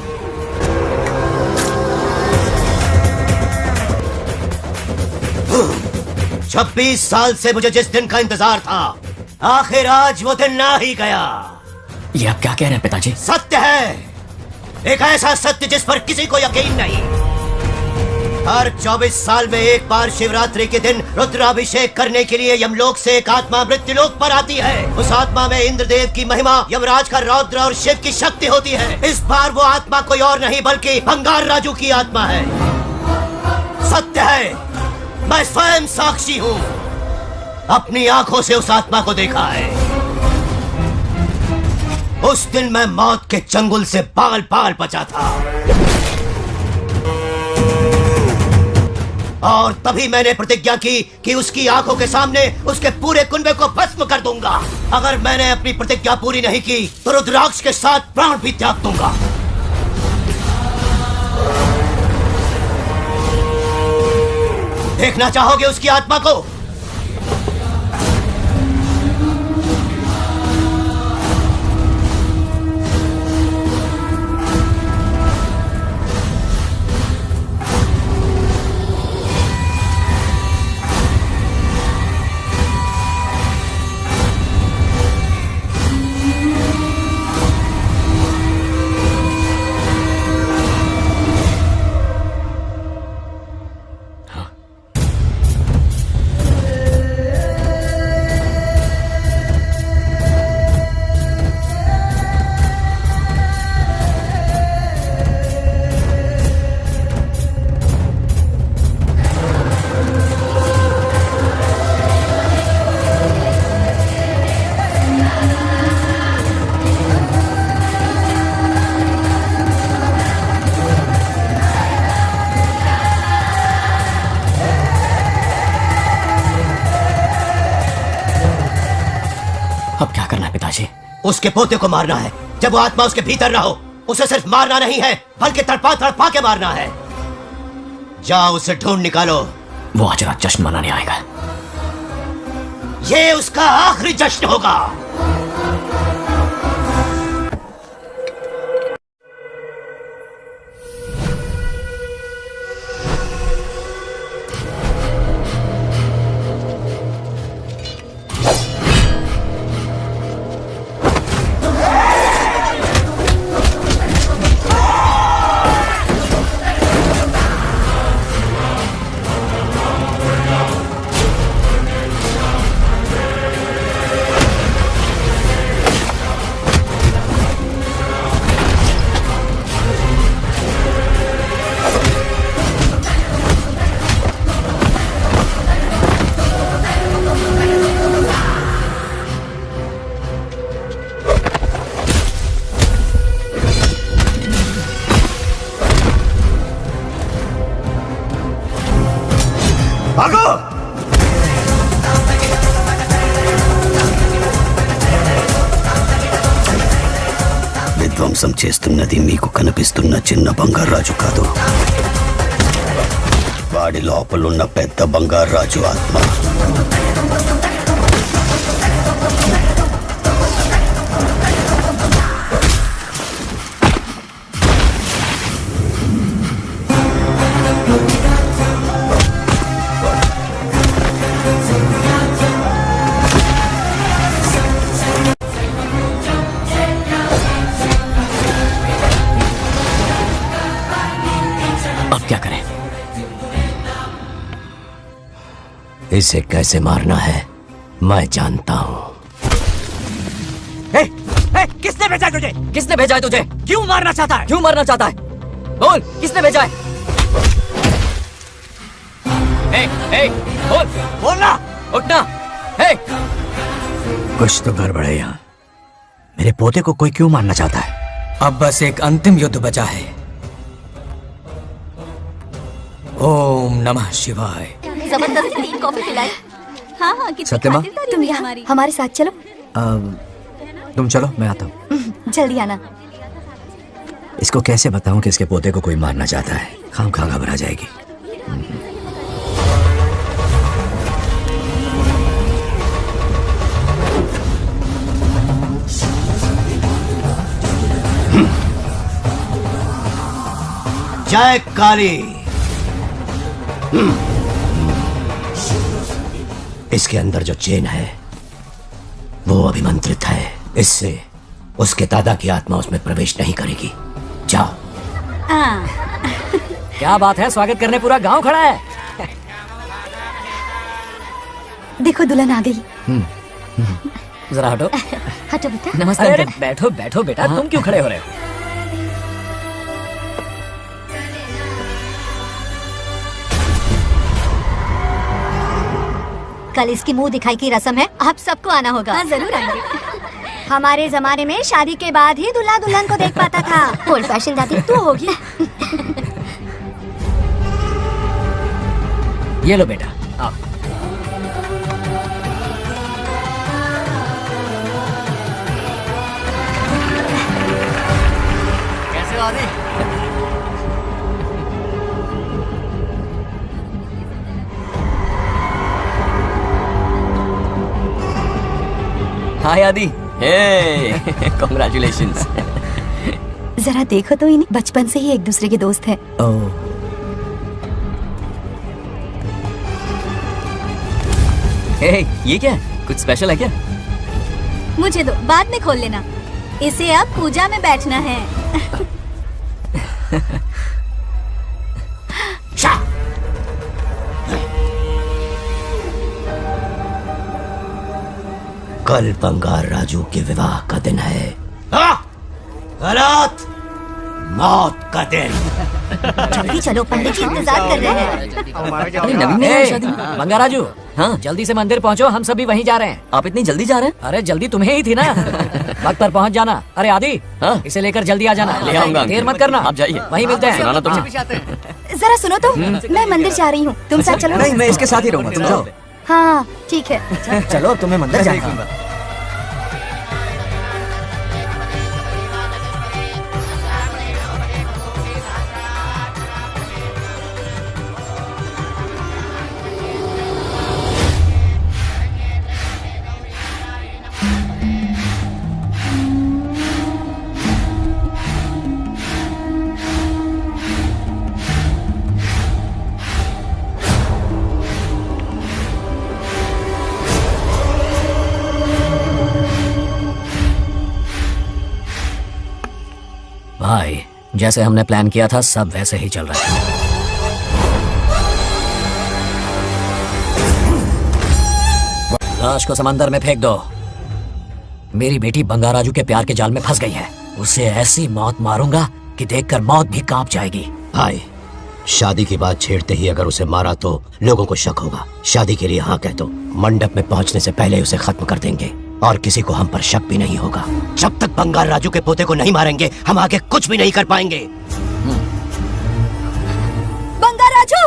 छब्बीस साल से मुझे जिस दिन का इंतजार था, आखिर आज वो दिन ना ही गया। ये आप क्या कह रहे हैं पिताजी? सत्य है, एक ऐसा सत्य जिस पर किसी को यकीन नहीं। हर 24 साल में एक बार शिवरात्रि के दिन रुद्राभिषेक करने के लिए यमलोक से एक आत्मा मृत्युलोक पर आती है। उस आत्मा में इंद्रदेव की महिमा, यमराज का रौद्र और शिव की शक्ति होती है। इस बार वो आत्मा कोई और नहीं बल्कि बंगार राजू की आत्मा है। सत्य है, मैं स्वयं साक्षी हूँ। अपनी आंखों से उस आत्मा को देखा है। उस दिन मैं मौत के चंगुल से बाल बाल बचा था और तभी मैंने प्रतिज्ञा की कि उसकी आंखों के सामने उसके पूरे कुनबे को भस्म कर दूंगा। अगर मैंने अपनी प्रतिज्ञा पूरी नहीं की तो रुद्राक्ष के साथ प्राण भी त्याग दूंगा। देखना चाहोगे उसकी आत्मा को? अब क्या करना है पिताजी? उसके पोते को मारना है। जब वो आत्मा उसके भीतर ना हो, उसे सिर्फ मारना नहीं है बल्कि तड़पा तड़पा के मारना है। जाओ उसे ढूंढ निकालो। वो आज रात जश्न मनाने आएगा। ये उसका आखिरी जश्न होगा। भागो! విధ్వంసం చేస్తున్నది మీకు కనిపిస్తున్న చిన్న బంగారు రాజు కాదు, వాడి లోపలున్న పెద్ద బంగారు రాజు ఆత్మ. अब क्या करें? इसे कैसे मारना है मैं जानता हूँ। किसने भेजा है तुझे? किसने भेजा है तुझे? क्यों मारना चाहता है? क्यों मारना चाहता है? बोल, किसने भेजा है? बोल, बोलना, उठना। कुछ तो गड़बड़ है यहाँ। मेरे पोते को कोई क्यों मारना चाहता है? अब बस एक अंतिम युद्ध बचा है। ओम नमः शिवाय। जबरदस्ती 3 कॉफी पिलाई। हाँ हाँ कितनी सत्यमा? खातिरदारी तुम यहाँ हमारे साथ चलो। तुम चलो, मैं आता हूँ। जल्दी आना। इसको कैसे बताऊं कि इसके पोते को कोई मारना चाहता है? खामखा घबरा जाएगी। जय काली। इसके अंदर जो चेन है वो अभिमंत्रित है, इससे उसके दादा की आत्मा उसमें प्रवेश नहीं करेगी। जाओ। क्या बात है, स्वागत करने पूरा गांव खड़ा है। देखो दुल्हन आ गई। जरा हटो। हटो बेटा। नमस्ते। अरे बैठो बैठो बेटा, तुम क्यों खड़े हो रहे हो? कल इसकी मुंह दिखाई की रस्म है, आप सबको आना होगा। हाँ, जरूर आएंगे। हमारे जमाने में शादी के बाद ही दूल्हा दुल्हन को देख पाता था। ओल्ड फैशन दादी तू होगी। ये लो बेटा, आओ। कैसे हो आदि? हाय आदि। हे कांग्रेचुलेशंस। जरा देखो तो इन्हें, बचपन से ही एक दूसरे के दोस्त हैं। हे, ये क्या है? कुछ स्पेशल है क्या? मुझे दो, बाद में खोल लेना। इसे अब पूजा में बैठना है। कल बंगार राजू के विवाह का दिन है। गलत, मौत का दिन। जल्दी चलो, पंडित जी इंतजार कर रहे हैं। अरे नवीन ने ए, शादी। बंगाराजू, हाँ जल्दी से मंदिर पहुँचो, हम सभी वहीं जा रहे हैं। आप इतनी जल्दी जा रहे हैं? अरे जल्दी तुम्हें ही थी ना। वक्त पर पहुँच जाना। अरे आदि, इसे लेकर जल्दी आ जाना। ले आऊंगा। देर मत करना, आप जाइए। वहीं मिलते हैं। सुनाना तुम। जरा सुनो तो, मैं मंदिर जा रही हूँ, तुम साथ चलो। नहीं, मैं इसके साथ ही रहूंगा, तुम जाओ। हाँ ठीक है। चलो, तुम्हें मंदिर जाना है। भाई, जैसे हमने प्लान किया था सब वैसे ही चल रहा है। लाश को समंदर में फेंक दो। मेरी बेटी बंगाराजू के प्यार के जाल में फंस गई है। उसे ऐसी मौत मारूंगा कि देखकर मौत भी कांप जाएगी। भाई, शादी की बात छेड़ते ही अगर उसे मारा तो लोगों को शक होगा। शादी के लिए हाँ कह दो, मंडप में पहुंचने से पहले उसे खत्म कर देंगे और किसी को हम पर शक भी नहीं होगा। जब तक बंगार राजू के पोते को नहीं मारेंगे हम आगे कुछ भी नहीं कर पाएंगे। बंगार राजू,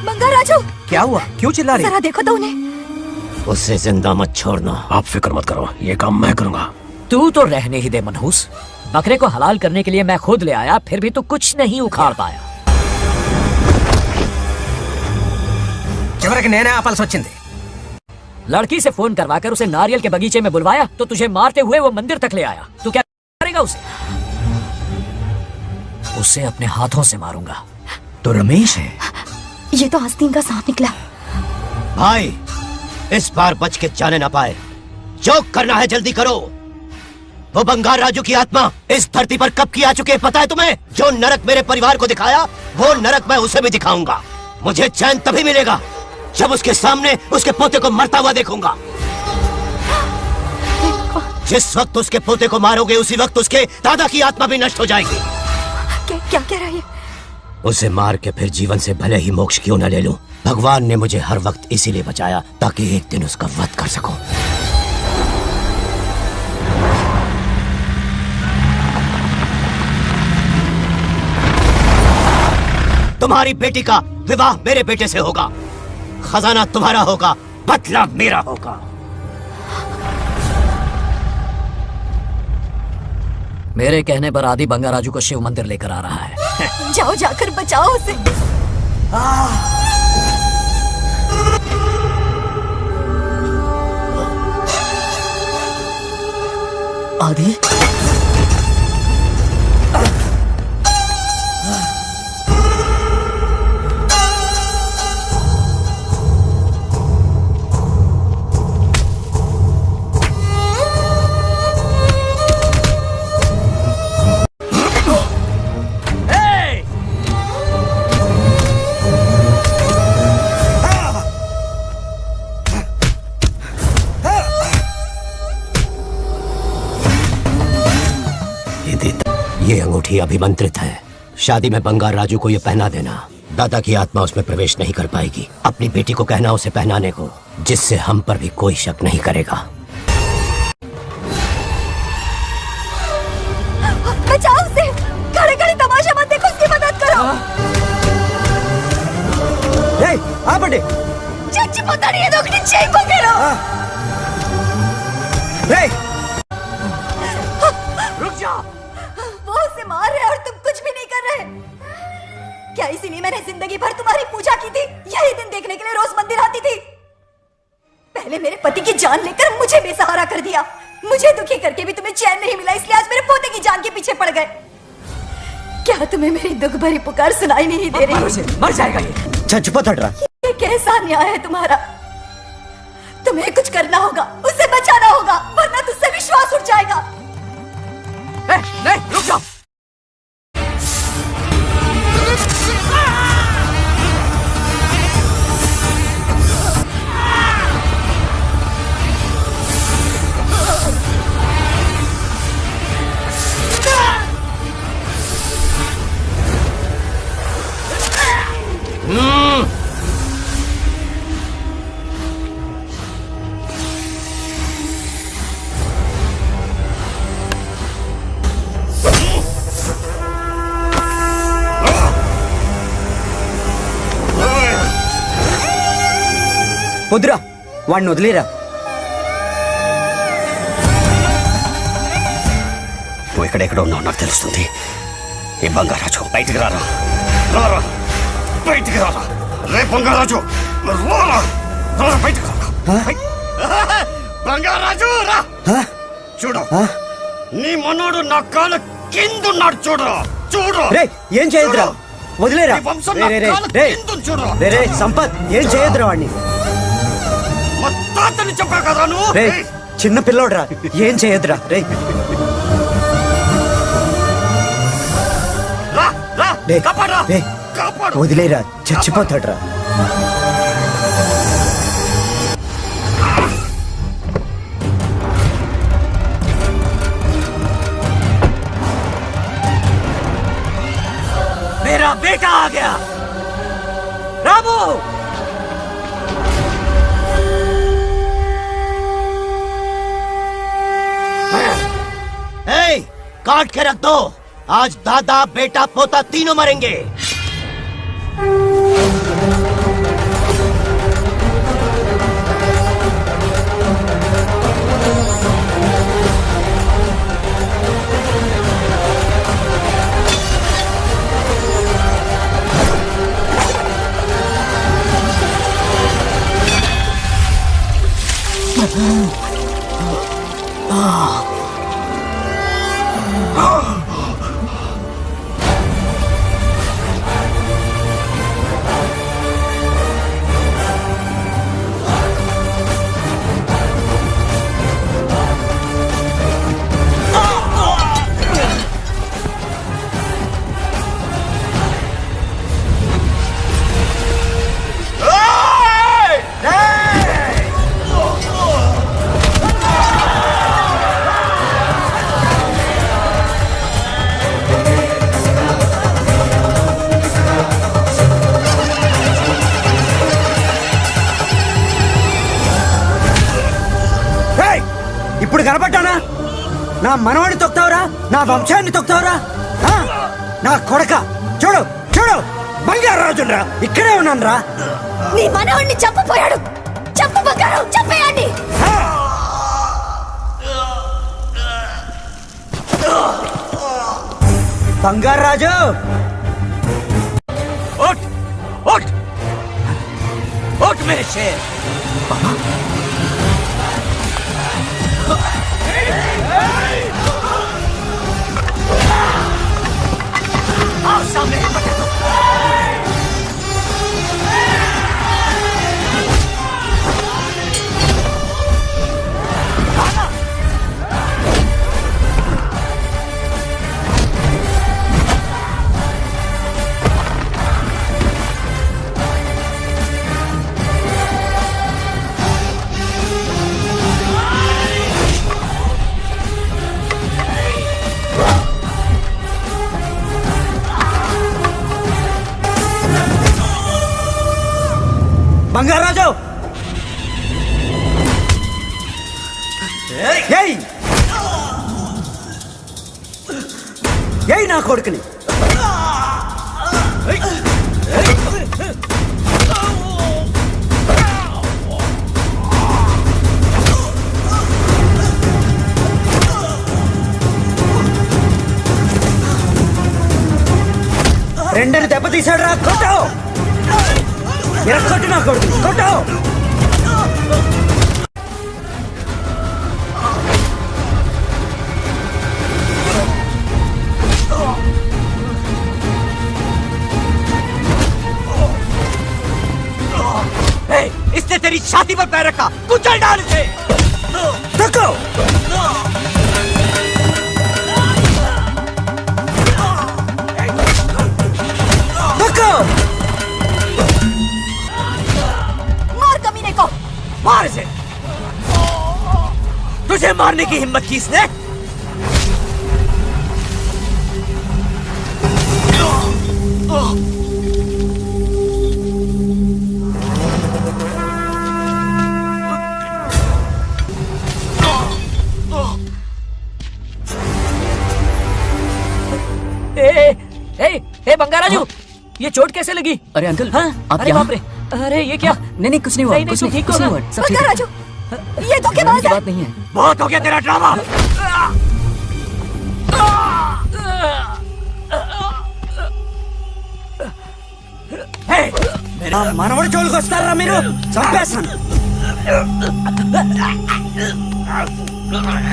बंगार राजू। क्या हुआ, क्यों चिल्ला रही? जरा देखो तो उन्हें। उससे जिंदा मत छोड़ना। आप फिक्र मत करो, ये काम मैं करूंगा। तू तो रहने ही दे मनहूस। बकरे को हलाल करने के लिए मैं खुद ले आया, फिर भी तू कुछ नहीं उखाड़ पाया। చివరికి నేనే ఆపాల్సి వచ్చింది। लड़की से फोन करवाकर उसे नारियल के बगीचे में बुलवाया तो तुझे मारते हुए वो मंदिर तक ले आया। तू क्या करेगा उसे? उसे अपने हाथों से मारूंगा। तो रमेश है। ये तो आस्तीन का सांप निकला। भाई, इस बार बच के जाने ना पाए। जो करना है जल्दी करो। वो बंगार राजू की आत्मा इस धरती पर कब की आ चुकी है पता है तुम्हें? जो नरक मेरे परिवार को दिखाया वो नरक मैं उसे भी दिखाऊंगा। मुझे चैन तभी मिलेगा जब उसके सामने उसके पोते को मरता हुआ देखूंगा। जिस वक्त उसके पोते को मारोगे उसी वक्त उसके दादा की आत्मा भी नष्ट हो जाएगी। क्या कह रहा है? उसे मार के फिर जीवन से भले ही मोक्ष क्यों न ले लूं, भगवान ने मुझे हर वक्त इसीलिए बचाया ताकि एक दिन उसका वध कर सकूं। तुम्हारी बेटी का विवाह मेरे बेटे से होगा, खजाना तुम्हारा होगा, बदला मेरा होगा। मेरे कहने पर आदि बंगाराजू को शिव मंदिर लेकर आ रहा है। जाओ, जाकर बचाओ उसे। आदि, ये अंगूठी अभिमंत्रित है। शादी में बंगार राजू को ये पहना देना। दादा की आत्मा उसमें प्रवेश नहीं कर पाएगी। अपनी बेटी को कहना उसे पहनाने को, जिससे हम पर भी कोई शक नहीं करेगा। बचाओ उसे, खड़े खड़े तमाशा मत देखो, उसकी मदद करो। आ बड़े चच्ची पता नहीं है दोगनी चेक को करो। रुक जाओ। वो उसे मार रहे और तुम कुछ भी नहीं कर रहे। क्या इसीलिए मैंने जिंदगी भर तुम्हारी पूजा की थी? यही दिन देखने के लिए रोज मंदिर आती थी। पहले मेरे पति की जान लेकर मुझे बेसहारा कर दिया। मुझे दुखी करके भी तुम्हें चैन नहीं मिला, इसलिए आज मेरे पोते की जान के पीछे पड़ गए। क्या तुम्हें मेरी दुख भरी पुकार सुनाई नहीं दे रही? मर जाएगा ये। छचपत हट रहा। ये कैसा न्याय है तुम्हारा? तुम्हें कुछ करना होगा, उसे बचाना होगा, वरना तुझसे विश्वास उठ जाएगा। नहीं, रुक जाओ। వద్దురా, వాడిని వదిలేరా. నువ్వు ఎక్కడెక్కడ ఉన్నావు నాకు తెలుస్తుంది. ఈ బంగారాజు బయటికి రారా, రారా బయటికి రారా. రే బంగారాజు, రారా రారా బయటికి రారా. బంగారాజు రా. చూడు, నీ మనోడు నా కాళ్ళ కిందున్నాడు. చూడు చూడు. రే ఏం చేయొద్దురా, వదిలేరా. రే సంపత్, ఏం చేయొద్దురా వాడిని. తాతని చెప్పా కదా నువ్వు. రే చిన్న పిల్లోడ్రా, ఏం చేయొద్దురా. రే వదిలేరా, చచ్చిపోతాడ్రా. मेरा बेटा आ गया। रामू, काट के रख दो। आज दादा बेटा पोता तीनों मरेंगे। ఇప్పుడు కనపడ్డానా? నా మనవాడిని తొక్తావురా, నా వంశాన్ని తొక్తావురా. నా కొడక చూడు చూడు, బంగారాజురా, ఇక్కడే ఉన్నాను రా. నీ మనవాడిని చంపపోయాడు. చంపు బంగారం, చంపేయండి. బంగారాజు, उठ उठ उठ मेरे शेर। आओ सामने। बंगाराजू यही यही ना కొడుకుని రెండని దెబ్బతీశాడు రా కొట్టు ఎరకొట్టు నా కొడుకు కొట్టు इसने तेरी छाती पर पैर रखा कुचल डाल इसे धक्को धक्को मार कमीने को मार इसे तुझे मारने की हिम्मत की इसने ए बंगाराजू, ये चोट कैसे लगी? अरे अंकल, हाँ? आप अरे यहाँ? बाप रे, अरे ये क्या? नहीं नहीं कुछ नहीं हुआ, कुछ नहीं, कुछ नहीं हुआ, सब ठीक है। बंगाराजू, ये धोखेबाज है। बात नहीं है। बहुत हो गया तेरा ड्रामा। మనవడి జోలికి వస్తారా మీరు? చంపేస్తాను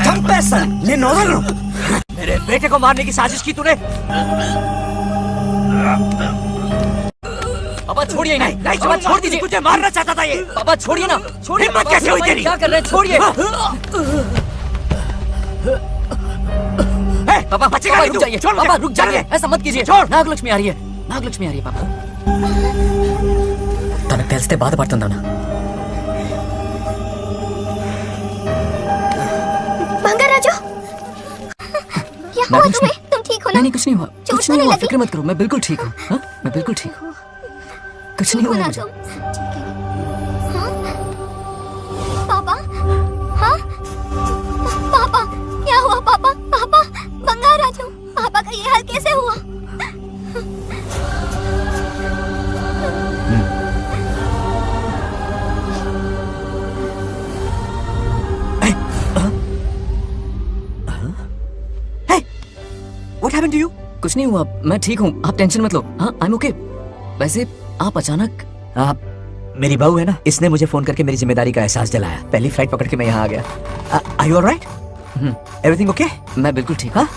చంపేస్తాను నేను వదలను मेरे बेटे को मारने की साजिश की तूने पापा छोड़िए नहीं, पापा छोड़ दीजिए तुझे मारना चाहता था ये पापा छोड़िए ना, छोड़िए। हिम्मत कैसे हुई तेरी? क्या कर रहे हैं? छोड़िए पापा, बचेगा नहीं रुक तू। जाइए छोड़ पापा, मुझे। रुक जाइए, ऐसा मत कीजिए। छोड़। नागलक्ष्मी आ रही है, नागलक्ष्मी आ रही है पापा। తనకు తెలిస్తే బాధపడుతుందా? बंगाराजू क्या हुआ तुम्हें? तुम ठीक हो ना? नहीं कुछ नहीं हुआ, कुछ नहीं हुआ, फिक्र मत करो, मैं बिल्कुल ठीक हूँ। हाँ? मैं बिल्कुल ठीक हूँ, कुछ नहीं हुआ मुझे। पापा, हाँ? पापा, क्या हुआ पापा? पापा, बंगाराजू, पापा का ये हाल कैसे हुआ? What happened to you? कुछ नहीं हुआ, मैं ठीक हूँ, आप टेंशन मत लो। हाँ, I'm okay। वैसे आप अचानक आप मेरी बहू है ना, इसने मुझे फोन करके मेरी जिम्मेदारी का एहसास दिलाया। पहली फ्लाइट पकड़ के मैं यहाँ आ गया। Are you all right? Everything okay? मैं बिल्कुल ठीक हूँ।